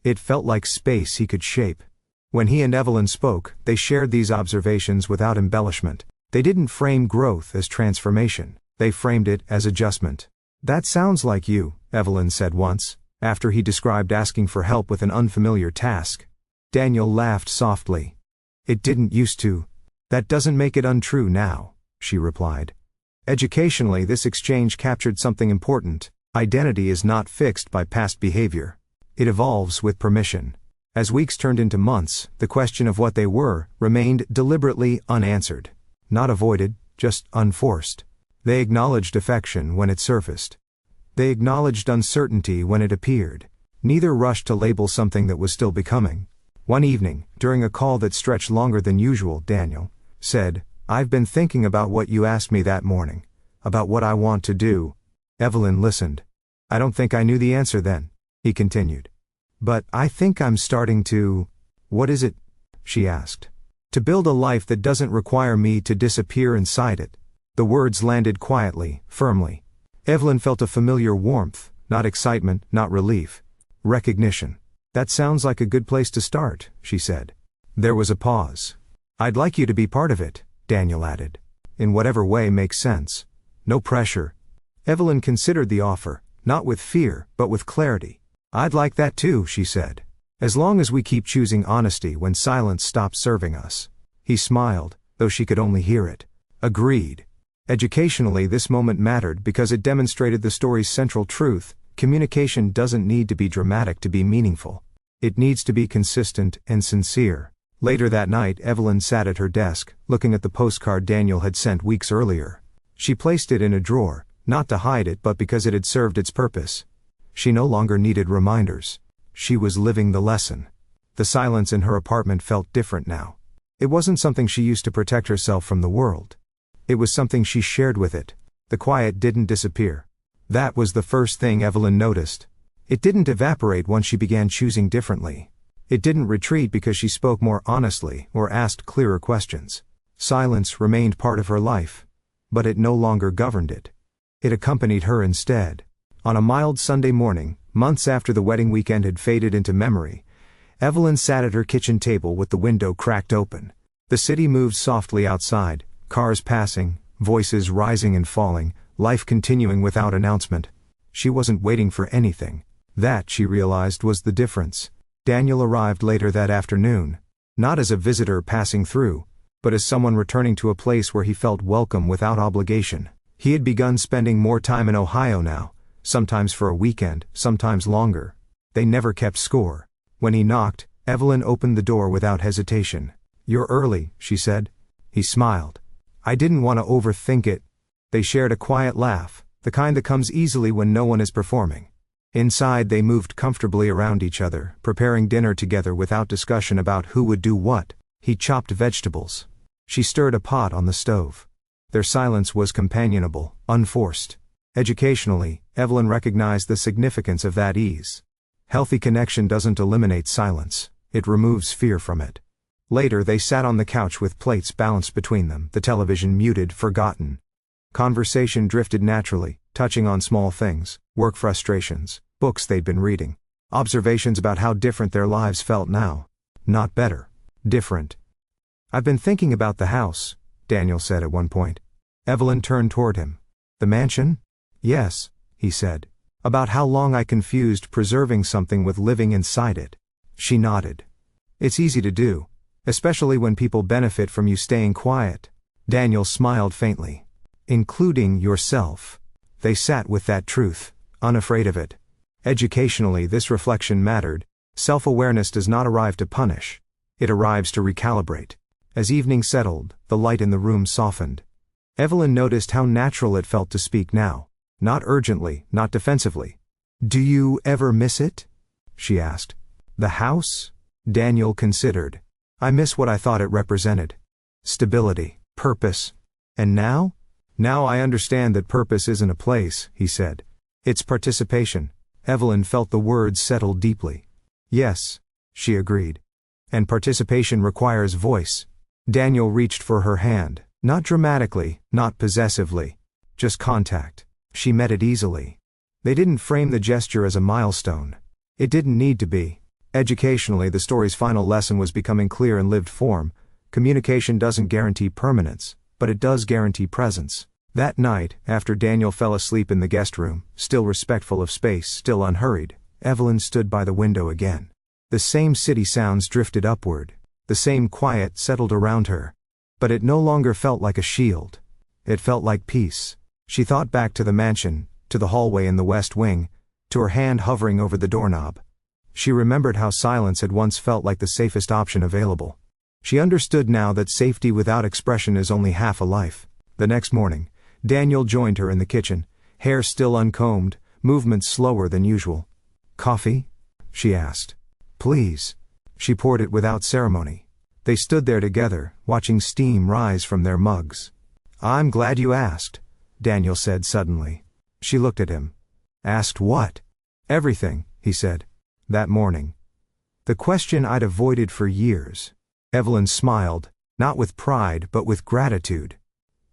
It felt like space he could shape. When he and Evelyn spoke, they shared these observations without embellishment. They didn't frame growth as transformation. They framed it as adjustment. "That sounds like you," Evelyn said once, after he described asking for help with an unfamiliar task. Daniel laughed softly. "It didn't used to." "That doesn't make it untrue now," she replied. Educationally, this exchange captured something important. Identity is not fixed by past behavior. It evolves with permission. As weeks turned into months, the question of what they were remained deliberately unanswered. Not avoided, just unforced. They acknowledged affection when it surfaced. They acknowledged uncertainty when it appeared. Neither rushed to label something that was still becoming. One evening, during a call that stretched longer than usual, Daniel said, "I've been thinking about what you asked me that morning. About what I want to do." Evelyn listened. "I don't think I knew the answer then," he continued. "But I think I'm starting to." "What is it?" she asked. "To build a life that doesn't require me to disappear inside it." The words landed quietly, firmly. Evelyn felt a familiar warmth, not excitement, not relief. Recognition. "That sounds like a good place to start," she said. There was a pause. "I'd like you to be part of it," Daniel added. "In whatever way makes sense. No pressure." Evelyn considered the offer, not with fear, but with clarity. "I'd like that too," she said. "As long as we keep choosing honesty when silence stops serving us." He smiled, though she could only hear it. Agreed. Educationally, this moment mattered because it demonstrated the story's central truth: communication doesn't need to be dramatic to be meaningful. It needs to be consistent and sincere. Later that night, Evelyn sat at her desk, looking at the postcard Daniel had sent weeks earlier. She placed it in a drawer, not to hide it but because it had served its purpose. She no longer needed reminders. She was living the lesson. The silence in her apartment felt different now. It wasn't something she used to protect herself from the world. It was something she shared with it. The quiet didn't disappear. That was the first thing Evelyn noticed. It didn't evaporate once she began choosing differently. It didn't retreat because she spoke more honestly or asked clearer questions. Silence remained part of her life. But it no longer governed it. It accompanied her instead. On a mild Sunday morning, months after the wedding weekend had faded into memory, Evelyn sat at her kitchen table with the window cracked open. The city moved softly outside, cars passing, voices rising and falling, life continuing without announcement. She wasn't waiting for anything. That, she realized, was the difference. Daniel arrived later that afternoon. Not as a visitor passing through, but as someone returning to a place where he felt welcome without obligation. He had begun spending more time in Ohio now, sometimes for a weekend, sometimes longer. They never kept score. When he knocked, Evelyn opened the door without hesitation. "You're early," she said. He smiled. "I didn't want to overthink it." They shared a quiet laugh, the kind that comes easily when no one is performing. Inside, they moved comfortably around each other, preparing dinner together without discussion about who would do what. He chopped vegetables. She stirred a pot on the stove. Their silence was companionable, unforced. Educationally, Evelyn recognized the significance of that ease. Healthy connection doesn't eliminate silence. It removes fear from it. Later they sat on the couch with plates balanced between them, the television muted, forgotten. Conversation drifted naturally, touching on small things, work frustrations, books they'd been reading, observations about how different their lives felt now. Not better. Different. "I've been thinking about the house," Daniel said at one point. Evelyn turned toward him. "The mansion?" "Yes," he said. "About how long I confused preserving something with living inside it." She nodded. "It's easy to do, especially when people benefit from you staying quiet." Daniel smiled faintly. "Including yourself." They sat with that truth, unafraid of it. Educationally, this reflection mattered. Self-awareness does not arrive to punish. It arrives to recalibrate. As evening settled, the light in the room softened. Evelyn noticed how natural it felt to speak now. Not urgently, not defensively. "Do you ever miss it?" she asked. "The house?" Daniel considered. "I miss what I thought it represented. Stability, purpose. And now? Now I understand that purpose isn't a place," he said. "It's participation." Evelyn felt the words settle deeply. "Yes," she agreed. "And participation requires voice." Daniel reached for her hand, not dramatically, not possessively. Just contact. She met it easily. They didn't frame the gesture as a milestone. It didn't need to be. Educationally, the story's final lesson was becoming clear in lived form. Communication doesn't guarantee permanence, but it does guarantee presence. That night, after Daniel fell asleep in the guest room, still respectful of space, still unhurried, Evelyn stood by the window again. The same city sounds drifted upward. The same quiet settled around her. But it no longer felt like a shield. It felt like peace. She thought back to the mansion, to the hallway in the west wing, to her hand hovering over the doorknob. She remembered how silence had once felt like the safest option available. She understood now that safety without expression is only half a life. The next morning, Daniel joined her in the kitchen, hair still uncombed, movements slower than usual. "Coffee?" she asked. "Please." She poured it without ceremony. They stood there together, watching steam rise from their mugs. "I'm glad you asked," Daniel said suddenly. She looked at him. "Asked what?" "Everything," he said. "That morning." The question I'd avoided for years. Evelyn smiled, not with pride but with gratitude.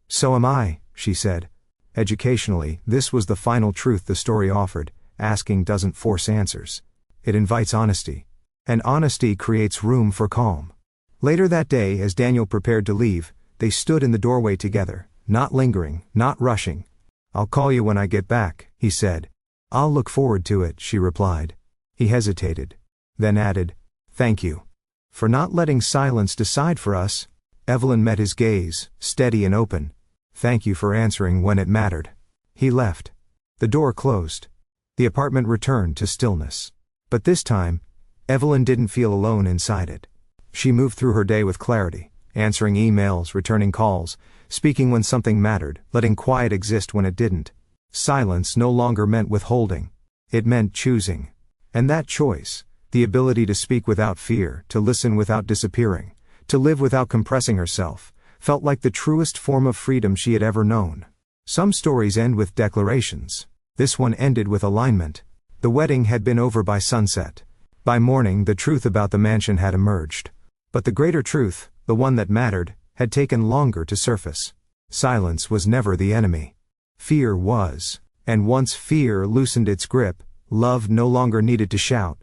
"So am I," she said. Educationally, this was the final truth the story offered. Asking doesn't force answers. It invites honesty. And honesty creates room for calm. Later that day, as Daniel prepared to leave, they stood in the doorway together, not lingering, not rushing. "I'll call you when I get back," he said. "I'll look forward to it," she replied. He hesitated. Then added, "Thank you. For not letting silence decide for us." Evelyn met his gaze, steady and open. "Thank you for answering when it mattered." He left. The door closed. The apartment returned to stillness. But this time, Evelyn didn't feel alone inside it. She moved through her day with clarity, answering emails, returning calls, speaking when something mattered, letting quiet exist when it didn't. Silence no longer meant withholding. It meant choosing. And that choice, the ability to speak without fear, to listen without disappearing, to live without compressing herself, felt like the truest form of freedom she had ever known. Some stories end with declarations. This one ended with alignment. The wedding had been over by sunset. By morning, the truth about the mansion had emerged. But the greater truth, the one that mattered, had taken longer to surface. Silence was never the enemy. Fear was. And once fear loosened its grip, love no longer needed to shout.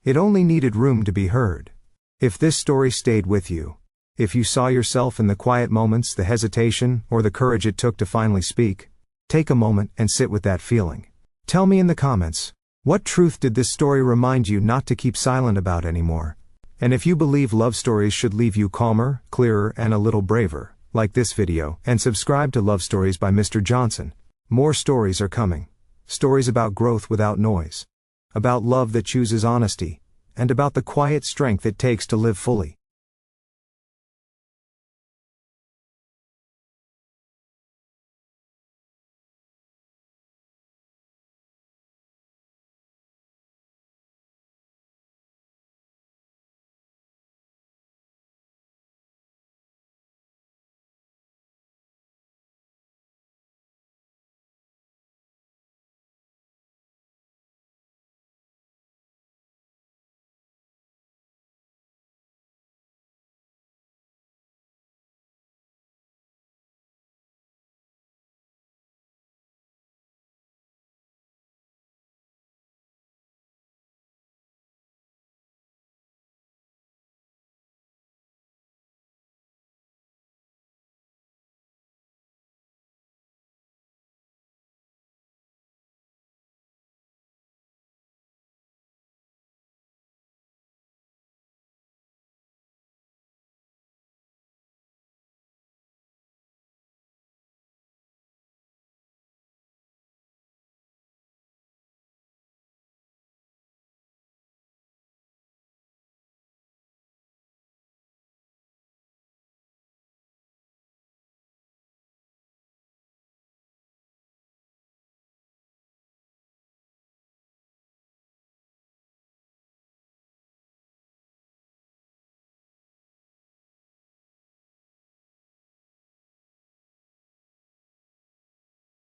It only needed room to be heard. If this story stayed with you, if you saw yourself in the quiet moments, the hesitation, or the courage it took to finally speak, take a moment and sit with that feeling. Tell me in the comments, what truth did this story remind you not to keep silent about anymore? And if you believe love stories should leave you calmer, clearer, and a little braver, like this video, and subscribe to Love Stories by Mr. Johnson. More stories are coming. Stories about growth without noise. About love that chooses honesty. And about the quiet strength it takes to live fully.